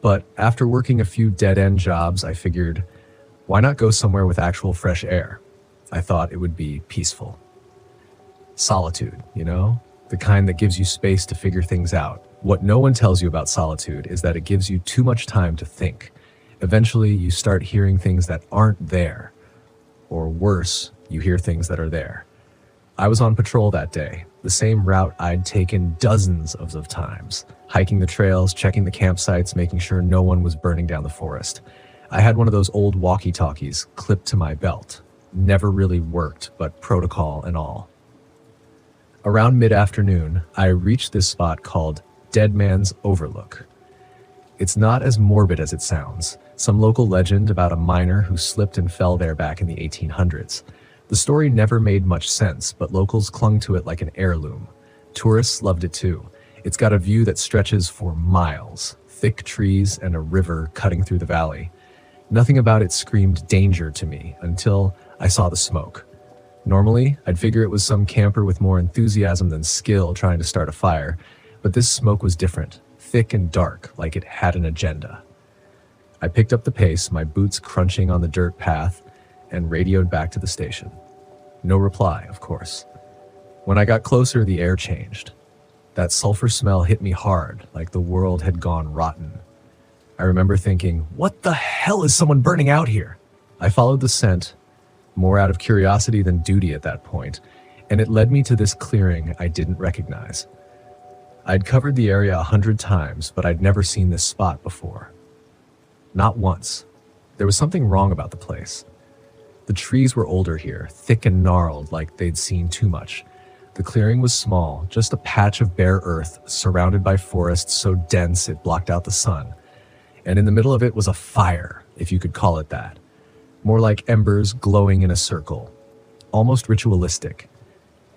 But after working a few dead-end jobs, I figured, why not go somewhere with actual fresh air? I thought it would be peaceful. Solitude, you know? The kind that gives you space to figure things out. What no one tells you about solitude is that it gives you too much time to think. Eventually, you start hearing things that aren't there. Or worse, you hear things that are there. I was on patrol that day, the same route I'd taken dozens of times, hiking the trails, checking the campsites, making sure no one was burning down the forest. I had one of those old walkie-talkies clipped to my belt. Never really worked, but protocol and all. Around mid-afternoon, I reached this spot called Dead Man's Overlook. It's not as morbid as it sounds. Some local legend about a miner who slipped and fell there back in the 1800s. The story never made much sense, but locals clung to it like an heirloom. Tourists loved it too. It's got a view that stretches for miles, thick trees and a river cutting through the valley. Nothing about it screamed danger to me until I saw the smoke. Normally, I'd figure it was some camper with more enthusiasm than skill trying to start a fire, but this smoke was different, thick and dark, like it had an agenda. I picked up the pace, my boots crunching on the dirt path, and radioed back to the station. No reply, of course. When I got closer, the air changed. That sulfur smell hit me hard, like the world had gone rotten. I remember thinking, what the hell is someone burning out here? I followed the scent, more out of curiosity than duty at that point, and it led me to this clearing I didn't recognize. I'd covered the area 100 times, but I'd never seen this spot before. Not once. There was something wrong about the place. The trees were older here, thick and gnarled like they'd seen too much. The clearing was small, just a patch of bare earth surrounded by forests so dense it blocked out the sun. And in the middle of it was a fire, if you could call it that. More like embers glowing in a circle. Almost ritualistic.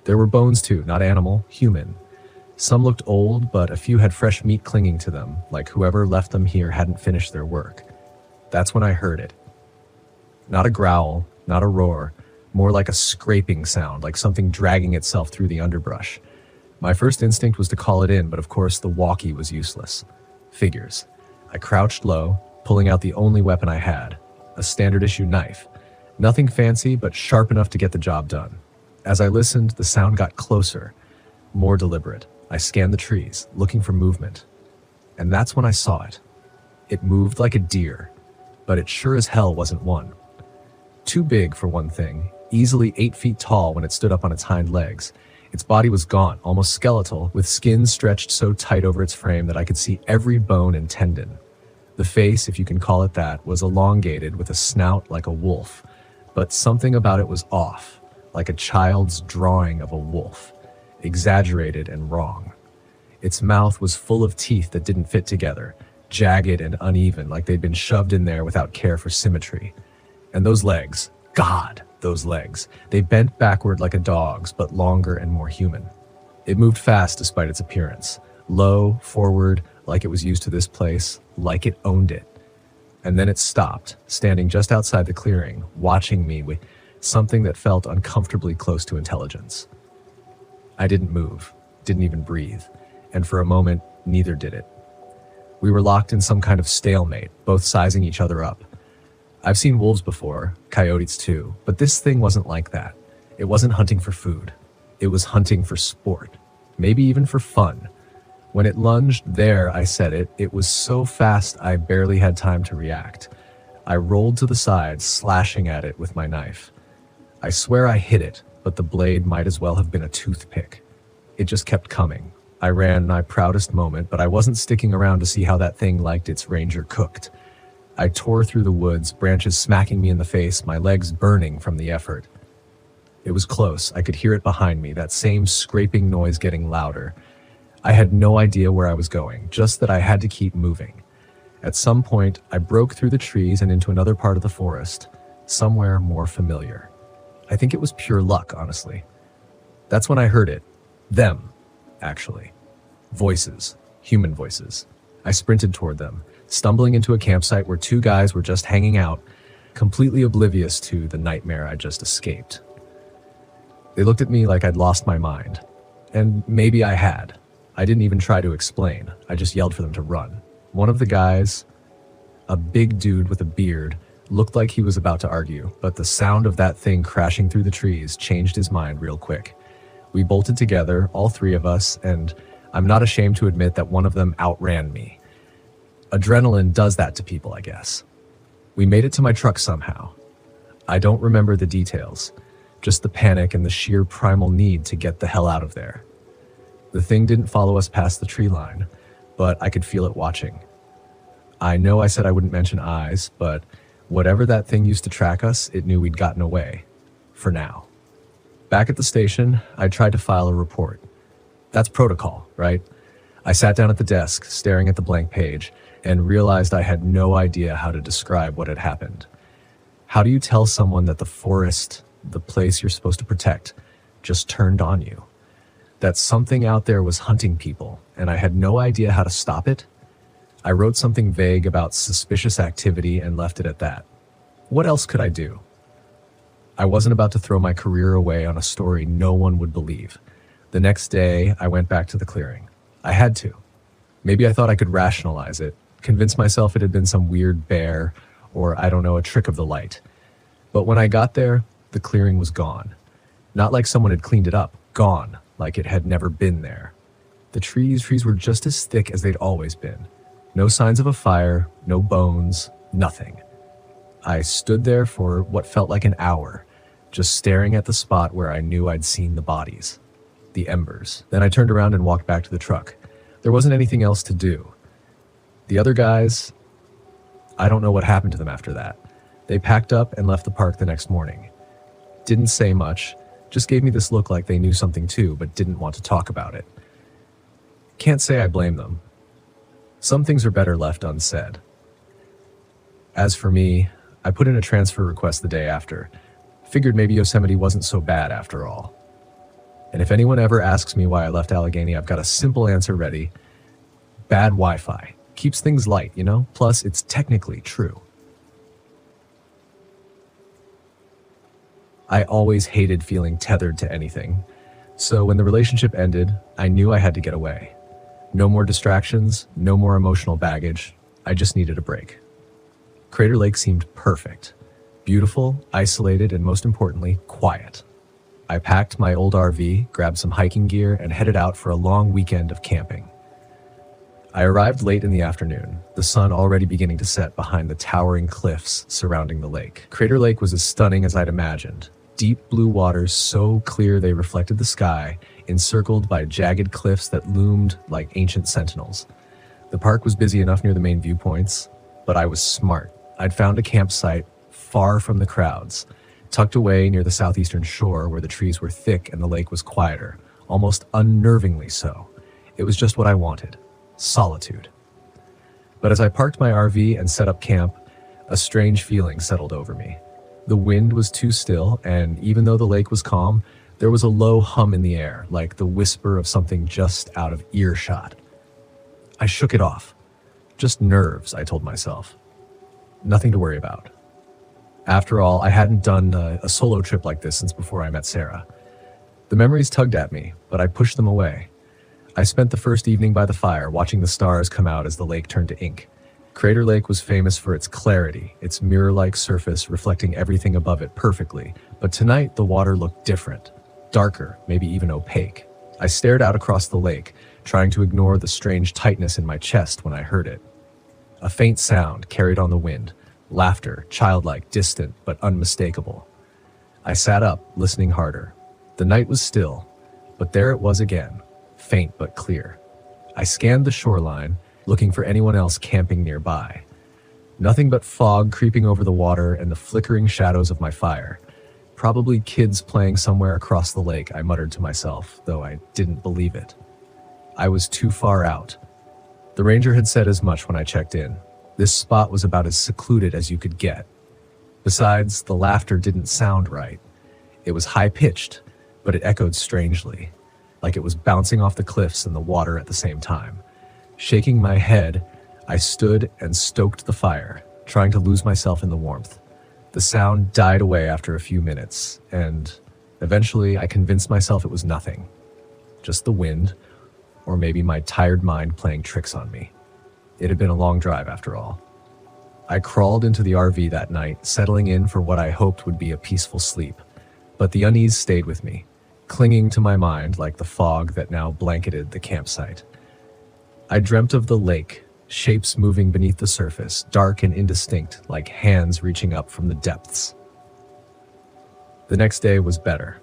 There were bones too, not animal, human. Some looked old, but a few had fresh meat clinging to them, like whoever left them here hadn't finished their work. That's when I heard it. Not a growl, not a roar, more like a scraping sound, like something dragging itself through the underbrush. My first instinct was to call it in, but of course the walkie was useless. Figures. I crouched low, pulling out the only weapon I had, a standard issue knife. Nothing fancy, but sharp enough to get the job done. As I listened, the sound got closer, more deliberate. I scanned the trees, looking for movement. And that's when I saw it. It moved like a deer, but it sure as hell wasn't one. Too big for one thing, easily 8 feet tall when it stood up on its hind legs. Its body was gaunt, almost skeletal, with skin stretched so tight over its frame that I could see every bone and tendon. The face, if you can call it that, was elongated with a snout like a wolf, but something about it was off, like a child's drawing of a wolf, exaggerated and wrong. Its mouth was full of teeth that didn't fit together, jagged and uneven, like they'd been shoved in there without care for symmetry. And those legs, God, those legs, they bent backward like a dog's, but longer and more human. It moved fast despite its appearance, low, forward, like it was used to this place, like it owned it. And then it stopped, standing just outside the clearing, watching me with something that felt uncomfortably close to intelligence. I didn't move, didn't even breathe, and for a moment, neither did it. We were locked in some kind of stalemate, both sizing each other up. I've seen wolves before, coyotes too, but this thing wasn't like that. It wasn't hunting for food. It was hunting for sport, maybe even for fun. When it lunged there, I said it was so fast I barely had time to react. I rolled to the side, slashing at it with my knife. I swear I hit it, but the blade might as well have been a toothpick. It just kept coming. I ran my proudest moment, but I wasn't sticking around to see how that thing liked its ranger cooked. I tore through the woods, branches smacking me in the face, my legs burning from the effort. It was close. I could hear it behind me, that same scraping noise getting louder. I had no idea where I was going, just that I had to keep moving. At some point, I broke through the trees and into another part of the forest, somewhere more familiar. I think it was pure luck, honestly. That's when I heard it. Them, actually. Voices. Human voices. I sprinted toward them, stumbling into a campsite where two guys were just hanging out, completely oblivious to the nightmare I just escaped. They looked at me like I'd lost my mind. And maybe I had. I didn't even try to explain. I just yelled for them to run. One of the guys, a big dude with a beard, looked like he was about to argue, but the sound of that thing crashing through the trees changed his mind real quick. We bolted together, all three of us, and I'm not ashamed to admit that one of them outran me. Adrenaline does that to people, I guess. We made it to my truck somehow. I don't remember the details, just the panic and the sheer primal need to get the hell out of there. The thing didn't follow us past the tree line, but I could feel it watching. I know I said I wouldn't mention eyes, but whatever that thing used to track us, it knew we'd gotten away. for now. Back at the station, I tried to file a report. That's protocol, right? I sat down at the desk, staring at the blank page, and realized I had no idea how to describe what had happened. How do you tell someone that the forest, the place you're supposed to protect, just turned on you? That something out there was hunting people, and I had no idea how to stop it? I wrote something vague about suspicious activity and left it at that. What else could I do? I wasn't about to throw my career away on a story no one would believe. The next day, I went back to the clearing. I had to. Maybe I thought I could rationalize it, convince myself it had been some weird bear, or I don't know, a trick of the light. But when I got there, the clearing was gone. Not like someone had cleaned it up, gone, like it had never been there. The trees were just as thick as they'd always been. No signs of a fire, no bones, nothing. I stood there for what felt like an hour, just staring at the spot where I knew I'd seen the bodies, the embers. Then I turned around and walked back to the truck. There wasn't anything else to do. The other guys, I don't know what happened to them after that. They packed up and left the park the next morning. Didn't say much, just gave me this look like they knew something too, but didn't want to talk about it. Can't say I blame them. Some things are better left unsaid. As for me, I put in a transfer request the day after. Figured maybe Yosemite wasn't so bad after all. And if anyone ever asks me why I left Allegheny, I've got a simple answer ready. Bad Wi-Fi. Keeps things light, you know? Plus, it's technically true. I always hated feeling tethered to anything. So when the relationship ended, I knew I had to get away. No more distractions, no more emotional baggage. I just needed a break. Crater Lake seemed perfect. Beautiful, isolated, and most importantly, quiet. I packed my old RV, grabbed some hiking gear, and headed out for a long weekend of camping. I arrived late in the afternoon, the sun already beginning to set behind the towering cliffs surrounding the lake. Crater Lake was as stunning as I'd imagined. Deep blue waters so clear they reflected the sky, encircled by jagged cliffs that loomed like ancient sentinels. The park was busy enough near the main viewpoints, but I was smart. I'd found a campsite far from the crowds, tucked away near the southeastern shore where the trees were thick and the lake was quieter, almost unnervingly so. It was just what I wanted. Solitude. But as I parked my RV and set up camp, a strange feeling settled over me. The wind was too still, and even though the lake was calm, there was a low hum in the air, like the whisper of something just out of earshot. I shook it off. Just nerves, I told myself. Nothing to worry about. After all, I hadn't done a solo trip like this since before I met Sarah. The memories tugged at me, but I pushed them away. I spent the first evening by the fire, watching the stars come out as the lake turned to ink. Crater Lake was famous for its clarity, its mirror-like surface reflecting everything above it perfectly, but tonight the water looked different, darker, maybe even opaque. I stared out across the lake, trying to ignore the strange tightness in my chest when I heard it. A faint sound carried on the wind, laughter, childlike, distant, but unmistakable. I sat up, listening harder. The night was still, but there it was again, faint but clear. I scanned the shoreline, looking for anyone else camping nearby. Nothing but fog creeping over the water and the flickering shadows of my fire. Probably kids playing somewhere across the lake, I muttered to myself, though I didn't believe it. I was too far out. The ranger had said as much when I checked in. This spot was about as secluded as you could get. Besides, the laughter didn't sound right. It was high-pitched, but it echoed strangely, like it was bouncing off the cliffs and the water at the same time. Shaking my head, I stood and stoked the fire, trying to lose myself in the warmth. The sound died away after a few minutes, and eventually I convinced myself it was nothing. Just the wind, or maybe my tired mind playing tricks on me. It had been a long drive after all. I crawled into the RV that night, settling in for what I hoped would be a peaceful sleep. But the unease stayed with me, clinging to my mind like the fog that now blanketed the campsite. I dreamt of the lake, shapes moving beneath the surface, dark and indistinct, like hands reaching up from the depths. The next day was better.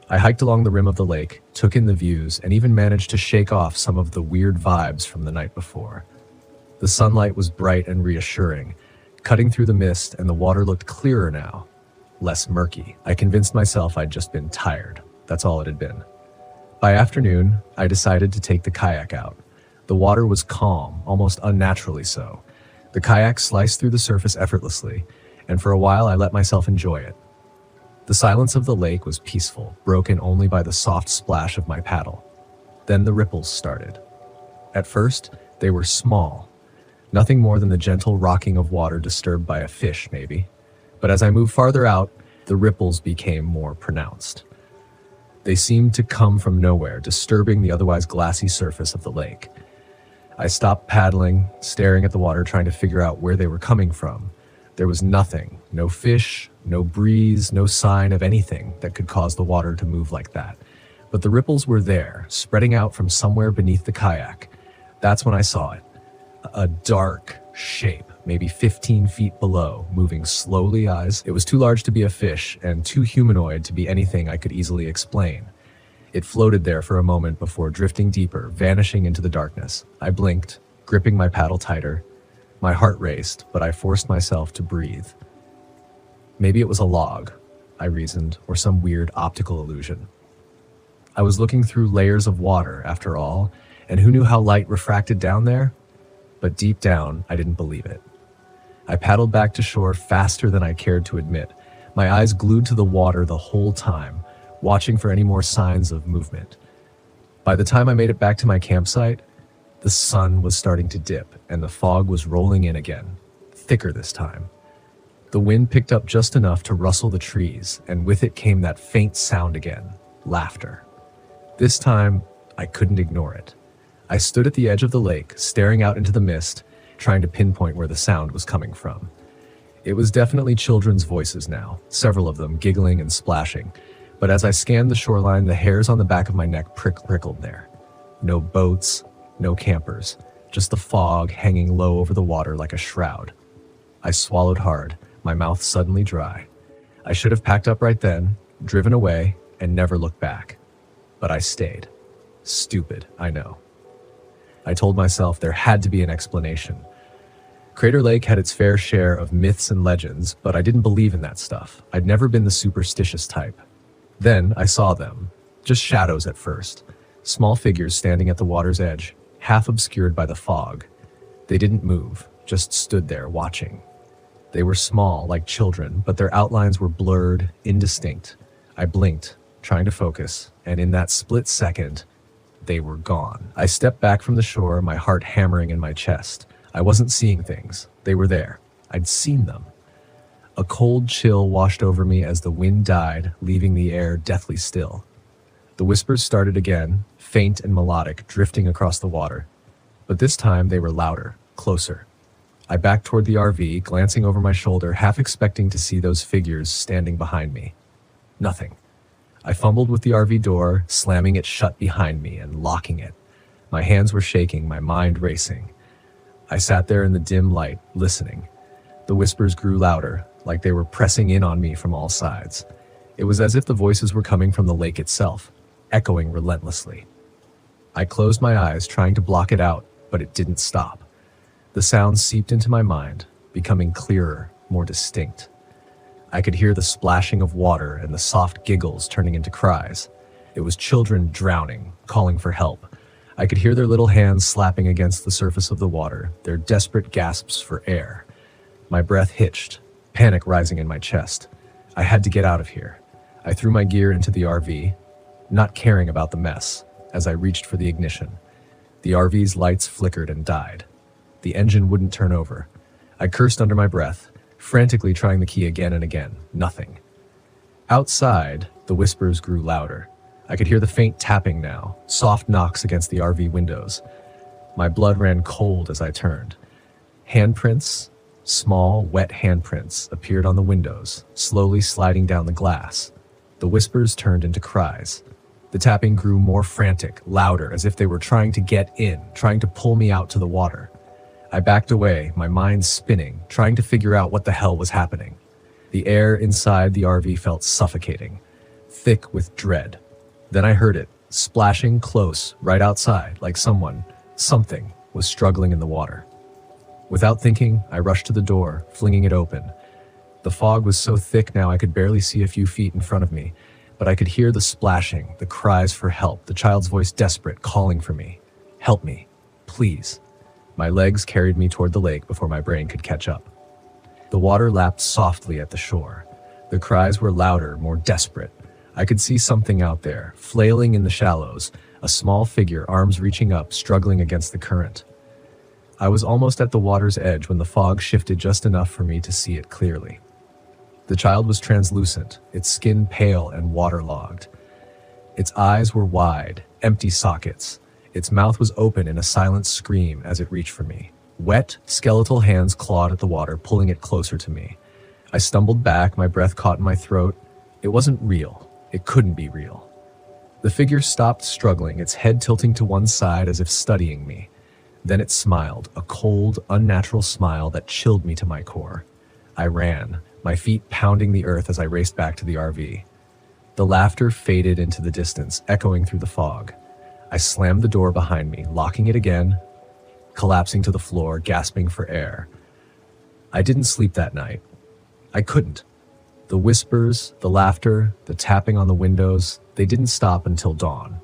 I hiked along the rim of the lake, took in the views, and even managed to shake off some of the weird vibes from the night before. The sunlight was bright and reassuring, cutting through the mist, and the water looked clearer now. less murky. I convinced myself I'd just been tired. That's all it had been. By afternoon, I decided to take the kayak out. The water was calm, almost unnaturally so. The kayak sliced through the surface effortlessly, and for a while I let myself enjoy it. The silence of the lake was peaceful, broken only by the soft splash of my paddle. Then the ripples started. At first, they were small. Nothing more than the gentle rocking of water disturbed by a fish, maybe. But as I moved farther out, the ripples became more pronounced. They seemed to come from nowhere, disturbing the otherwise glassy surface of the lake. I stopped paddling, staring at the water, trying to figure out where they were coming from. There was nothing, no fish, no breeze, no sign of anything that could cause the water to move like that. But the ripples were there, spreading out from somewhere beneath the kayak. That's when I saw it. A dark shape, maybe 15 feet below, moving slowly. It was too large to be a fish and too humanoid to be anything I could easily explain. It floated there for a moment before drifting deeper, vanishing into the darkness. I blinked, gripping my paddle tighter. My heart raced, but I forced myself to breathe. Maybe it was a log, I reasoned, or some weird optical illusion. I was looking through layers of water, after all, and who knew how light refracted down there? But deep down, I didn't believe it. I paddled back to shore faster than I cared to admit, my eyes glued to the water the whole time, watching for any more signs of movement. By the time I made it back to my campsite, the sun was starting to dip, and the fog was rolling in again, thicker this time. The wind picked up just enough to rustle the trees, and with it came that faint sound again, laughter. This time, I couldn't ignore it. I stood at the edge of the lake, staring out into the mist, trying to pinpoint where the sound was coming from. It was definitely children's voices now, several of them giggling and splashing, but as I scanned the shoreline, the hairs on the back of my neck prickled there. No boats, no campers, just the fog hanging low over the water like a shroud. I swallowed hard, my mouth suddenly dry. I should have packed up right then, driven away, and never looked back. But I stayed. Stupid, I know. I told myself there had to be an explanation. Crater Lake had its fair share of myths and legends, but I didn't believe in that stuff. I'd never been the superstitious type. Then I saw them, just shadows at first, small figures standing at the water's edge, half obscured by the fog. They didn't move, just stood there watching. They were small, like children, but their outlines were blurred, indistinct. I blinked, trying to focus, and in that split second, they were gone. I stepped back from the shore, my heart hammering in my chest. I wasn't seeing things. They were there. I'd seen them. A cold chill washed over me as the wind died, leaving the air deathly still. The whispers started again, faint and melodic, drifting across the water. But this time they were louder, closer. I backed toward the RV, glancing over my shoulder, half expecting to see those figures standing behind me. Nothing. I fumbled with the RV door, slamming it shut behind me and locking it. My hands were shaking, my mind racing. I sat there in the dim light, listening. The whispers grew louder, like they were pressing in on me from all sides. It was as if the voices were coming from the lake itself, echoing relentlessly. I closed my eyes, trying to block it out, but it didn't stop. The sounds seeped into my mind, becoming clearer, more distinct. I could hear the splashing of water and the soft giggles turning into cries. It was children drowning, calling for help. I could hear their little hands slapping against the surface of the water, their desperate gasps for air. My breath hitched, panic rising in my chest. I had to get out of here. I threw my gear into the RV, not caring about the mess, as I reached for the ignition. The RV's lights flickered and died. The engine wouldn't turn over. I cursed under my breath, frantically trying the key again and again. Nothing. Outside, the whispers grew louder. I could hear the faint tapping now, soft knocks against the RV windows. My blood ran cold as I turned. Handprints, small, wet handprints, appeared on the windows, slowly sliding down the glass. The whispers turned into cries. The tapping grew more frantic, louder, as if they were trying to get in, trying to pull me out to the water. I backed away, my mind spinning, trying to figure out what the hell was happening. The air inside the RV felt suffocating, thick with dread. Then I heard it, splashing close, right outside, like something was struggling in the water. Without thinking, I rushed to the door, flinging it open. The fog was so thick now I could barely see a few feet in front of me, but I could hear the splashing, the cries for help, the child's voice desperate, calling for me. Help me, please. My legs carried me toward the lake before my brain could catch up. The water lapped softly at the shore. The cries were louder, more desperate. I could see something out there, flailing in the shallows, a small figure, arms reaching up, struggling against the current. I was almost at the water's edge when the fog shifted just enough for me to see it clearly. The child was translucent, its skin pale and waterlogged. Its eyes were wide, empty sockets. Its mouth was open in a silent scream as it reached for me. Wet, skeletal hands clawed at the water, pulling it closer to me. I stumbled back, my breath caught in my throat. It wasn't real. It couldn't be real. The figure stopped struggling, its head tilting to one side as if studying me. Then it smiled, a cold, unnatural smile that chilled me to my core. I ran, my feet pounding the earth as I raced back to the RV. The laughter faded into the distance, echoing through the fog. I slammed the door behind me, locking it again, collapsing to the floor, gasping for air. I didn't sleep that night. I couldn't. The whispers, the laughter, the tapping on the windows, they didn't stop until dawn.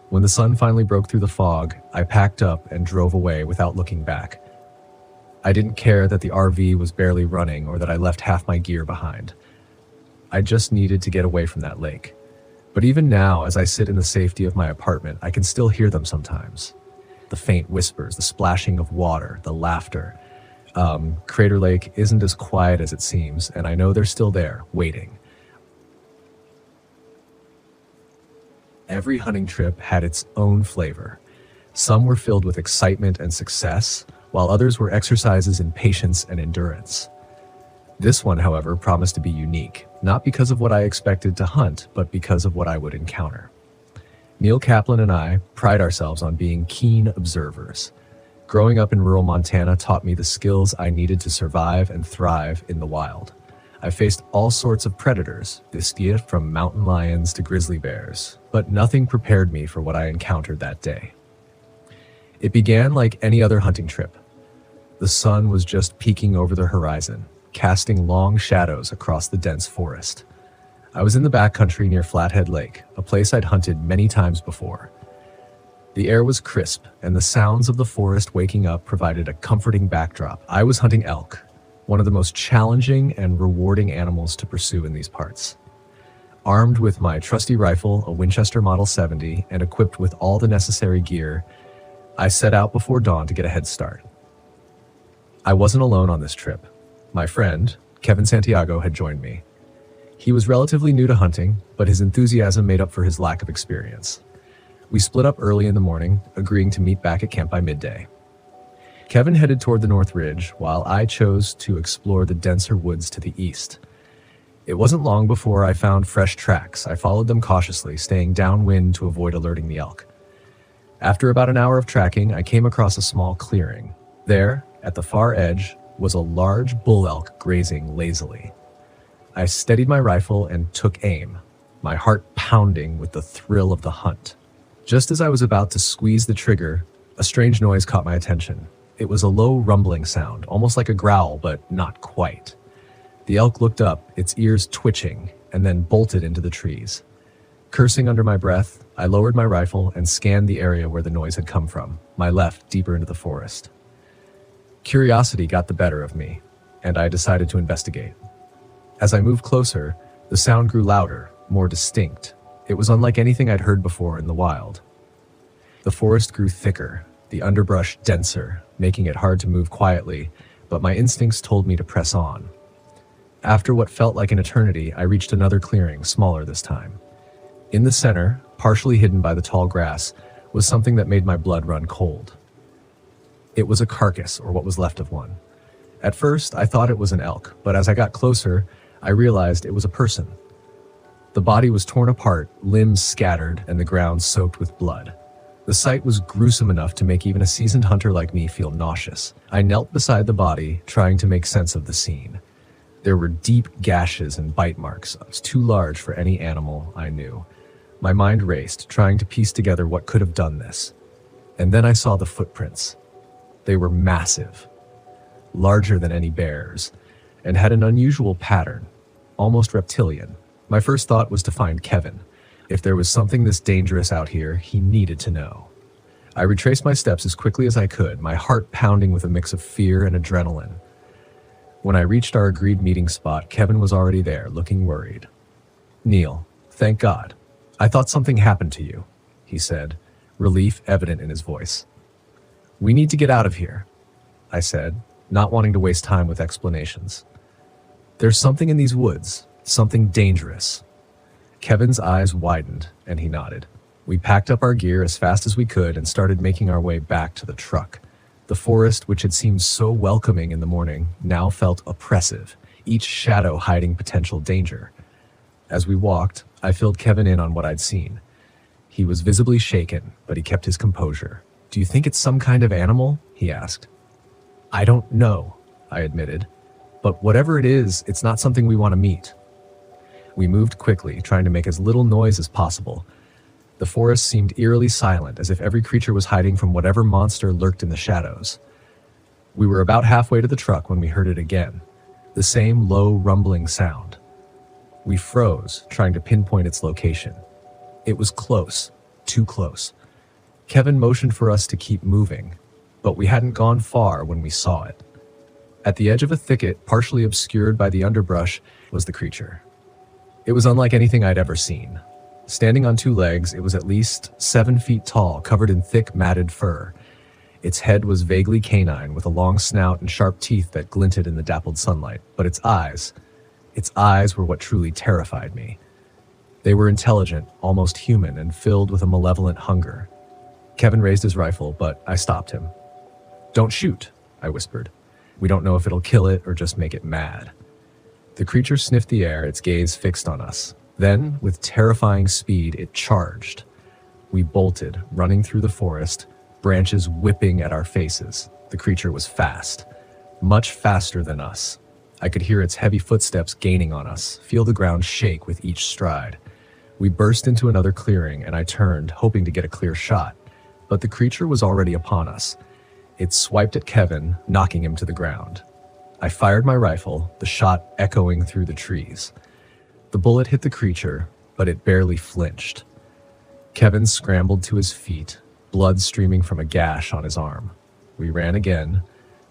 When the sun finally broke through the fog, I packed up and drove away without looking back. I didn't care that the RV was barely running or that I left half my gear behind. I just needed to get away from that lake. But even now, as I sit in the safety of my apartment, I can still hear them sometimes. The faint whispers, the splashing of water, the laughter. Crater Lake isn't as quiet as it seems, and I know they're still there, waiting. Every hunting trip had its own flavor. Some were filled with excitement and success, while others were exercises in patience and endurance. This one, however, promised to be unique, not because of what I expected to hunt, but because of what I would encounter. Neil Kaplan and I pride ourselves on being keen observers. Growing up in rural Montana taught me the skills I needed to survive and thrive in the wild. I faced all sorts of predators, from mountain lions to grizzly bears, but nothing prepared me for what I encountered that day. It began like any other hunting trip. The sun was just peeking over the horizon, casting long shadows across the dense forest. I was in the backcountry near Flathead Lake, a place I'd hunted many times before. The air was crisp, and the sounds of the forest waking up provided a comforting backdrop. I was hunting elk, one of the most challenging and rewarding animals to pursue in these parts. Armed with my trusty rifle, a Winchester Model 70, and equipped with all the necessary gear, I set out before dawn to get a head start. I wasn't alone on this trip. My friend, Kevin Santiago, had joined me. He was relatively new to hunting, but his enthusiasm made up for his lack of experience. We split up early in the morning, agreeing to meet back at camp by midday. Kevin headed toward the North Ridge, while I chose to explore the denser woods to the east. It wasn't long before I found fresh tracks. I followed them cautiously, staying downwind to avoid alerting the elk. After about an hour of tracking, I came across a small clearing. There, at the far edge, was a large bull elk grazing lazily. I steadied my rifle and took aim, my heart pounding with the thrill of the hunt. Just as I was about to squeeze the trigger, a strange noise caught my attention. It was a low rumbling sound, almost like a growl, but not quite. The elk looked up, its ears twitching, and then bolted into the trees. Cursing under my breath, I lowered my rifle and scanned the area where the noise had come from, my left deeper into the forest. Curiosity got the better of me, and I decided to investigate. As I moved closer, the sound grew louder, more distinct. It was unlike anything I'd heard before in the wild. The forest grew thicker, the underbrush denser, making it hard to move quietly, but my instincts told me to press on. After what felt like an eternity, I reached another clearing, smaller this time. In the center, partially hidden by the tall grass, was something that made my blood run cold. It was a carcass, or what was left of one. At first, I thought it was an elk, but as I got closer, I realized it was a person. The body was torn apart, limbs scattered, and the ground soaked with blood. The sight was gruesome enough to make even a seasoned hunter like me feel nauseous. I knelt beside the body, trying to make sense of the scene. There were deep gashes and bite marks, too large for any animal I knew. My mind raced, trying to piece together what could have done this. And then I saw the footprints. They were massive, larger than any bear's, and had an unusual pattern, almost reptilian. My first thought was to find Kevin. If there was something this dangerous out here, he needed to know. I retraced my steps as quickly as I could, my heart pounding with a mix of fear and adrenaline. When I reached our agreed meeting spot, Kevin was already there, looking worried. "Neil, thank God. I thought something happened to you," he said, relief evident in his voice. "We need to get out of here," I said, not wanting to waste time with explanations. "There's something in these woods, something dangerous." Kevin's eyes widened, and he nodded. We packed up our gear as fast as we could and started making our way back to the truck. The forest, which had seemed so welcoming in the morning, now felt oppressive, each shadow hiding potential danger. As we walked, I filled Kevin in on what I'd seen. He was visibly shaken, but he kept his composure. "Do you think it's some kind of animal?" he asked. "I don't know," I admitted. "But whatever it is, it's not something we want to meet." We moved quickly, trying to make as little noise as possible. The forest seemed eerily silent, as if every creature was hiding from whatever monster lurked in the shadows. We were about halfway to the truck when we heard it again, the same low, rumbling sound. We froze, trying to pinpoint its location. It was close, too close. Kevin motioned for us to keep moving, but we hadn't gone far when we saw it. At the edge of a thicket, partially obscured by the underbrush, was the creature. It was unlike anything I'd ever seen. Standing on two legs, it was at least 7 feet tall, covered in thick, matted fur. Its head was vaguely canine, with a long snout and sharp teeth that glinted in the dappled sunlight. But its eyes were what truly terrified me. They were intelligent, almost human, and filled with a malevolent hunger. Kevin raised his rifle, but I stopped him. "Don't shoot," I whispered. "We don't know if it'll kill it or just make it mad." The creature sniffed the air, its gaze fixed on us. Then, with terrifying speed, it charged. We bolted, running through the forest, branches whipping at our faces. The creature was fast, much faster than us. I could hear its heavy footsteps gaining on us, feel the ground shake with each stride. We burst into another clearing, and I turned, hoping to get a clear shot. But the creature was already upon us. It swiped at Kevin, knocking him to the ground. I fired my rifle, the shot echoing through the trees. The bullet hit the creature, but it barely flinched. Kevin scrambled to his feet, blood streaming from a gash on his arm. We ran again,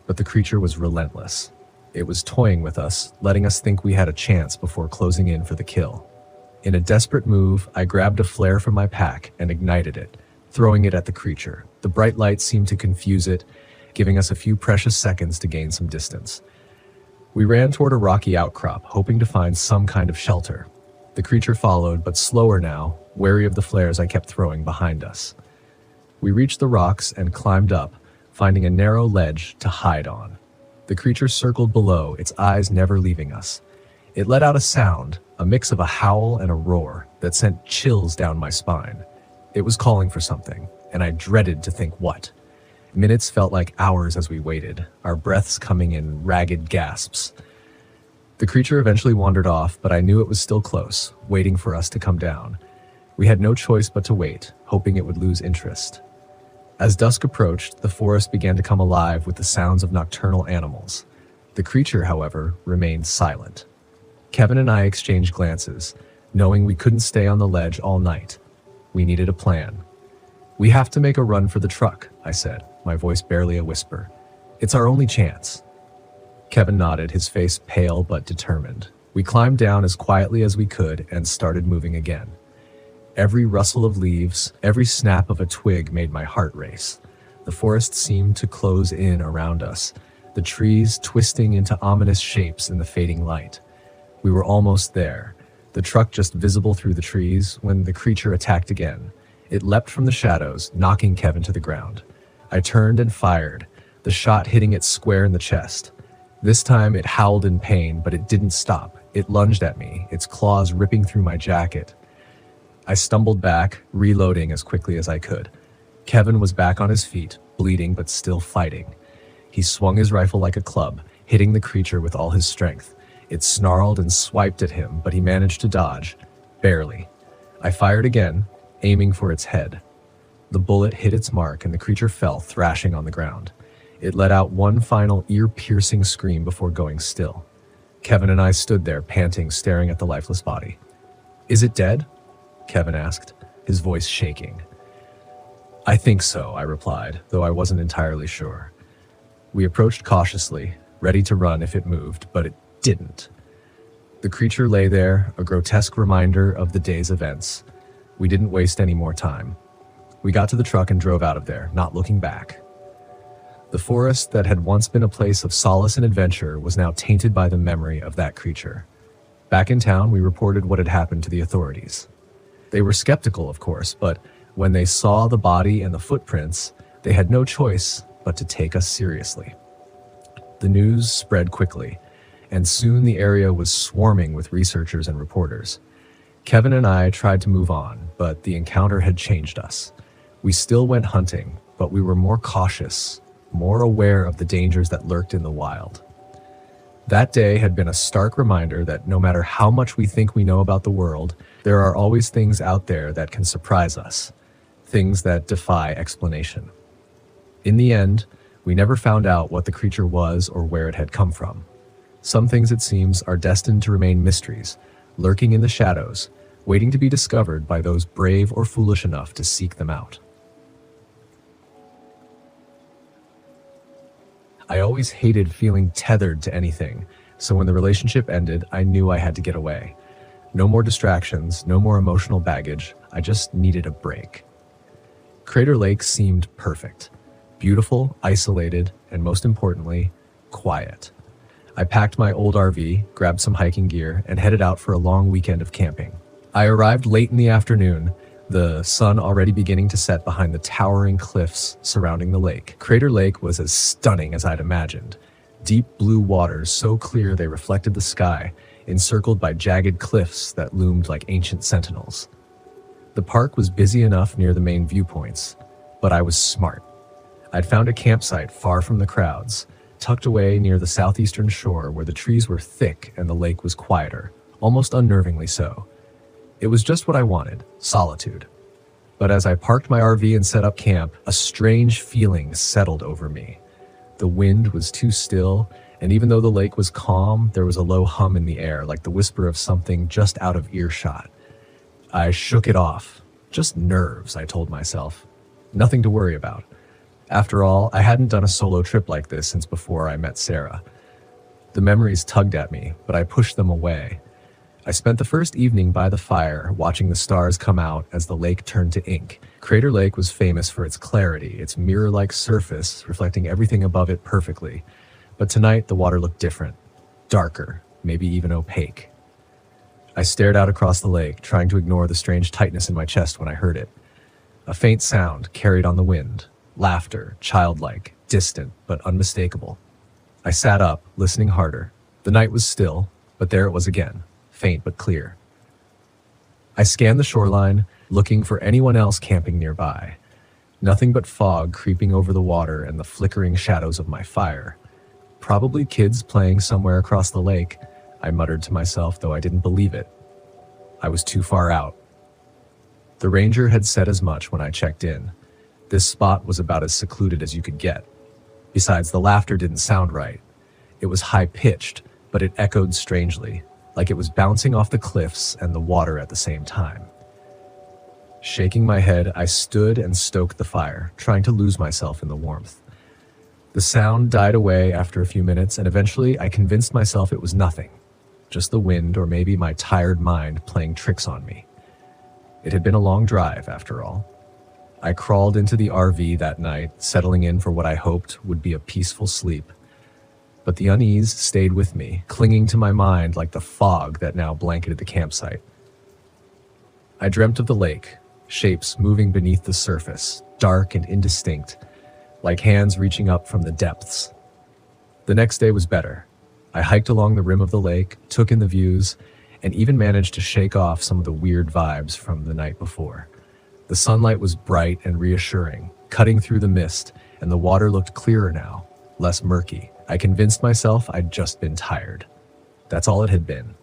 but the creature was relentless. It was toying with us, letting us think we had a chance before closing in for the kill. In a desperate move, I grabbed a flare from my pack and ignited it, throwing it at the creature. The bright light seemed to confuse it, giving us a few precious seconds to gain some distance. We ran toward a rocky outcrop, hoping to find some kind of shelter. The creature followed, but slower now, wary of the flares I kept throwing behind us. We reached the rocks and climbed up, finding a narrow ledge to hide on. The creature circled below, its eyes never leaving us. It let out a sound, a mix of a howl and a roar, that sent chills down my spine. It was calling for something, and I dreaded to think what. Minutes felt like hours as we waited, our breaths coming in ragged gasps. The creature eventually wandered off, but I knew it was still close, waiting for us to come down. We had no choice but to wait, hoping it would lose interest. As dusk approached, the forest began to come alive with the sounds of nocturnal animals. The creature, however, remained silent. Kevin and I exchanged glances, knowing we couldn't stay on the ledge all night. We needed a plan. "We have to make a run for the truck," I said, my voice barely a whisper. "It's our only chance." Kevin nodded, his face pale but determined. We climbed down as quietly as we could and started moving again. Every rustle of leaves, every snap of a twig made my heart race. The forest seemed to close in around us, the trees twisting into ominous shapes in the fading light. We were almost there, the truck just visible through the trees, when the creature attacked again. It leapt from the shadows, knocking Kevin to the ground. I turned and fired, the shot hitting it square in the chest. This time it howled in pain, but it didn't stop. It lunged at me, its claws ripping through my jacket. I stumbled back, reloading as quickly as I could. Kevin was back on his feet, bleeding but still fighting. He swung his rifle like a club, hitting the creature with all his strength. It snarled and swiped at him, but he managed to dodge. Barely. I fired again, aiming for its head. The bullet hit its mark and the creature fell, thrashing on the ground. It let out one final ear-piercing scream before going still. Kevin and I stood there, panting, staring at the lifeless body. "Is it dead?" Kevin asked, his voice shaking. "I think so," I replied, though I wasn't entirely sure. We approached cautiously, ready to run if it moved, but it didn't. The creature lay there, a grotesque reminder of the day's events. We didn't waste any more time. We got to the truck and drove out of there, not looking back. The forest that had once been a place of solace and adventure was now tainted by the memory of that creature. Back in town, we reported what had happened to the authorities. They were skeptical, of course, but when they saw the body and the footprints, they had no choice but to take us seriously. The news spread quickly, and soon the area was swarming with researchers and reporters. Kevin and I tried to move on, but the encounter had changed us. We still went hunting, but we were more cautious, more aware of the dangers that lurked in the wild. That day had been a stark reminder that no matter how much we think we know about the world, there are always things out there that can surprise us, things that defy explanation. In the end, we never found out what the creature was or where it had come from. Some things, it seems, are destined to remain mysteries, lurking in the shadows, waiting to be discovered by those brave or foolish enough to seek them out. I always hated feeling tethered to anything, so when the relationship ended, I knew I had to get away. No more distractions, no more emotional baggage. I just needed a break. Crater Lake seemed perfect. Beautiful, isolated, and most importantly, quiet. I packed my old RV, grabbed some hiking gear, and headed out for a long weekend of camping. I arrived late in the afternoon, the sun already beginning to set behind the towering cliffs surrounding the lake. Crater Lake was as stunning as I'd imagined. Deep blue waters so clear they reflected the sky, encircled by jagged cliffs that loomed like ancient sentinels. The park was busy enough near the main viewpoints, but I was smart. I'd found a campsite far from the crowds, tucked away near the southeastern shore where the trees were thick and the lake was quieter, almost unnervingly so. It was just what I wanted, solitude. But as I parked my RV and set up camp, a strange feeling settled over me. The wind was too still, and even though the lake was calm, there was a low hum in the air, like the whisper of something just out of earshot. I shook it off. Just nerves, I told myself. Nothing to worry about. After all, I hadn't done a solo trip like this since before I met Sarah. The memories tugged at me, but I pushed them away. I spent the first evening by the fire, watching the stars come out as the lake turned to ink. Crater Lake was famous for its clarity, its mirror-like surface reflecting everything above it perfectly. But tonight, the water looked different, darker, maybe even opaque. I stared out across the lake, trying to ignore the strange tightness in my chest when I heard it. A faint sound carried on the wind, laughter, childlike, distant, but unmistakable. I sat up, listening harder. The night was still, but there it was again. Faint but clear. I scanned the shoreline, looking for anyone else camping nearby. Nothing but fog creeping over the water and the flickering shadows of my fire. Probably kids playing somewhere across the lake, I muttered to myself, though I didn't believe it. I was too far out. The ranger had said as much when I checked in. This spot was about as secluded as you could get. Besides, the laughter didn't sound right. It was high-pitched, but it echoed strangely, like it was bouncing off the cliffs and the water at the same time. Shaking my head, I stood and stoked the fire, trying to lose myself in the warmth. The sound died away after a few minutes, and eventually I convinced myself it was nothing, just the wind or maybe my tired mind playing tricks on me. It had been a long drive, after all. I crawled into the RV that night, settling in for what I hoped would be a peaceful sleep. But the unease stayed with me, clinging to my mind like the fog that now blanketed the campsite. I dreamt of the lake, shapes moving beneath the surface, dark and indistinct, like hands reaching up from the depths. The next day was better. I hiked along the rim of the lake, took in the views, and even managed to shake off some of the weird vibes from the night before. The sunlight was bright and reassuring, cutting through the mist, and the water looked clearer now, less murky. I convinced myself I'd just been tired. That's all it had been.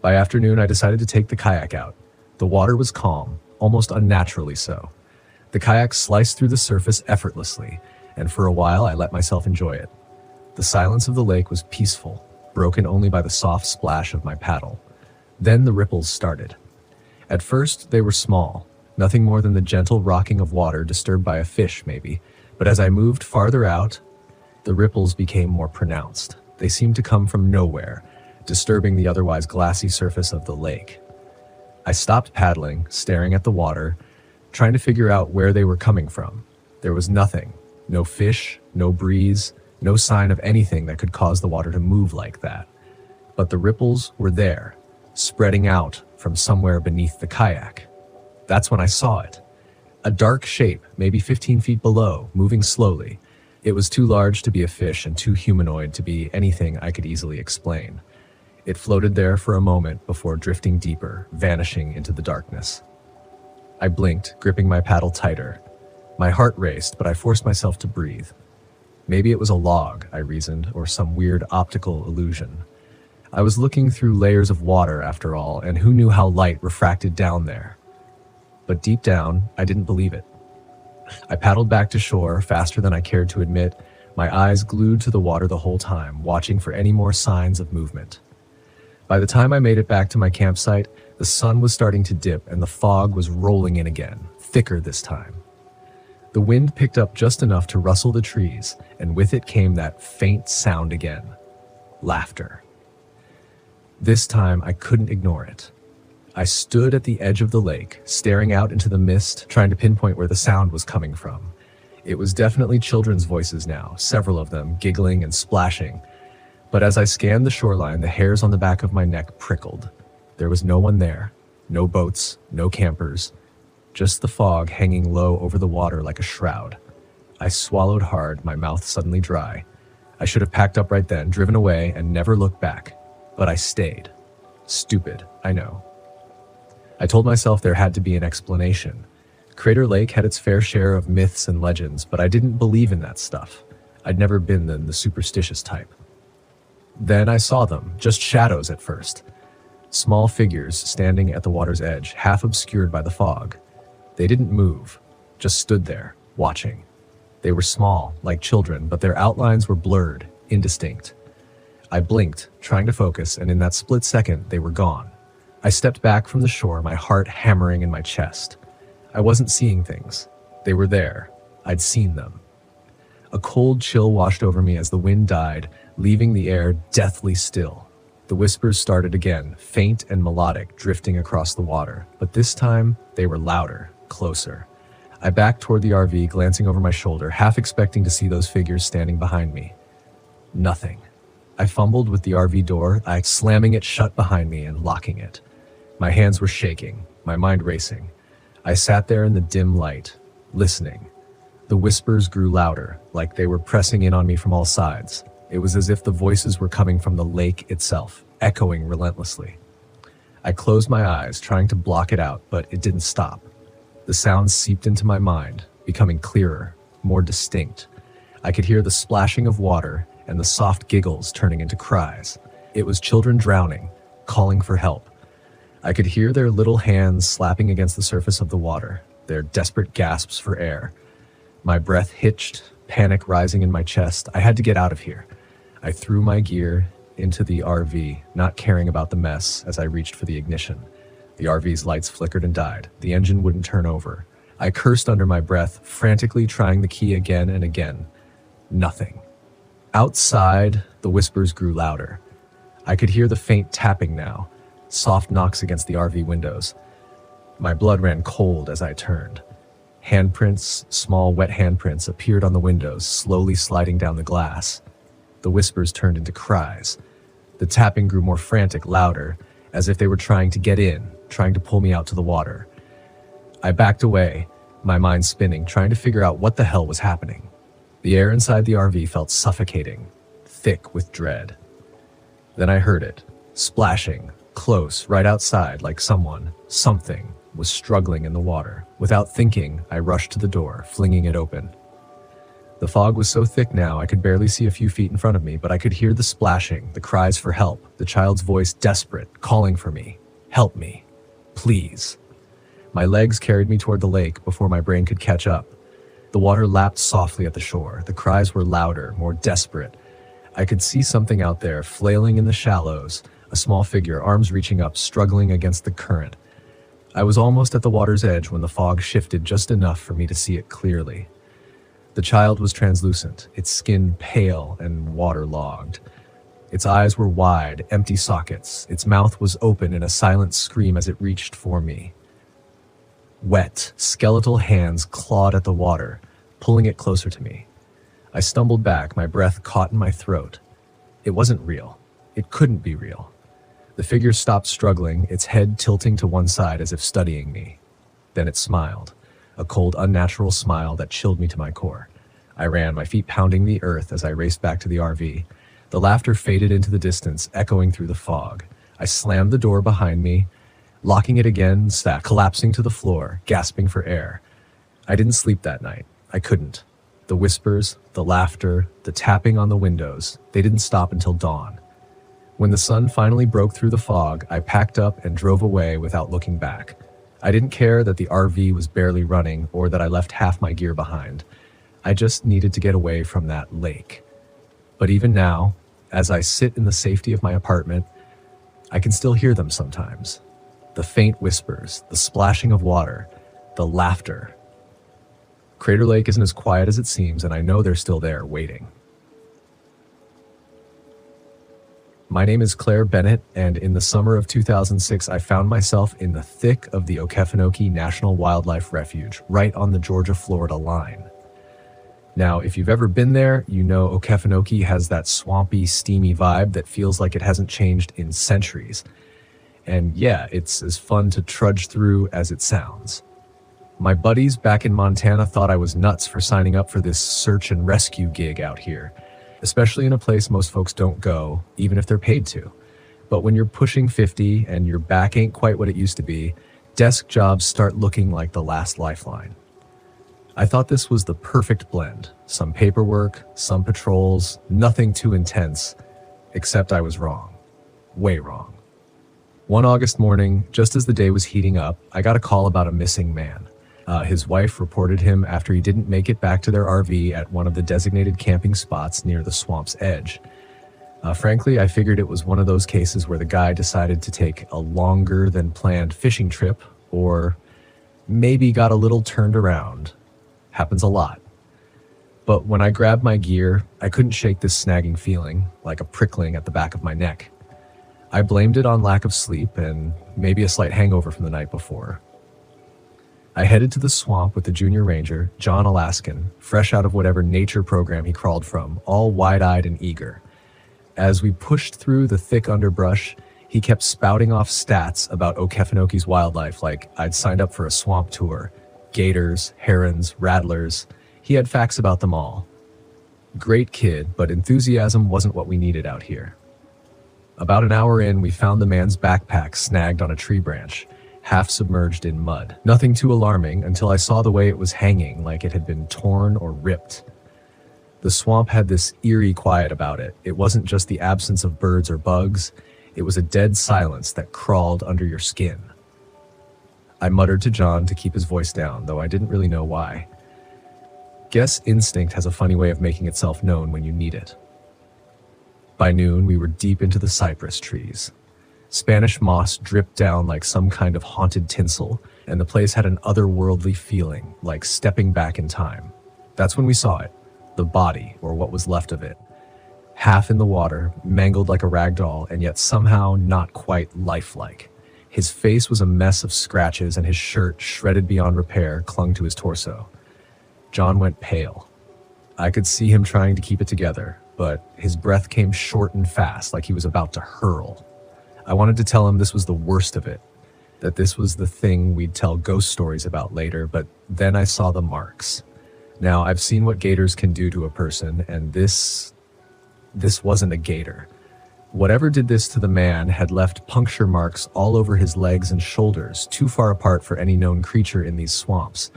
By afternoon, I decided to take the kayak out. The water was calm, almost unnaturally so. The kayak sliced through the surface effortlessly, and for a while I let myself enjoy it. The silence of the lake was peaceful, broken only by the soft splash of my paddle. Then the ripples started. At first, they were small, nothing more than the gentle rocking of water disturbed by a fish, maybe. But as I moved farther out, the ripples became more pronounced. They seemed to come from nowhere, disturbing the otherwise glassy surface of the lake. I stopped paddling, staring at the water, trying to figure out where they were coming from. There was nothing. No fish, no breeze, no sign of anything that could cause the water to move like that. But the ripples were there, spreading out from somewhere beneath the kayak. That's when I saw it. A dark shape, maybe 15 feet below, moving slowly. It was too large to be a fish and too humanoid to be anything I could easily explain. It floated there for a moment before drifting deeper, vanishing into the darkness. I blinked, gripping my paddle tighter. My heart raced, but I forced myself to breathe. Maybe it was a log, I reasoned, or some weird optical illusion. I was looking through layers of water, after all, and who knew how light refracted down there? But deep down, I didn't believe it. I paddled back to shore faster than I cared to admit, my eyes glued to the water the whole time, watching for any more signs of movement. By the time I made it back to my campsite, the sun was starting to dip and the fog was rolling in again, thicker this time. The wind picked up just enough to rustle the trees, and with it came that faint sound again. Laughter. This time I couldn't ignore it. I stood at the edge of the lake, staring out into the mist, trying to pinpoint where the sound was coming from. It was definitely children's voices now, several of them giggling and splashing. But as I scanned the shoreline, the hairs on the back of my neck prickled. There was no one there, no boats, no campers, just the fog hanging low over the water like a shroud. I swallowed hard, my mouth suddenly dry. I should have packed up right then, driven away, and never looked back. But I stayed. Stupid, I know. I told myself there had to be an explanation. Crater Lake had its fair share of myths and legends, but I didn't believe in that stuff. I'd never been the superstitious type. Then I saw them, just shadows at first. Small figures standing at the water's edge, half obscured by the fog. They didn't move, just stood there, watching. They were small, like children, but their outlines were blurred, indistinct. I blinked, trying to focus, and in that split second, they were gone. I stepped back from the shore, my heart hammering in my chest. I wasn't seeing things. They were there. I'd seen them. A cold chill washed over me as the wind died, leaving the air deathly still. The whispers started again, faint and melodic, drifting across the water. But this time, they were louder, closer. I backed toward the RV, glancing over my shoulder, half expecting to see those figures standing behind me. Nothing. I fumbled with the RV door, slamming it shut behind me and locking it. My hands were shaking, my mind racing. I sat there in the dim light, listening. The whispers grew louder, like they were pressing in on me from all sides. It was as if the voices were coming from the lake itself, echoing relentlessly. I closed my eyes, trying to block it out, but it didn't stop. The sounds seeped into my mind, becoming clearer, more distinct. I could hear the splashing of water and the soft giggles turning into cries. It was children drowning, calling for help. I could hear their little hands slapping against the surface of the water, their desperate gasps for air. My breath hitched, panic rising in my chest. I had to get out of here. I threw my gear into the RV, not caring about the mess as I reached for the ignition. The RV's lights flickered and died. The engine wouldn't turn over. I cursed under my breath, frantically trying the key again and again. Nothing. Outside, the whispers grew louder. I could hear the faint tapping now, soft knocks against the RV windows. My blood ran cold as I turned. Handprints, small wet handprints, appeared on the windows, slowly sliding down the glass. The whispers turned into cries. The tapping grew more frantic, louder, as if they were trying to get in, trying to pull me out to the water. I backed away, my mind spinning, trying to figure out what the hell was happening. The air inside the RV felt suffocating, thick with dread. Then I heard it, splashing, close, right outside, like something, was struggling in the water. Without thinking, I rushed to the door, flinging it open. The fog was so thick now I could barely see a few feet in front of me, but I could hear the splashing, the cries for help, the child's voice desperate, calling for me. Help me. Please. My legs carried me toward the lake before my brain could catch up. The water lapped softly at the shore. The cries were louder, more desperate. I could see something out there, flailing in the shallows, a small figure, arms reaching up, struggling against the current. I was almost at the water's edge when the fog shifted just enough for me to see it clearly. The child was translucent, its skin pale and waterlogged. Its eyes were wide, empty sockets. Its mouth was open in a silent scream as it reached for me. Wet, skeletal hands clawed at the water, pulling it closer to me. I stumbled back, my breath caught in my throat. It wasn't real. It couldn't be real. The figure stopped struggling, its head tilting to one side as if studying me. Then it smiled, a cold, unnatural smile that chilled me to my core. I ran, my feet pounding the earth as I raced back to the RV. The laughter faded into the distance, echoing through the fog. I slammed the door behind me, locking it again, collapsing to the floor, gasping for air. I didn't sleep that night. I couldn't. The whispers, the laughter, the tapping on the windows, they didn't stop until dawn. When the sun finally broke through the fog, I packed up and drove away without looking back. I didn't care that the RV was barely running or that I left half my gear behind. I just needed to get away from that lake. But even now, as I sit in the safety of my apartment, I can still hear them sometimes. The faint whispers, the splashing of water, the laughter. Crater Lake isn't as quiet as it seems, and I know they're still there, waiting. My name is Claire Bennett, and in the summer of 2006, I found myself in the thick of the Okefenokee National Wildlife Refuge, right on the Georgia-Florida line. Now, if you've ever been there, you know Okefenokee has that swampy, steamy vibe that feels like it hasn't changed in centuries. And yeah, it's as fun to trudge through as it sounds. My buddies back in Montana thought I was nuts for signing up for this search and rescue gig out here, especially in a place most folks don't go, even if they're paid to. But when you're pushing 50 and your back ain't quite what it used to be, desk jobs start looking like the last lifeline. I thought this was the perfect blend. Some paperwork, some patrols, nothing too intense, except I was wrong. Way wrong. One August morning, just as the day was heating up, I got a call about a missing man. His wife reported him after he didn't make it back to their RV at one of the designated camping spots near the swamp's edge. Frankly, I figured it was one of those cases where the guy decided to take a longer than planned fishing trip, or maybe got a little turned around. Happens a lot. But when I grabbed my gear, I couldn't shake this snagging feeling, like a prickling at the back of my neck. I blamed it on lack of sleep and maybe a slight hangover from the night before. I headed to the swamp with the junior ranger, John Alaskan, fresh out of whatever nature program he crawled from, all wide-eyed and eager. As we pushed through the thick underbrush, he kept spouting off stats about Okefenokee's wildlife like I'd signed up for a swamp tour. Gators, herons, rattlers. He had facts about them all. Great kid, but enthusiasm wasn't what we needed out here. About an hour in, we found the man's backpack snagged on a tree branch, half submerged in mud. Nothing too alarming until I saw the way it was hanging, like it had been torn or ripped. The swamp had this eerie quiet about it. It wasn't just the absence of birds or bugs. It was a dead silence that crawled under your skin. I muttered to John to keep his voice down, though I didn't really know why. Guess instinct has a funny way of making itself known when you need it. By noon, we were deep into the cypress trees. Spanish moss dripped down like some kind of haunted tinsel, and the place had an otherworldly feeling, like stepping back in time. That's when we saw it, the body, or what was left of it. Half in the water, mangled like a rag doll, and yet somehow not quite lifelike. His face was a mess of scratches, and his shirt, shredded beyond repair, clung to his torso. John went pale. I could see him trying to keep it together, but his breath came short and fast, like he was about to hurl. I wanted to tell him this was the worst of it, that this was the thing we'd tell ghost stories about later, but then I saw the marks. Now, I've seen what gators can do to a person, and this wasn't a gator. Whatever did this to the man had left puncture marks all over his legs and shoulders, too far apart for any known creature in these swamps.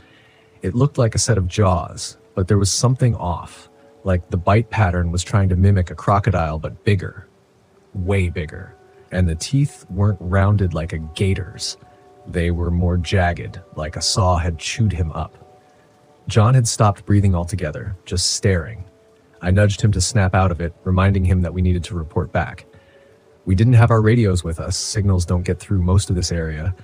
It looked like a set of jaws, but there was something off, like the bite pattern was trying to mimic a crocodile, but bigger, way bigger. And the teeth weren't rounded like a gator's. They were more jagged, like a saw had chewed him up. John had stopped breathing altogether, just staring. I nudged him to snap out of it, reminding him that we needed to report back. We didn't have our radios with us. Signals don't get through most of this area.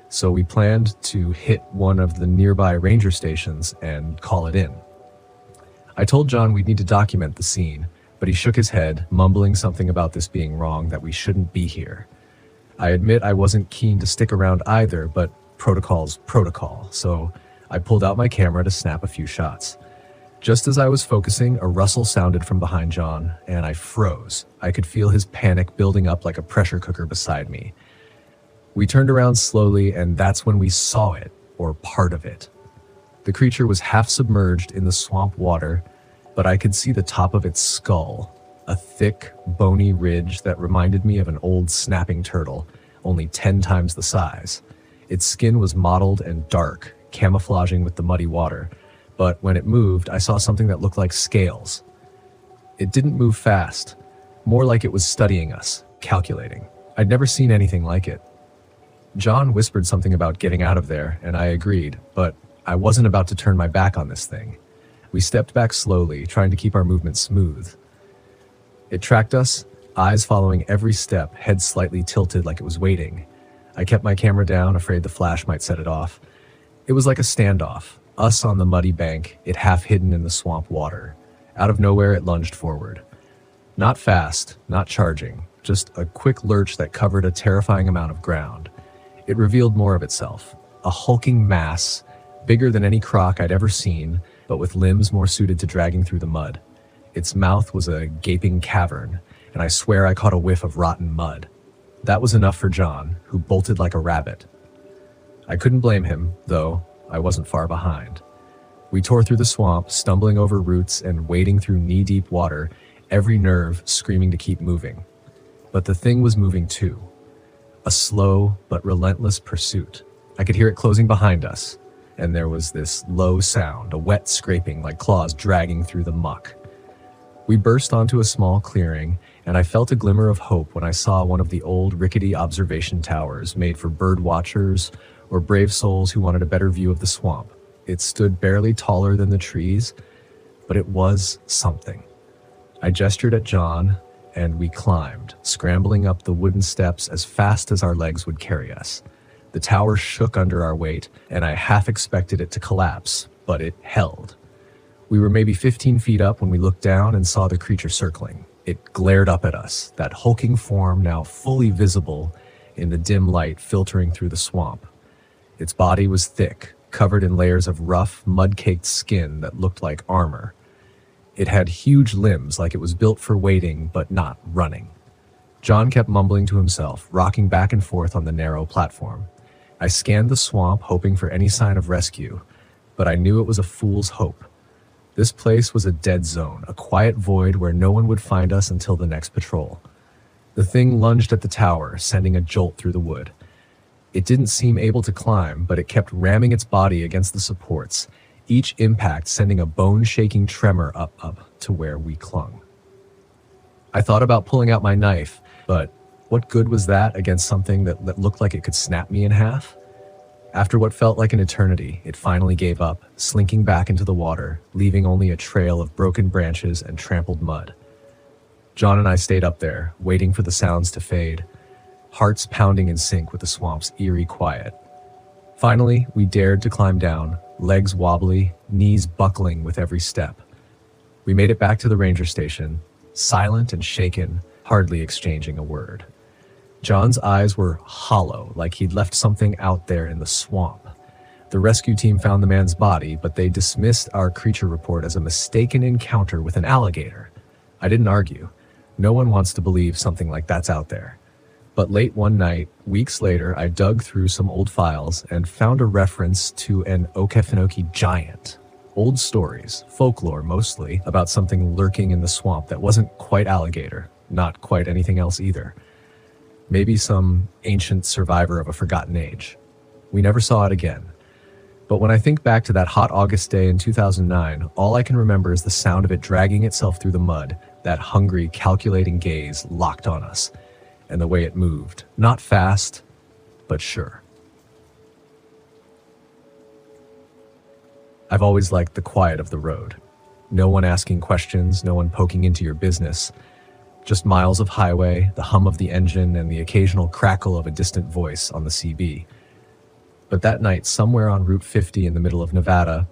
So we planned to hit one of the nearby ranger stations and call it in. I told John we'd need to document the scene, but he shook his head, mumbling something about this being wrong, that we shouldn't be here. I admit I wasn't keen to stick around either, but protocol's protocol, so I pulled out my camera to snap a few shots. Just as I was focusing, a rustle sounded from behind John, and I froze. I could feel his panic building up like a pressure cooker beside me. We turned around slowly, and that's when we saw it, or part of it. The creature was half submerged in the swamp water, but I could see the top of its skull, a thick, bony ridge that reminded me of an old snapping turtle, only 10 times the size. Its skin was mottled and dark, camouflaging with the muddy water, but when it moved, I saw something that looked like scales. It didn't move fast, more like it was studying us, calculating. I'd never seen anything like it. John whispered something about getting out of there, and I agreed, but I wasn't about to turn my back on this thing. We stepped back slowly, trying to keep our movement smooth. It tracked us, eyes following every step, head slightly tilted like it was waiting. I kept my camera down, afraid the flash might set it off. It was like a standoff, us on the muddy bank, it half hidden in the swamp water. Out of nowhere, it lunged forward. Not fast, not charging, just a quick lurch that covered a terrifying amount of ground. It revealed more of itself, a hulking mass, bigger than any croc I'd ever seen, but with limbs more suited to dragging through the mud. Its mouth was a gaping cavern, and I swear I caught a whiff of rotten mud. That was enough for John, who bolted like a rabbit. I couldn't blame him, though I wasn't far behind. We tore through the swamp, stumbling over roots and wading through knee-deep water, every nerve screaming to keep moving. But the thing was moving too. A slow but relentless pursuit. I could hear it closing behind us, and there was this low sound, a wet scraping like claws dragging through the muck. We burst onto a small clearing, and I felt a glimmer of hope when I saw one of the old rickety observation towers made for bird watchers or brave souls who wanted a better view of the swamp. It stood barely taller than the trees, but it was something. I gestured at John, and we climbed, scrambling up the wooden steps as fast as our legs would carry us. The tower shook under our weight, and I half expected it to collapse, but it held. We were maybe 15 feet up when we looked down and saw the creature circling. It glared up at us, that hulking form now fully visible in the dim light filtering through the swamp. Its body was thick, covered in layers of rough, mud-caked skin that looked like armor. It had huge limbs like it was built for wading, but not running. John kept mumbling to himself, rocking back and forth on the narrow platform. I scanned the swamp, hoping for any sign of rescue, but I knew it was a fool's hope. This place was a dead zone, a quiet void where no one would find us until the next patrol. The thing lunged at the tower, sending a jolt through the wood. It didn't seem able to climb, but it kept ramming its body against the supports, each impact sending a bone-shaking tremor up to where we clung. I thought about pulling out my knife, but what good was that against something that looked like it could snap me in half? After what felt like an eternity, it finally gave up, slinking back into the water, leaving only a trail of broken branches and trampled mud. John and I stayed up there, waiting for the sounds to fade, hearts pounding in sync with the swamp's eerie quiet. Finally, we dared to climb down, legs wobbly, knees buckling with every step. We made it back to the ranger station, silent and shaken, hardly exchanging a word. John's eyes were hollow, like he'd left something out there in the swamp. The rescue team found the man's body, but they dismissed our creature report as a mistaken encounter with an alligator. I didn't argue. No one wants to believe something like that's out there. But late one night, weeks later, I dug through some old files and found a reference to an Okefenokee giant. Old stories, folklore mostly, about something lurking in the swamp that wasn't quite alligator, not quite anything else either. Maybe some ancient survivor of a forgotten age. We never saw it again. But when I think back to that hot August day in 2009, all I can remember is the sound of it dragging itself through the mud, that hungry, calculating gaze locked on us, and the way it moved. Not fast, but sure. I've always liked the quiet of the road. No one asking questions, no one poking into your business. Just miles of highway, the hum of the engine, and the occasional crackle of a distant voice on the CB. But that night, somewhere on Route 50 in the middle of Nevada,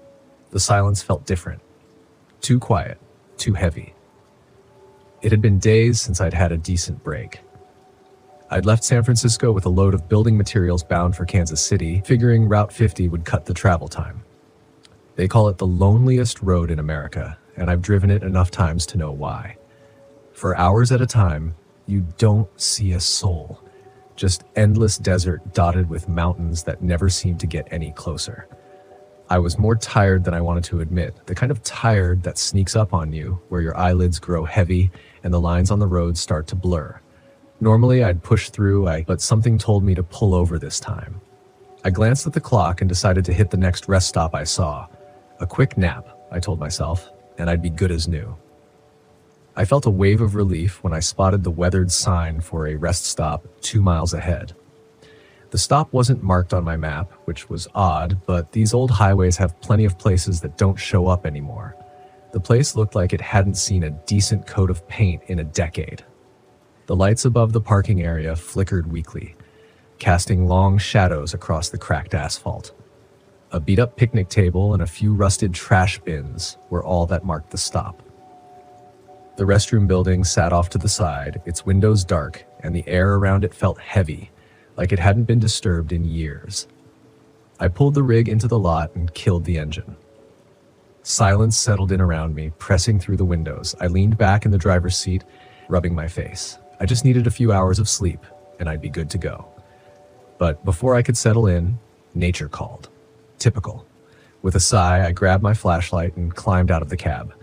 the silence felt different. Too quiet, too heavy. It had been days since I'd had a decent break. I'd left San Francisco with a load of building materials bound for Kansas City, figuring Route 50 would cut the travel time. They call it the loneliest road in America, and I've driven it enough times to know why. For hours at a time, you don't see a soul. Just endless desert dotted with mountains that never seem to get any closer. I was more tired than I wanted to admit, the kind of tired that sneaks up on you, where your eyelids grow heavy and the lines on the road start to blur. Normally, I'd push through, but something told me to pull over this time. I glanced at the clock and decided to hit the next rest stop I saw. A quick nap, I told myself, and I'd be good as new. I felt a wave of relief when I spotted the weathered sign for a rest stop 2 miles ahead. The stop wasn't marked on my map, which was odd, but these old highways have plenty of places that don't show up anymore. The place looked like it hadn't seen a decent coat of paint in a decade. The lights above the parking area flickered weakly, casting long shadows across the cracked asphalt. A beat-up picnic table and a few rusted trash bins were all that marked the stop. The restroom building sat off to the side, its windows dark, and the air around it felt heavy, like it hadn't been disturbed in years. I pulled the rig into the lot and killed the engine. Silence settled in around me, pressing through the windows. I leaned back in the driver's seat, rubbing my face. I just needed a few hours of sleep, and I'd be good to go. But before I could settle in, nature called. Typical. With a sigh, I grabbed my flashlight and climbed out of the cab.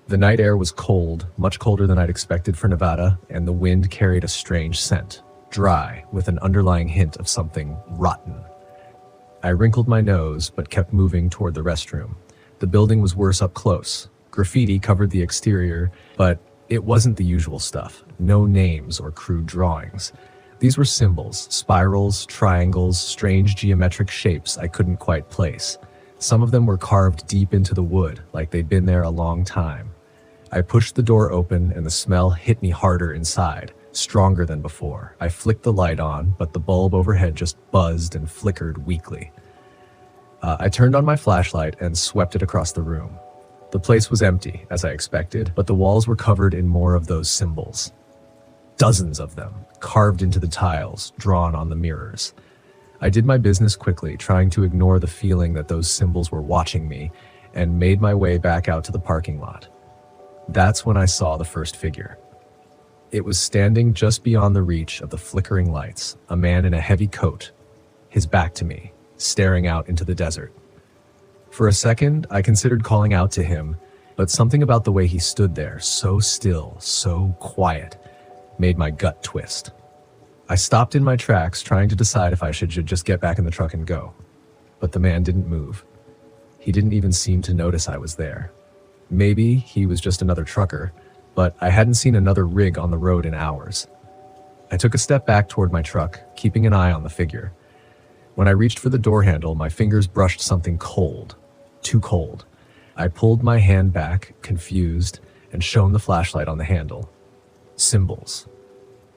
The night air was cold, much colder than I'd expected for Nevada, and the wind carried a strange scent, dry, with an underlying hint of something rotten. I wrinkled my nose, but kept moving toward the restroom. The building was worse up close. Graffiti covered the exterior, but it wasn't the usual stuff. No names or crude drawings. These were symbols, spirals, triangles, strange geometric shapes I couldn't quite place. Some of them were carved deep into the wood, like they'd been there a long time. I pushed the door open and the smell hit me harder inside, stronger than before. I flicked the light on, but the bulb overhead just buzzed and flickered weakly. I turned on my flashlight and swept it across the room. The place was empty, as I expected, but the walls were covered in more of those symbols. Dozens of them, carved into the tiles, drawn on the mirrors. I did my business quickly, trying to ignore the feeling that those symbols were watching me, and made my way back out to the parking lot. That's when I saw the first figure. It was standing just beyond the reach of the flickering lights, a man in a heavy coat, his back to me, staring out into the desert. For a second, I considered calling out to him, but something about the way he stood there, so still, so quiet, made my gut twist. I stopped in my tracks, trying to decide if I should just get back in the truck and go. But the man didn't move. He didn't even seem to notice I was there. Maybe he was just another trucker, but I hadn't seen another rig on the road in hours. I took a step back toward my truck, keeping an eye on the figure. When I reached for the door handle, my fingers brushed something cold. Too cold. I pulled my hand back, confused, and shone the flashlight on the handle. Symbols.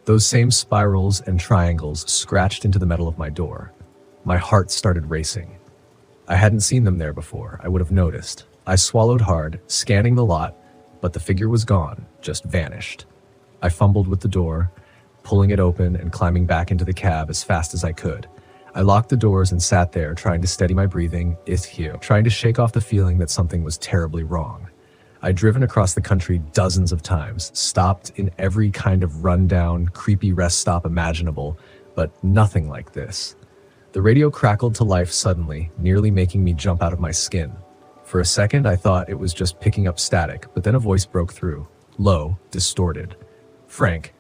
Those same spirals and triangles scratched into the metal of my door. My heart started racing. I hadn't seen them there before. I would have noticed. I swallowed hard, scanning the lot, but the figure was gone, just vanished. I fumbled with the door, pulling it open and climbing back into the cab as fast as I could. I locked the doors and sat there, trying to steady my breathing, trying to shake off the feeling that something was terribly wrong. I'd driven across the country dozens of times, stopped in every kind of rundown, creepy rest stop imaginable, but nothing like this. The radio crackled to life suddenly, nearly making me jump out of my skin. For a second, I thought it was just picking up static, but then a voice broke through, low, distorted. "Frank."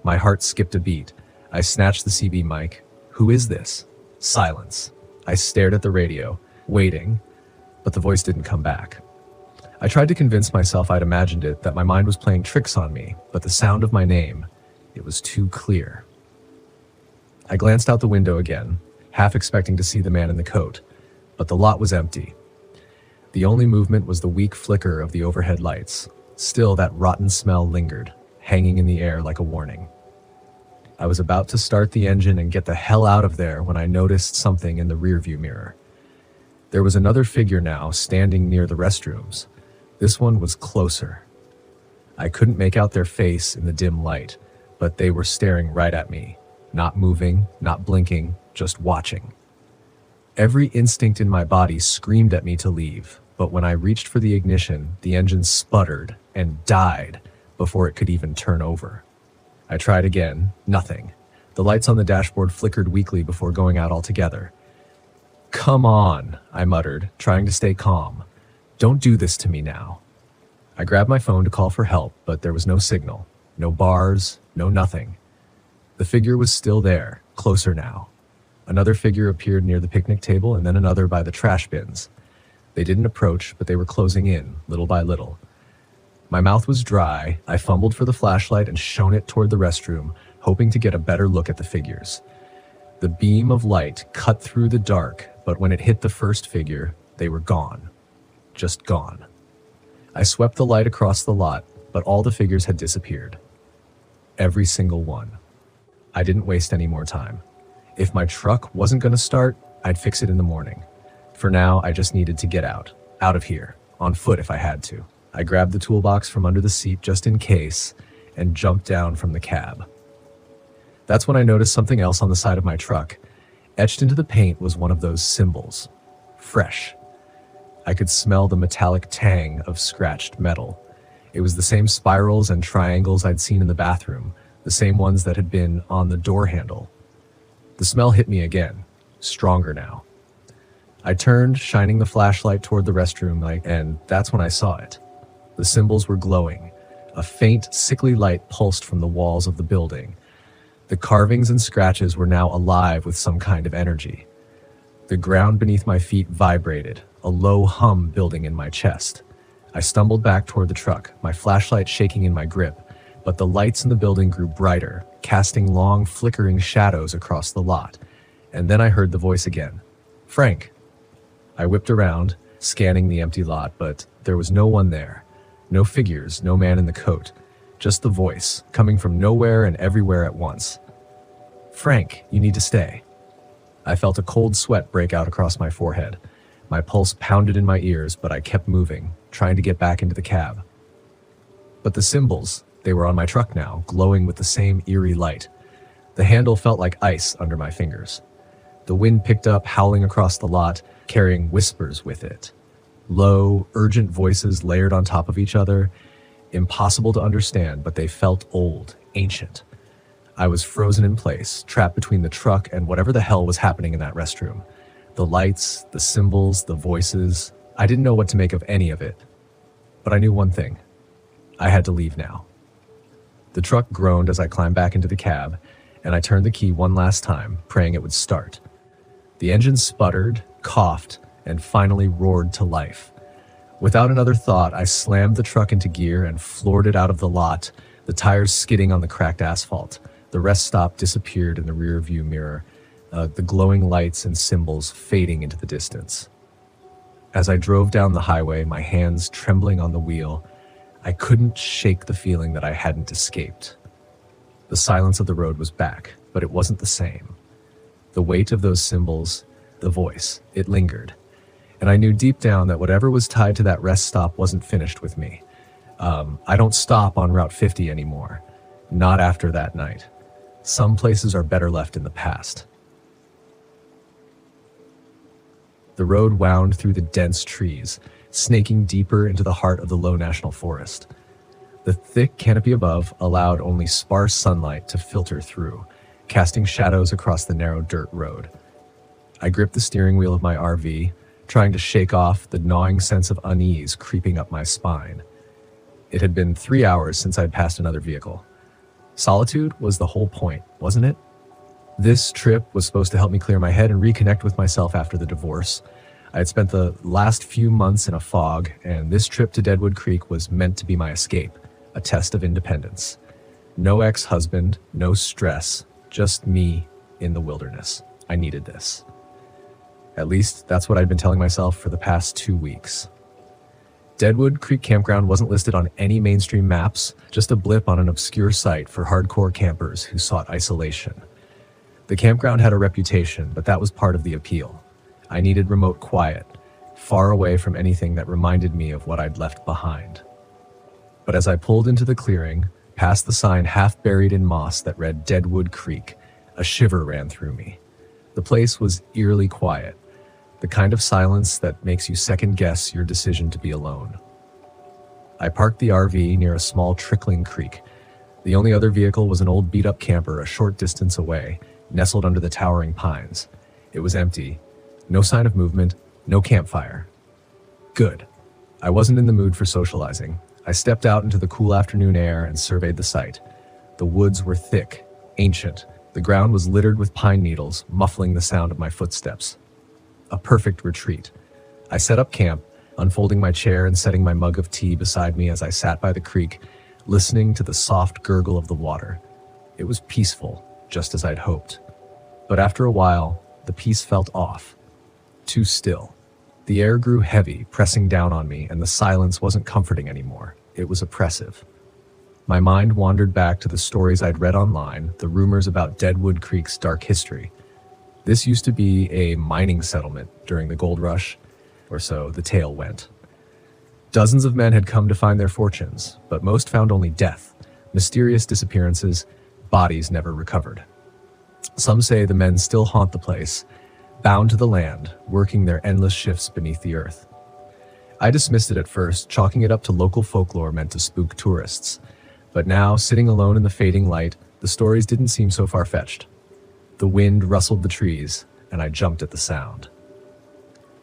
My heart skipped a beat. I snatched the CB mic. "Who is this?" Silence. I stared at the radio, waiting, but the voice didn't come back. I tried to convince myself I'd imagined it, that my mind was playing tricks on me, but the sound of my name, it was too clear. I glanced out the window again, half expecting to see the man in the coat, but the lot was empty. The only movement was the weak flicker of the overhead lights. Still, that rotten smell lingered, hanging in the air like a warning. I was about to start the engine and get the hell out of there when I noticed something in the rearview mirror. There was another figure now, standing near the restrooms. This one was closer. I couldn't make out their face in the dim light, but they were staring right at me, not moving, not blinking, just watching. Every instinct in my body screamed at me to leave, but when I reached for the ignition, the engine sputtered and died before it could even turn over. I tried again, nothing. The lights on the dashboard flickered weakly before going out altogether. "Come on," I muttered, trying to stay calm. "Don't do this to me now." I grabbed my phone to call for help, but there was no signal, no bars, no nothing. The figure was still there, closer now. Another figure appeared near the picnic table and then another by the trash bins. They didn't approach, but they were closing in, little by little. My mouth was dry. I fumbled for the flashlight and shone it toward the restroom, hoping to get a better look at the figures. The beam of light cut through the dark, but when it hit the first figure, they were gone. Just gone. I swept the light across the lot, but all the figures had disappeared. Every single one. I didn't waste any more time. If my truck wasn't going to start, I'd fix it in the morning. For now, I just needed to get out of here, on foot if I had to. I grabbed the toolbox from under the seat just in case, and jumped down from the cab. That's when I noticed something else on the side of my truck. Etched into the paint was one of those symbols. Fresh. I could smell the metallic tang of scratched metal. It was the same spirals and triangles I'd seen in the bathroom, the same ones that had been on the door handle. The smell hit me again, stronger now. I turned, shining the flashlight toward the restroom, and that's when I saw it. The symbols were glowing. A faint, sickly light pulsed from the walls of the building. The carvings and scratches were now alive with some kind of energy. The ground beneath my feet vibrated, a low hum building in my chest. I stumbled back toward the truck, my flashlight shaking in my grip, but the lights in the building grew brighter, casting long, flickering shadows across the lot. And then I heard the voice again. "Frank." I whipped around, scanning the empty lot, but there was no one there. No figures, no man in the coat. Just the voice, coming from nowhere and everywhere at once. "Frank, you need to stay." I felt a cold sweat break out across my forehead. My pulse pounded in my ears, but I kept moving, trying to get back into the cab. But the symbols, they were on my truck now, glowing with the same eerie light. The handle felt like ice under my fingers. The wind picked up, howling across the lot, carrying whispers with it. Low, urgent voices layered on top of each other. Impossible to understand, but they felt old, ancient. I was frozen in place, trapped between the truck and whatever the hell was happening in that restroom. The lights, the symbols, the voices. I didn't know what to make of any of it. But I knew one thing. I had to leave now. The truck groaned as I climbed back into the cab, and I turned the key one last time, praying it would start. The engine sputtered, coughed, and finally roared to life. Without another thought, I slammed the truck into gear and floored it out of the lot, the tires skidding on the cracked asphalt. The rest stop disappeared in the rear-view mirror, the glowing lights and symbols fading into the distance. As I drove down the highway, my hands trembling on the wheel, I couldn't shake the feeling that I hadn't escaped. The silence of the road was back, but it wasn't the same. The weight of those symbols, the voice, it lingered. And I knew deep down that whatever was tied to that rest stop wasn't finished with me. I don't stop on Route 50 anymore. Not after that night. Some places are better left in the past. The road wound through the dense trees, snaking deeper into the heart of the low national forest. The thick canopy above allowed only sparse sunlight to filter through, casting shadows across the narrow dirt road. I gripped the steering wheel of my RV, trying to shake off the gnawing sense of unease creeping up my spine. It had been 3 hours since I'd passed another vehicle. Solitude was the whole point, wasn't it? This trip was supposed to help me clear my head and reconnect with myself after the divorce. I had spent the last few months in a fog, and this trip to Deadwood Creek was meant to be my escape, a test of independence. No ex-husband, no stress, just me in the wilderness. I needed this. At least that's what I'd been telling myself for the past 2 weeks. Deadwood Creek Campground wasn't listed on any mainstream maps, just a blip on an obscure site for hardcore campers who sought isolation. The campground had a reputation, but that was part of the appeal. I needed remote quiet, far away from anything that reminded me of what I'd left behind. But as I pulled into the clearing, past the sign half buried in moss that read Deadwood Creek, a shiver ran through me. The place was eerily quiet, the kind of silence that makes you second-guess your decision to be alone. I parked the RV near a small trickling creek. The only other vehicle was an old beat-up camper a short distance away, nestled under the towering pines. It was empty. No sign of movement, no campfire. Good. I wasn't in the mood for socializing. I stepped out into the cool afternoon air and surveyed the site. The woods were thick, ancient. The ground was littered with pine needles, muffling the sound of my footsteps. A perfect retreat. I set up camp, unfolding my chair and setting my mug of tea beside me as I sat by the creek, listening to the soft gurgle of the water. It was peaceful, just as I'd hoped. But after a while, the peace felt off. Too still. The air grew heavy, pressing down on me, and the silence wasn't comforting anymore. It was oppressive. My mind wandered back to the stories I'd read online, the rumors about Deadwood Creek's dark history. This used to be a mining settlement during the gold rush, or so the tale went. Dozens of men had come to find their fortunes, but most found only death, mysterious disappearances, bodies never recovered. Some say the men still haunt the place, bound to the land, working their endless shifts beneath the earth. I dismissed it at first, chalking it up to local folklore meant to spook tourists. But now, sitting alone in the fading light, the stories didn't seem so far-fetched. The wind rustled the trees, and I jumped at the sound.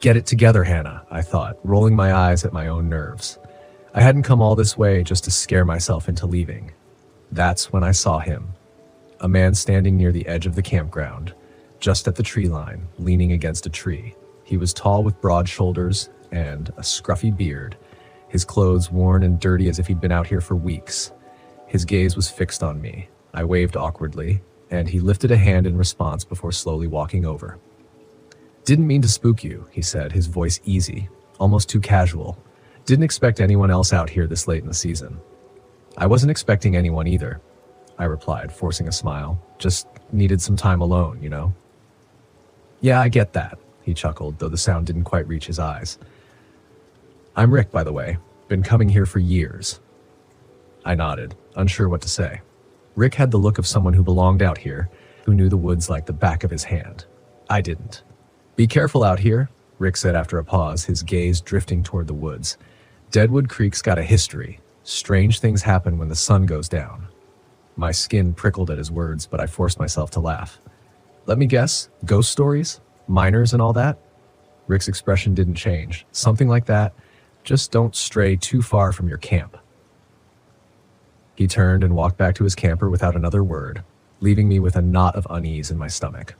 Get it together, Hannah, I thought, rolling my eyes at my own nerves. I hadn't come all this way just to scare myself into leaving. That's when I saw him. A man standing near the edge of the campground, just at the tree line, leaning against a tree. He was tall with broad shoulders and a scruffy beard, his clothes worn and dirty as if he'd been out here for weeks. His gaze was fixed on me. I waved awkwardly, and he lifted a hand in response before slowly walking over. Didn't mean to spook you, he said, his voice easy, almost too casual. Didn't expect anyone else out here this late in the season. I wasn't expecting anyone either, I replied, forcing a smile. Just needed some time alone, you know? Yeah, I get that, he chuckled, though the sound didn't quite reach his eyes. I'm Rick, by the way. Been coming here for years. I nodded, unsure what to say. Rick had the look of someone who belonged out here, who knew the woods like the back of his hand. I didn't. Be careful out here, Rick said after a pause, his gaze drifting toward the woods. Deadwood Creek's got a history. Strange things happen when the sun goes down. My skin prickled at his words, but I forced myself to laugh. Let me guess, ghost stories? Miners and all that? Rick's expression didn't change. Something like that. Just don't stray too far from your camp. He turned and walked back to his camper without another word, leaving me with a knot of unease in my stomach.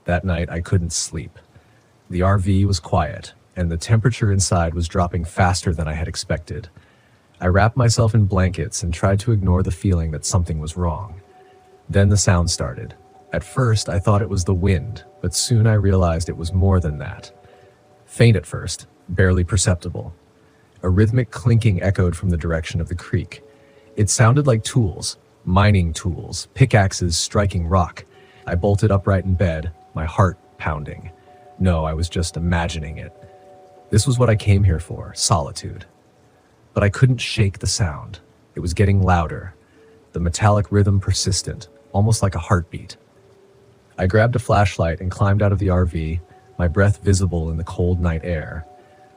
That night, I couldn't sleep. The RV was quiet, and the temperature inside was dropping faster than I had expected. I wrapped myself in blankets and tried to ignore the feeling that something was wrong. Then the sound started. At first, I thought it was the wind, but soon I realized it was more than that. Faint at first, barely perceptible. A rhythmic clinking echoed from the direction of the creek. It sounded like tools, mining tools, pickaxes striking rock. I bolted upright in bed, my heart pounding. No, I was just imagining it. This was what I came here for, solitude. But I couldn't shake the sound. It was getting louder, the metallic rhythm persistent, almost like a heartbeat. I grabbed a flashlight and climbed out of the RV, my breath visible in the cold night air.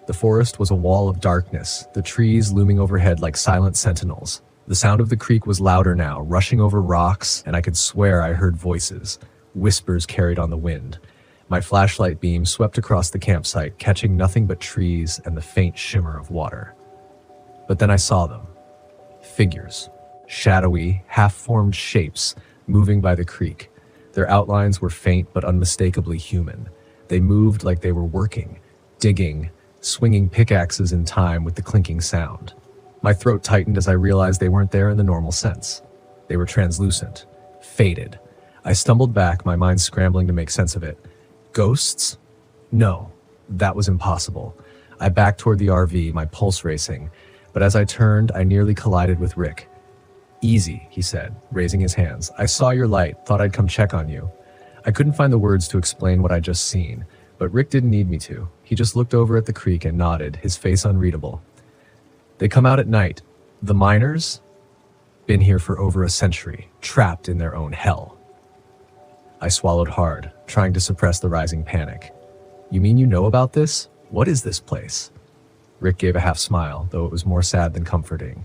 The forest was a wall of darkness, the trees looming overhead like silent sentinels. The sound of the creek was louder now, rushing over rocks, and I could swear I heard voices, whispers carried on the wind. My flashlight beam swept across the campsite, catching nothing but trees and the faint shimmer of water. But then I saw them. Figures. Shadowy, half-formed shapes moving by the creek. Their outlines were faint but unmistakably human. They moved like they were working, digging, swinging pickaxes in time with the clinking sound. My throat tightened as I realized they weren't there in the normal sense. They were translucent, faded. I stumbled back, my mind scrambling to make sense of it. Ghosts? No, that was impossible. I backed toward the RV, my pulse racing, but as I turned, I nearly collided with Rick. "Easy," he said, raising his hands. "I saw your light, thought I'd come check on you." I couldn't find the words to explain what I'd just seen, but Rick didn't need me to. He just looked over at the creek and nodded, his face unreadable. "They come out at night. The miners? Been here for over a century, trapped in their own hell." I swallowed hard, trying to suppress the rising panic. "You mean you know about this? What is this place?" Rick gave a half smile, though it was more sad than comforting.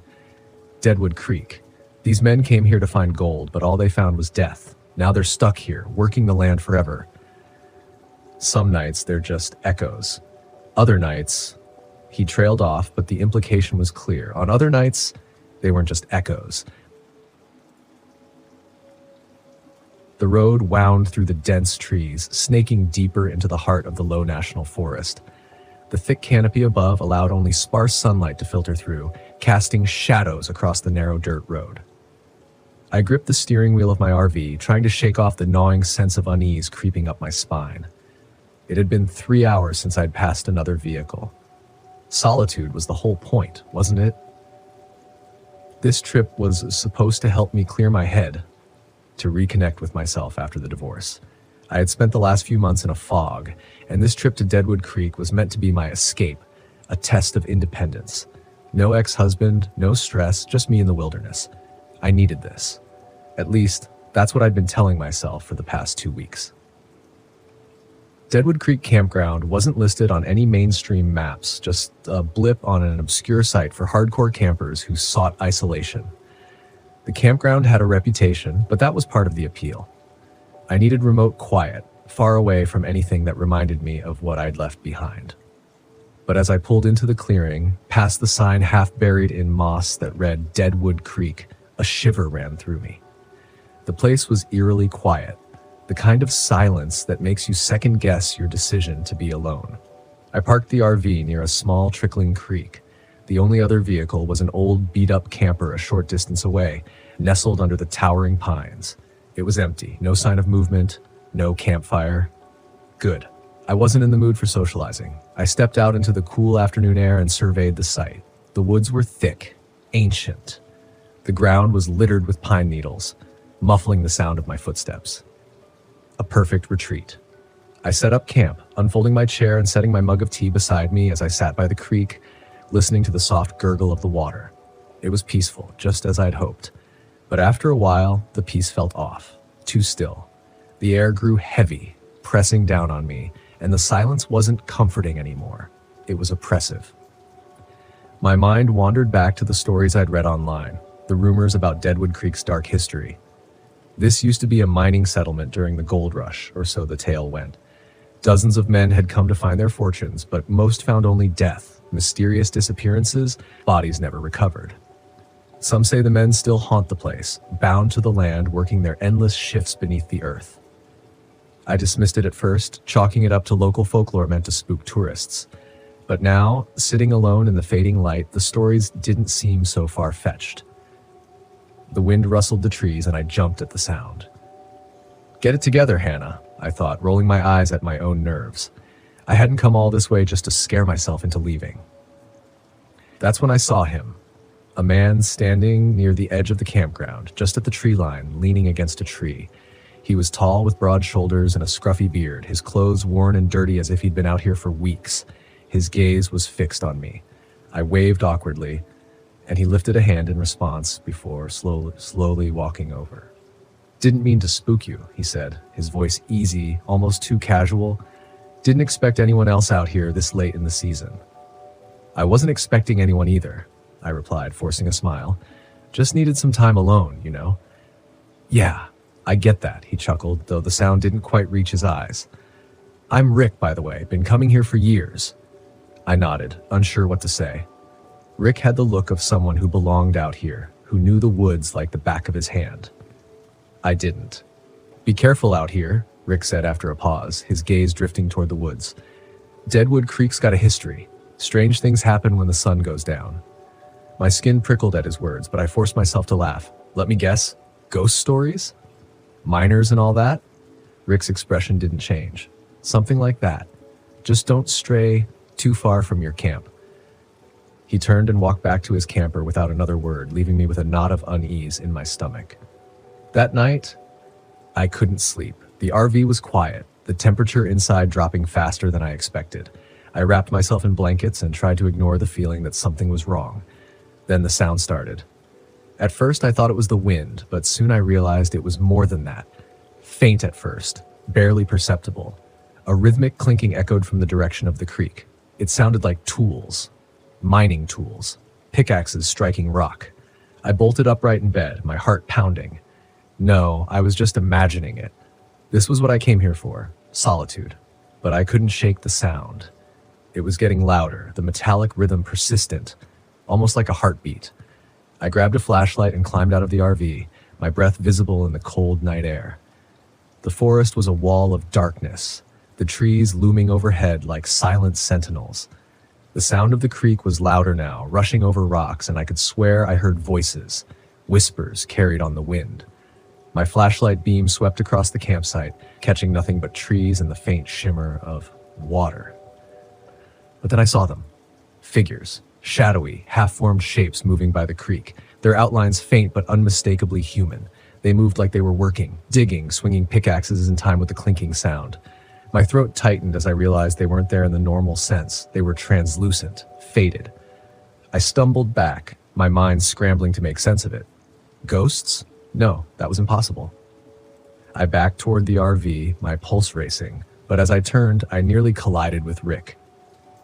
"Deadwood Creek. These men came here to find gold, but all they found was death. Now they're stuck here, working the land forever. Some nights they're just echoes. Other nights..." He trailed off, but the implication was clear. On other nights, they weren't just echoes. The road wound through the dense trees, snaking deeper into the heart of the low national forest. The thick canopy above allowed only sparse sunlight to filter through, casting shadows across the narrow dirt road. I gripped the steering wheel of my RV, trying to shake off the gnawing sense of unease creeping up my spine. It had been 3 hours since I'd passed another vehicle. Solitude was the whole point, wasn't it? This trip was supposed to help me clear my head, to reconnect with myself after the divorce. I had spent the last few months in a fog, and this trip to Deadwood Creek was meant to be my escape, a test of independence. No ex-husband, no stress, just me in the wilderness. I needed this. At least, that's what I'd been telling myself for the past 2 weeks. Deadwood Creek Campground wasn't listed on any mainstream maps, just a blip on an obscure site for hardcore campers who sought isolation. The campground had a reputation, but that was part of the appeal. I needed remote quiet, far away from anything that reminded me of what I'd left behind. But as I pulled into the clearing, past the sign half buried in moss that read Deadwood Creek, a shiver ran through me. The place was eerily quiet, the kind of silence that makes you second-guess your decision to be alone. I parked the RV near a small trickling creek. The only other vehicle was an old beat-up camper a short distance away, nestled under the towering pines. It was empty, no sign of movement, no campfire. Good. I wasn't in the mood for socializing. I stepped out into the cool afternoon air and surveyed the site. The woods were thick, ancient. The ground was littered with pine needles, muffling the sound of my footsteps. A perfect retreat. I set up camp, unfolding my chair and setting my mug of tea beside me as I sat by the creek, listening to the soft gurgle of the water. It was peaceful, just as I'd hoped. But after a while, the peace felt off, too still. The air grew heavy, pressing down on me, and the silence wasn't comforting anymore. It was oppressive. My mind wandered back to the stories I'd read online, the rumors about Deadwood Creek's dark history. This used to be a mining settlement during the gold rush, or so the tale went. Dozens of men had come to find their fortunes, but most found only death, mysterious disappearances, bodies never recovered. Some say the men still haunt the place, bound to the land, working their endless shifts beneath the earth. I dismissed it at first, chalking it up to local folklore meant to spook tourists. But now, sitting alone in the fading light, the stories didn't seem so far-fetched. The wind rustled the trees and I jumped at the sound. "Get it together, Hannah," I thought, rolling my eyes at my own nerves. I hadn't come all this way just to scare myself into leaving. That's when I saw him. A man standing near the edge of the campground, just at the tree line, leaning against a tree. He was tall with broad shoulders and a scruffy beard, his clothes worn and dirty as if he'd been out here for weeks. His gaze was fixed on me. I waved awkwardly, and he lifted a hand in response before slowly walking over. "Didn't mean to spook you," he said, his voice easy, almost too casual. "Didn't expect anyone else out here this late in the season." "I wasn't expecting anyone either," I replied, forcing a smile. "Just needed some time alone, you know." "Yeah, I get that," he chuckled, though the sound didn't quite reach his eyes. "I'm Rick, by the way, been coming here for years." I nodded, unsure what to say. Rick had the look of someone who belonged out here, who knew the woods like the back of his hand. I didn't. "Be careful out here," Rick said after a pause, his gaze drifting toward the woods. "Deadwood Creek's got a history. Strange things happen when the sun goes down." My skin prickled at his words, but I forced myself to laugh. "Let me guess, ghost stories? Miners and all that?" Rick's expression didn't change. "Something like that. Just don't stray too far from your camp." He turned and walked back to his camper without another word, leaving me with a knot of unease in my stomach. That night, I couldn't sleep. The RV was quiet, the temperature inside dropping faster than I expected. I wrapped myself in blankets and tried to ignore the feeling that something was wrong. Then the sound started. At first, I thought it was the wind, but soon I realized it was more than that. Faint at first, barely perceptible. A rhythmic clinking echoed from the direction of the creek. It sounded like tools. Mining tools. Pickaxes striking rock. I bolted upright in bed, my heart pounding. No, I was just imagining it. This was what I came here for. Solitude. But I couldn't shake the sound. It was getting louder, the metallic rhythm persistent, almost like a heartbeat. I grabbed a flashlight and climbed out of the RV, my breath visible in the cold night air. The forest was a wall of darkness, the trees looming overhead like silent sentinels. The sound of the creek was louder now, rushing over rocks, and I could swear I heard voices, whispers carried on the wind. My flashlight beam swept across the campsite, catching nothing but trees and the faint shimmer of water. But then I saw them. Figures, shadowy, half-formed shapes moving by the creek, their outlines faint but unmistakably human. They moved like they were working, digging, swinging pickaxes in time with the clinking sound. My throat tightened as I realized they weren't there in the normal sense. They were translucent, faded. I stumbled back, my mind scrambling to make sense of it. Ghosts? No, that was impossible. I backed toward the RV, my pulse racing, but as I turned, I nearly collided with Rick.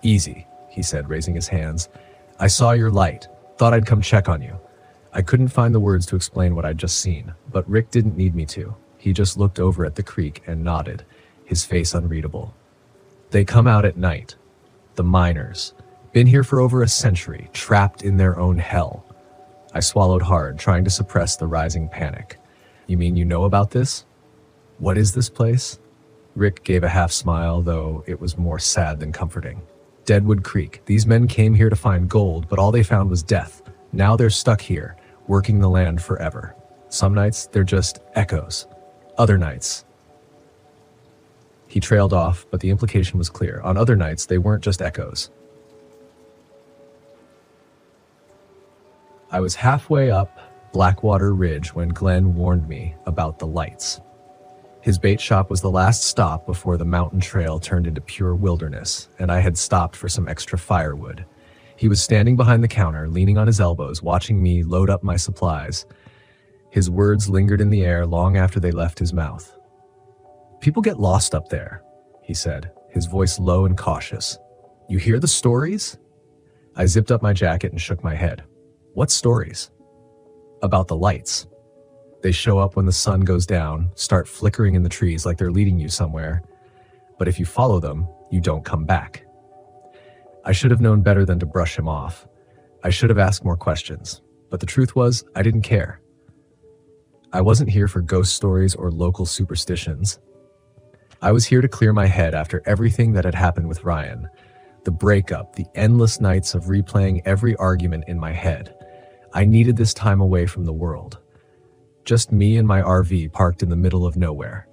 "Easy," he said, raising his hands. "I saw your light. Thought I'd come check on you." I couldn't find the words to explain what I'd just seen, but Rick didn't need me to. He just looked over at the creek and nodded, his face unreadable. "They come out at night. The miners. Been here for over a century, trapped in their own hell." I swallowed hard, trying to suppress the rising panic. "You mean you know about this? What is this place?" Rick gave a half smile, though it was more sad than comforting. "Deadwood Creek. These men came here to find gold, but all they found was death. Now they're stuck here, working the land forever. Some nights, they're just echoes. Other nights..." He trailed off, but the implication was clear. On other nights, they weren't just echoes. I was halfway up Blackwater Ridge when Glenn warned me about the lights. His bait shop was the last stop before the mountain trail turned into pure wilderness, and I had stopped for some extra firewood. He was standing behind the counter, leaning on his elbows, watching me load up my supplies. His words lingered in the air long after they left his mouth. "People get lost up there," he said, his voice low and cautious. "You hear the stories?" I zipped up my jacket and shook my head. "What stories?" "About the lights. They show up when the sun goes down, start flickering in the trees like they're leading you somewhere. But if you follow them, you don't come back." I should have known better than to brush him off. I should have asked more questions. But the truth was, I didn't care. I wasn't here for ghost stories or local superstitions. I was here to clear my head after everything that had happened with Ryan. The breakup, the endless nights of replaying every argument in my head. I needed this time away from the world. Just me and my RV parked in the middle of nowhere.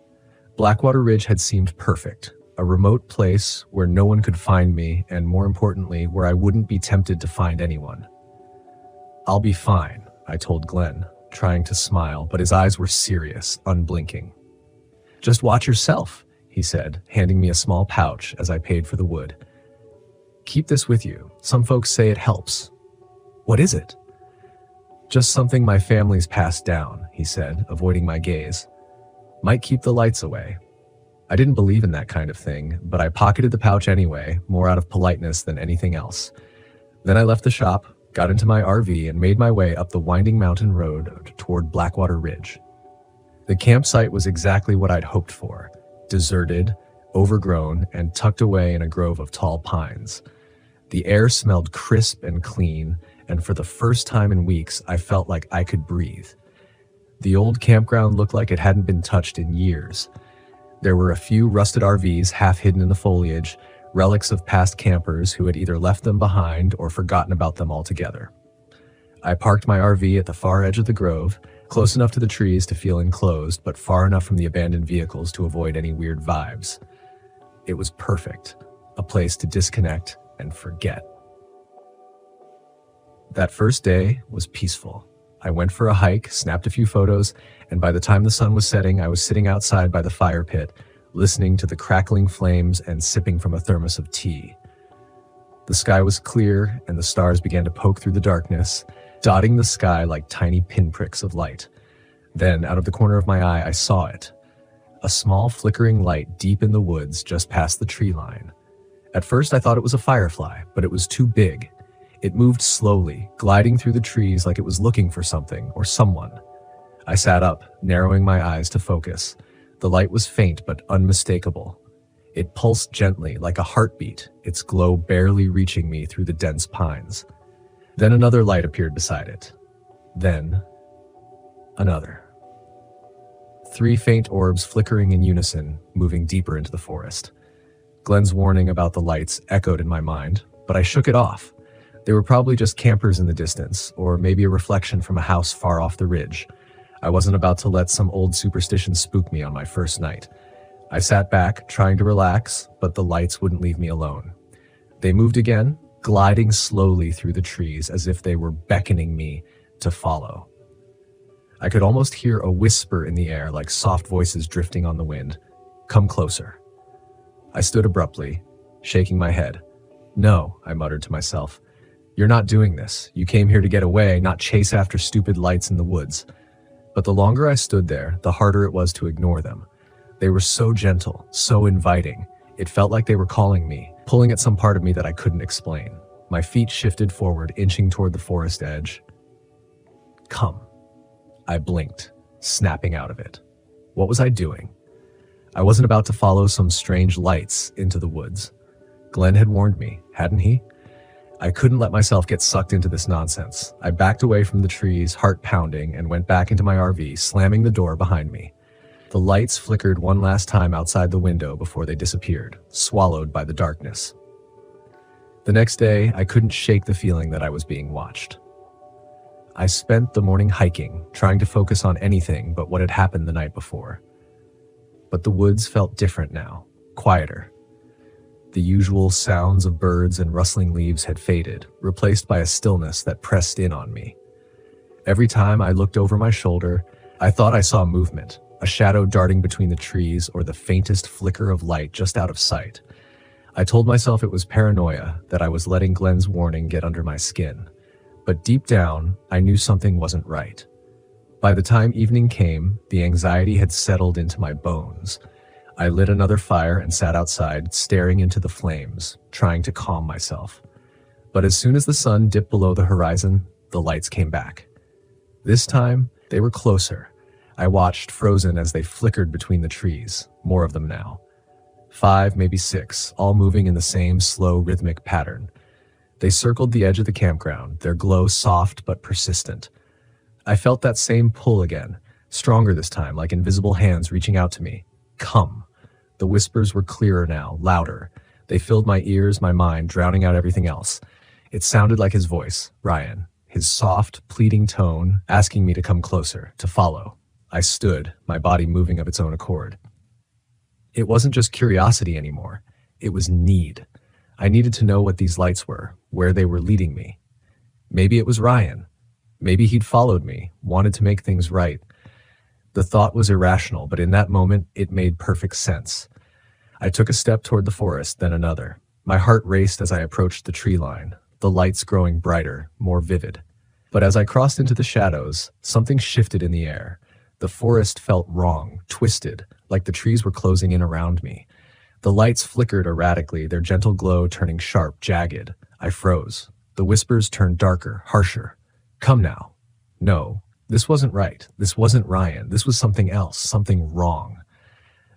Blackwater Ridge had seemed perfect, a remote place where no one could find me, and more importantly, where I wouldn't be tempted to find anyone. "I'll be fine," I told Glenn, trying to smile, but his eyes were serious, unblinking. "Just watch yourself," he said, handing me a small pouch as I paid for the wood. "Keep this with you. Some folks say it helps." "What is it?" "Just something my family's passed down," he said, avoiding my gaze. "Might keep the lights away." I didn't believe in that kind of thing, but I pocketed the pouch anyway, more out of politeness than anything else. Then I left the shop, got into my RV, and made my way up the winding mountain road toward Blackwater Ridge. The campsite was exactly what I'd hoped for: deserted, overgrown, and tucked away in a grove of tall pines. The air smelled crisp and clean, and for the first time in weeks, I felt like I could breathe. The old campground looked like it hadn't been touched in years. There were a few rusted RVs half hidden in the foliage, relics of past campers who had either left them behind or forgotten about them altogether. I parked my RV at the far edge of the grove, close enough to the trees to feel enclosed, but far enough from the abandoned vehicles to avoid any weird vibes. It was perfect, a place to disconnect and forget. That first day was peaceful. I went for a hike, snapped a few photos, and by the time the sun was setting, I was sitting outside by the fire pit, listening to the crackling flames and sipping from a thermos of tea. The sky was clear, and the stars began to poke through the darkness, dotting the sky like tiny pinpricks of light. Then, out of the corner of my eye, I saw it. A small flickering light deep in the woods just past the tree line. At first, I thought it was a firefly, but it was too big. It moved slowly, gliding through the trees like it was looking for something or someone. I sat up, narrowing my eyes to focus. The light was faint but unmistakable. It pulsed gently, like a heartbeat, its glow barely reaching me through the dense pines. Then another light appeared beside it. Then, another. 3 faint orbs flickering in unison, moving deeper into the forest. Glenn's warning about the lights echoed in my mind, but I shook it off. They were probably just campers in the distance, or maybe a reflection from a house far off the ridge. I wasn't about to let some old superstition spook me on my first night. I sat back, trying to relax, but the lights wouldn't leave me alone. They moved again, gliding slowly through the trees as if they were beckoning me to follow. I could almost hear a whisper in the air, like soft voices drifting on the wind. "Come closer." I stood abruptly, shaking my head. "No," I muttered to myself. "You're not doing this. You came here to get away, not chase after stupid lights in the woods." But the longer I stood there, the harder it was to ignore them. They were so gentle, so inviting. It felt like they were calling me, pulling at some part of me that I couldn't explain. My feet shifted forward, inching toward the forest edge. "Come." I blinked, snapping out of it. What was I doing? I wasn't about to follow some strange lights into the woods. Glenn had warned me, hadn't he? I couldn't let myself get sucked into this nonsense. I backed away from the trees, heart pounding, and went back into my RV, slamming the door behind me. The lights flickered one last time outside the window before they disappeared, swallowed by the darkness. The next day, I couldn't shake the feeling that I was being watched. I spent the morning hiking, trying to focus on anything but what had happened the night before. But the woods felt different now, quieter. The usual sounds of birds and rustling leaves had faded, replaced by a stillness that pressed in on me. Every time I looked over my shoulder, I thought I saw movement, a shadow darting between the trees or the faintest flicker of light just out of sight. I told myself it was paranoia, that I was letting Glenn's warning get under my skin. But deep down, I knew something wasn't right. By the time evening came, the anxiety had settled into my bones. I lit another fire and sat outside, staring into the flames, trying to calm myself. But as soon as the sun dipped below the horizon, the lights came back. This time, they were closer. I watched, frozen as they flickered between the trees, more of them now. 5, maybe 6, all moving in the same slow, rhythmic pattern. They circled the edge of the campground, their glow soft but persistent. I felt that same pull again, stronger this time, like invisible hands reaching out to me. "Come." The whispers were clearer now, louder. They filled my ears, my mind, drowning out everything else. It sounded like his voice, Ryan, his soft, pleading tone, asking me to come closer, to follow. I stood, my body moving of its own accord. It wasn't just curiosity anymore. It was need. I needed to know what these lights were, where they were leading me. Maybe it was Ryan. Maybe he'd followed me, wanted to make things right. The thought was irrational, but in that moment, it made perfect sense. I took a step toward the forest, then another. My heart raced as I approached the tree line, the lights growing brighter, more vivid. But as I crossed into the shadows, something shifted in the air. The forest felt wrong, twisted, like the trees were closing in around me. The lights flickered erratically, their gentle glow turning sharp, jagged. I froze. The whispers turned darker, harsher. "Come now." No, this wasn't right. This wasn't Ryan. This was something else, something wrong.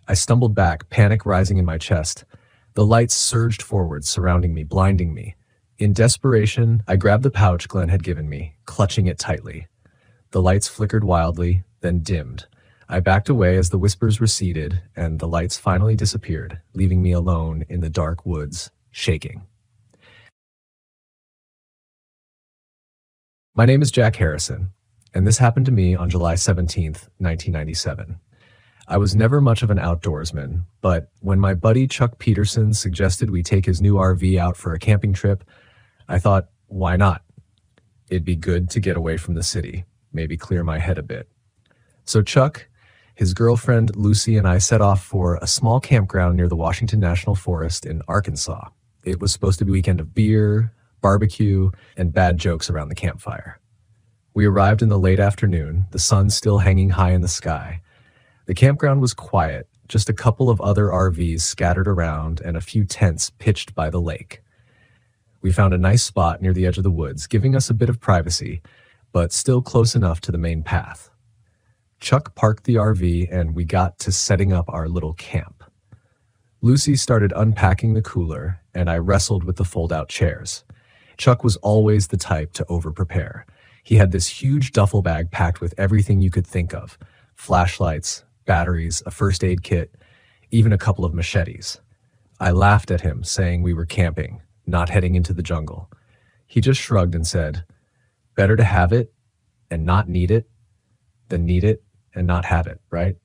I stumbled back, panic rising in my chest. The lights surged forward, surrounding me, blinding me. In desperation, I grabbed the pouch Glenn had given me, clutching it tightly. The lights flickered wildly, then dimmed. I backed away as the whispers receded, and the lights finally disappeared, leaving me alone in the dark woods, shaking. My name is Jack Harrison, and this happened to me on July 17th, 1997. I was never much of an outdoorsman, but when my buddy Chuck Peterson suggested we take his new RV out for a camping trip, I thought, why not? It'd be good to get away from the city, maybe clear my head a bit. So Chuck, his girlfriend Lucy, and I set off for a small campground near the Washington National Forest in Arkansas. It was supposed to be a weekend of beer, barbecue, and bad jokes around the campfire. We arrived in the late afternoon, the sun still hanging high in the sky. The campground was quiet, just a couple of other RVs scattered around and a few tents pitched by the lake. We found a nice spot near the edge of the woods, giving us a bit of privacy, but still close enough to the main path. Chuck parked the RV and we got to setting up our little camp. Lucy started unpacking the cooler and I wrestled with the fold-out chairs. Chuck was always the type to over-prepare. He had this huge duffel bag packed with everything you could think of: flashlights, batteries, a first aid kit, even a couple of machetes. I laughed at him, saying we were camping, not heading into the jungle. He just shrugged and said, "Better to have it and not need it than need it and not have it, right?"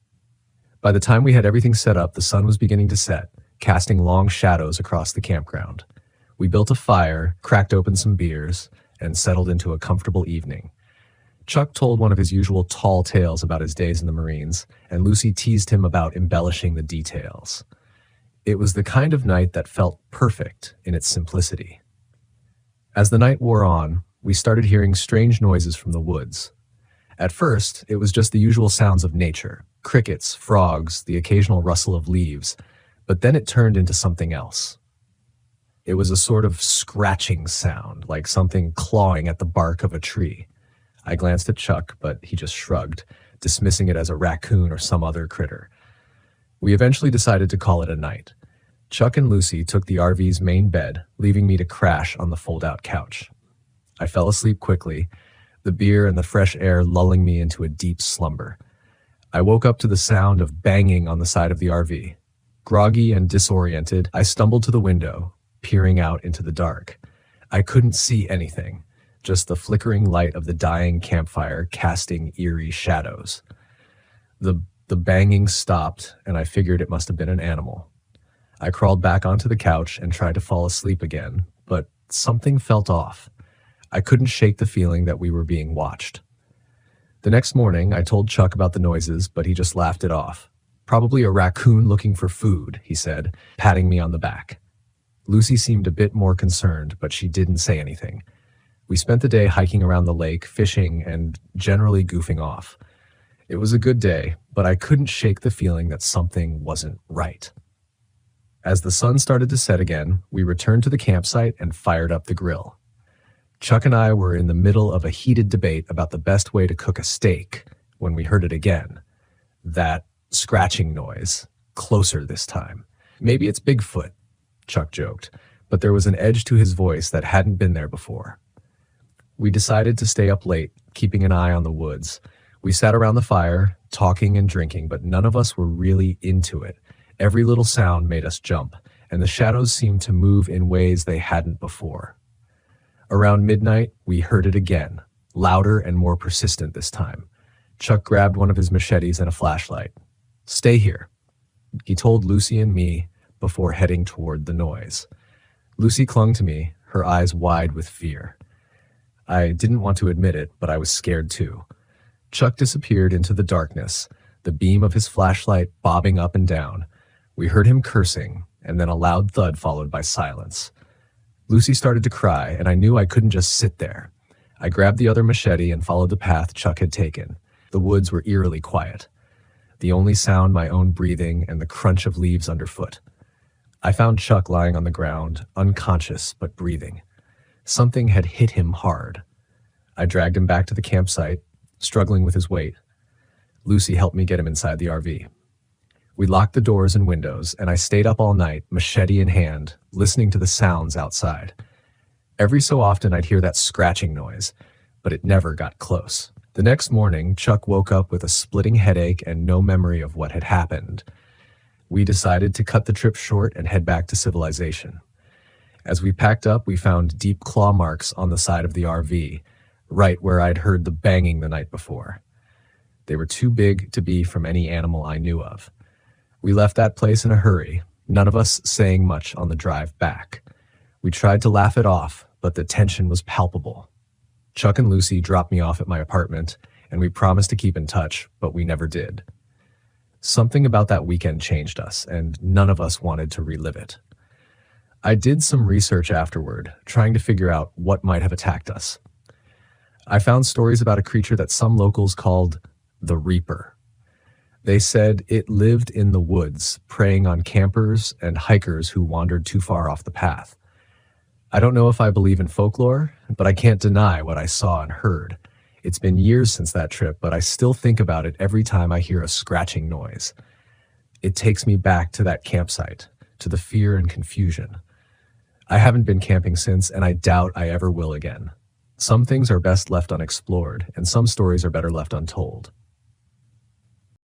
By the time we had everything set up, the sun was beginning to set, casting long shadows across the campground. We built a fire, cracked open some beers, and settled into a comfortable evening. Chuck told one of his usual tall tales about his days in the Marines, and Lucy teased him about embellishing the details. It was the kind of night that felt perfect in its simplicity. As the night wore on, we started hearing strange noises from the woods. At first, it was just the usual sounds of nature: crickets, frogs, the occasional rustle of leaves, but then it turned into something else. It was a sort of scratching sound, like something clawing at the bark of a tree. I glanced at Chuck, but he just shrugged, dismissing it as a raccoon or some other critter. We eventually decided to call it a night. Chuck and Lucy took the RV's main bed, leaving me to crash on the fold-out couch. I fell asleep quickly, the beer and the fresh air lulling me into a deep slumber. I woke up to the sound of banging on the side of the RV. Groggy and disoriented, I stumbled to the window, peering out into the dark. I couldn't see anything, just the flickering light of the dying campfire casting eerie shadows. The banging stopped, and I figured it must have been an animal. I crawled back onto the couch and tried to fall asleep again, but something felt off. I couldn't shake the feeling that we were being watched. The next morning, I told Chuck about the noises, but he just laughed it off. "Probably a raccoon looking for food," he said, patting me on the back. Lucy seemed a bit more concerned, but she didn't say anything. We spent the day hiking around the lake, fishing, and generally goofing off. It was a good day, but I couldn't shake the feeling that something wasn't right. As the sun started to set again, we returned to the campsite and fired up the grill. Chuck and I were in the middle of a heated debate about the best way to cook a steak when we heard it again. That scratching noise, closer this time. "Maybe it's Bigfoot," Chuck joked, but there was an edge to his voice that hadn't been there before. We decided to stay up late, keeping an eye on the woods. We sat around the fire, talking and drinking, but none of us were really into it. Every little sound made us jump, and the shadows seemed to move in ways they hadn't before. Around midnight, we heard it again, louder and more persistent this time. Chuck grabbed one of his machetes and a flashlight. "Stay here," he told Lucy and me before heading toward the noise. Lucy clung to me, her eyes wide with fear. I didn't want to admit it, but I was scared too. Chuck disappeared into the darkness, the beam of his flashlight bobbing up and down. We heard him cursing, and then a loud thud followed by silence. Lucy started to cry, and I knew I couldn't just sit there. I grabbed the other machete and followed the path Chuck had taken. The woods were eerily quiet. The only sound my own breathing and the crunch of leaves underfoot. I found Chuck lying on the ground, unconscious but breathing. Something had hit him hard. I dragged him back to the campsite, struggling with his weight. Lucy helped me get him inside the RV. We locked the doors and windows, and I stayed up all night, machete in hand, listening to the sounds outside. Every so often I'd hear that scratching noise, but it never got close. The next morning, Chuck woke up with a splitting headache and no memory of what had happened. We decided to cut the trip short and head back to civilization. As we packed up, we found deep claw marks on the side of the RV, right where I'd heard the banging the night before. They were too big to be from any animal I knew of. We left that place in a hurry, none of us saying much on the drive back. We tried to laugh it off, but the tension was palpable. Chuck and Lucy dropped me off at my apartment, and we promised to keep in touch, but we never did. Something about that weekend changed us, and none of us wanted to relive it. I did some research afterward, trying to figure out what might have attacked us. I found stories about a creature that some locals called the Reaper. They said it lived in the woods, preying on campers and hikers who wandered too far off the path. I don't know if I believe in folklore, but I can't deny what I saw and heard. It's been years since that trip, but I still think about it every time I hear a scratching noise. It takes me back to that campsite, to the fear and confusion. I haven't been camping since, and I doubt I ever will again. Some things are best left unexplored, and some stories are better left untold.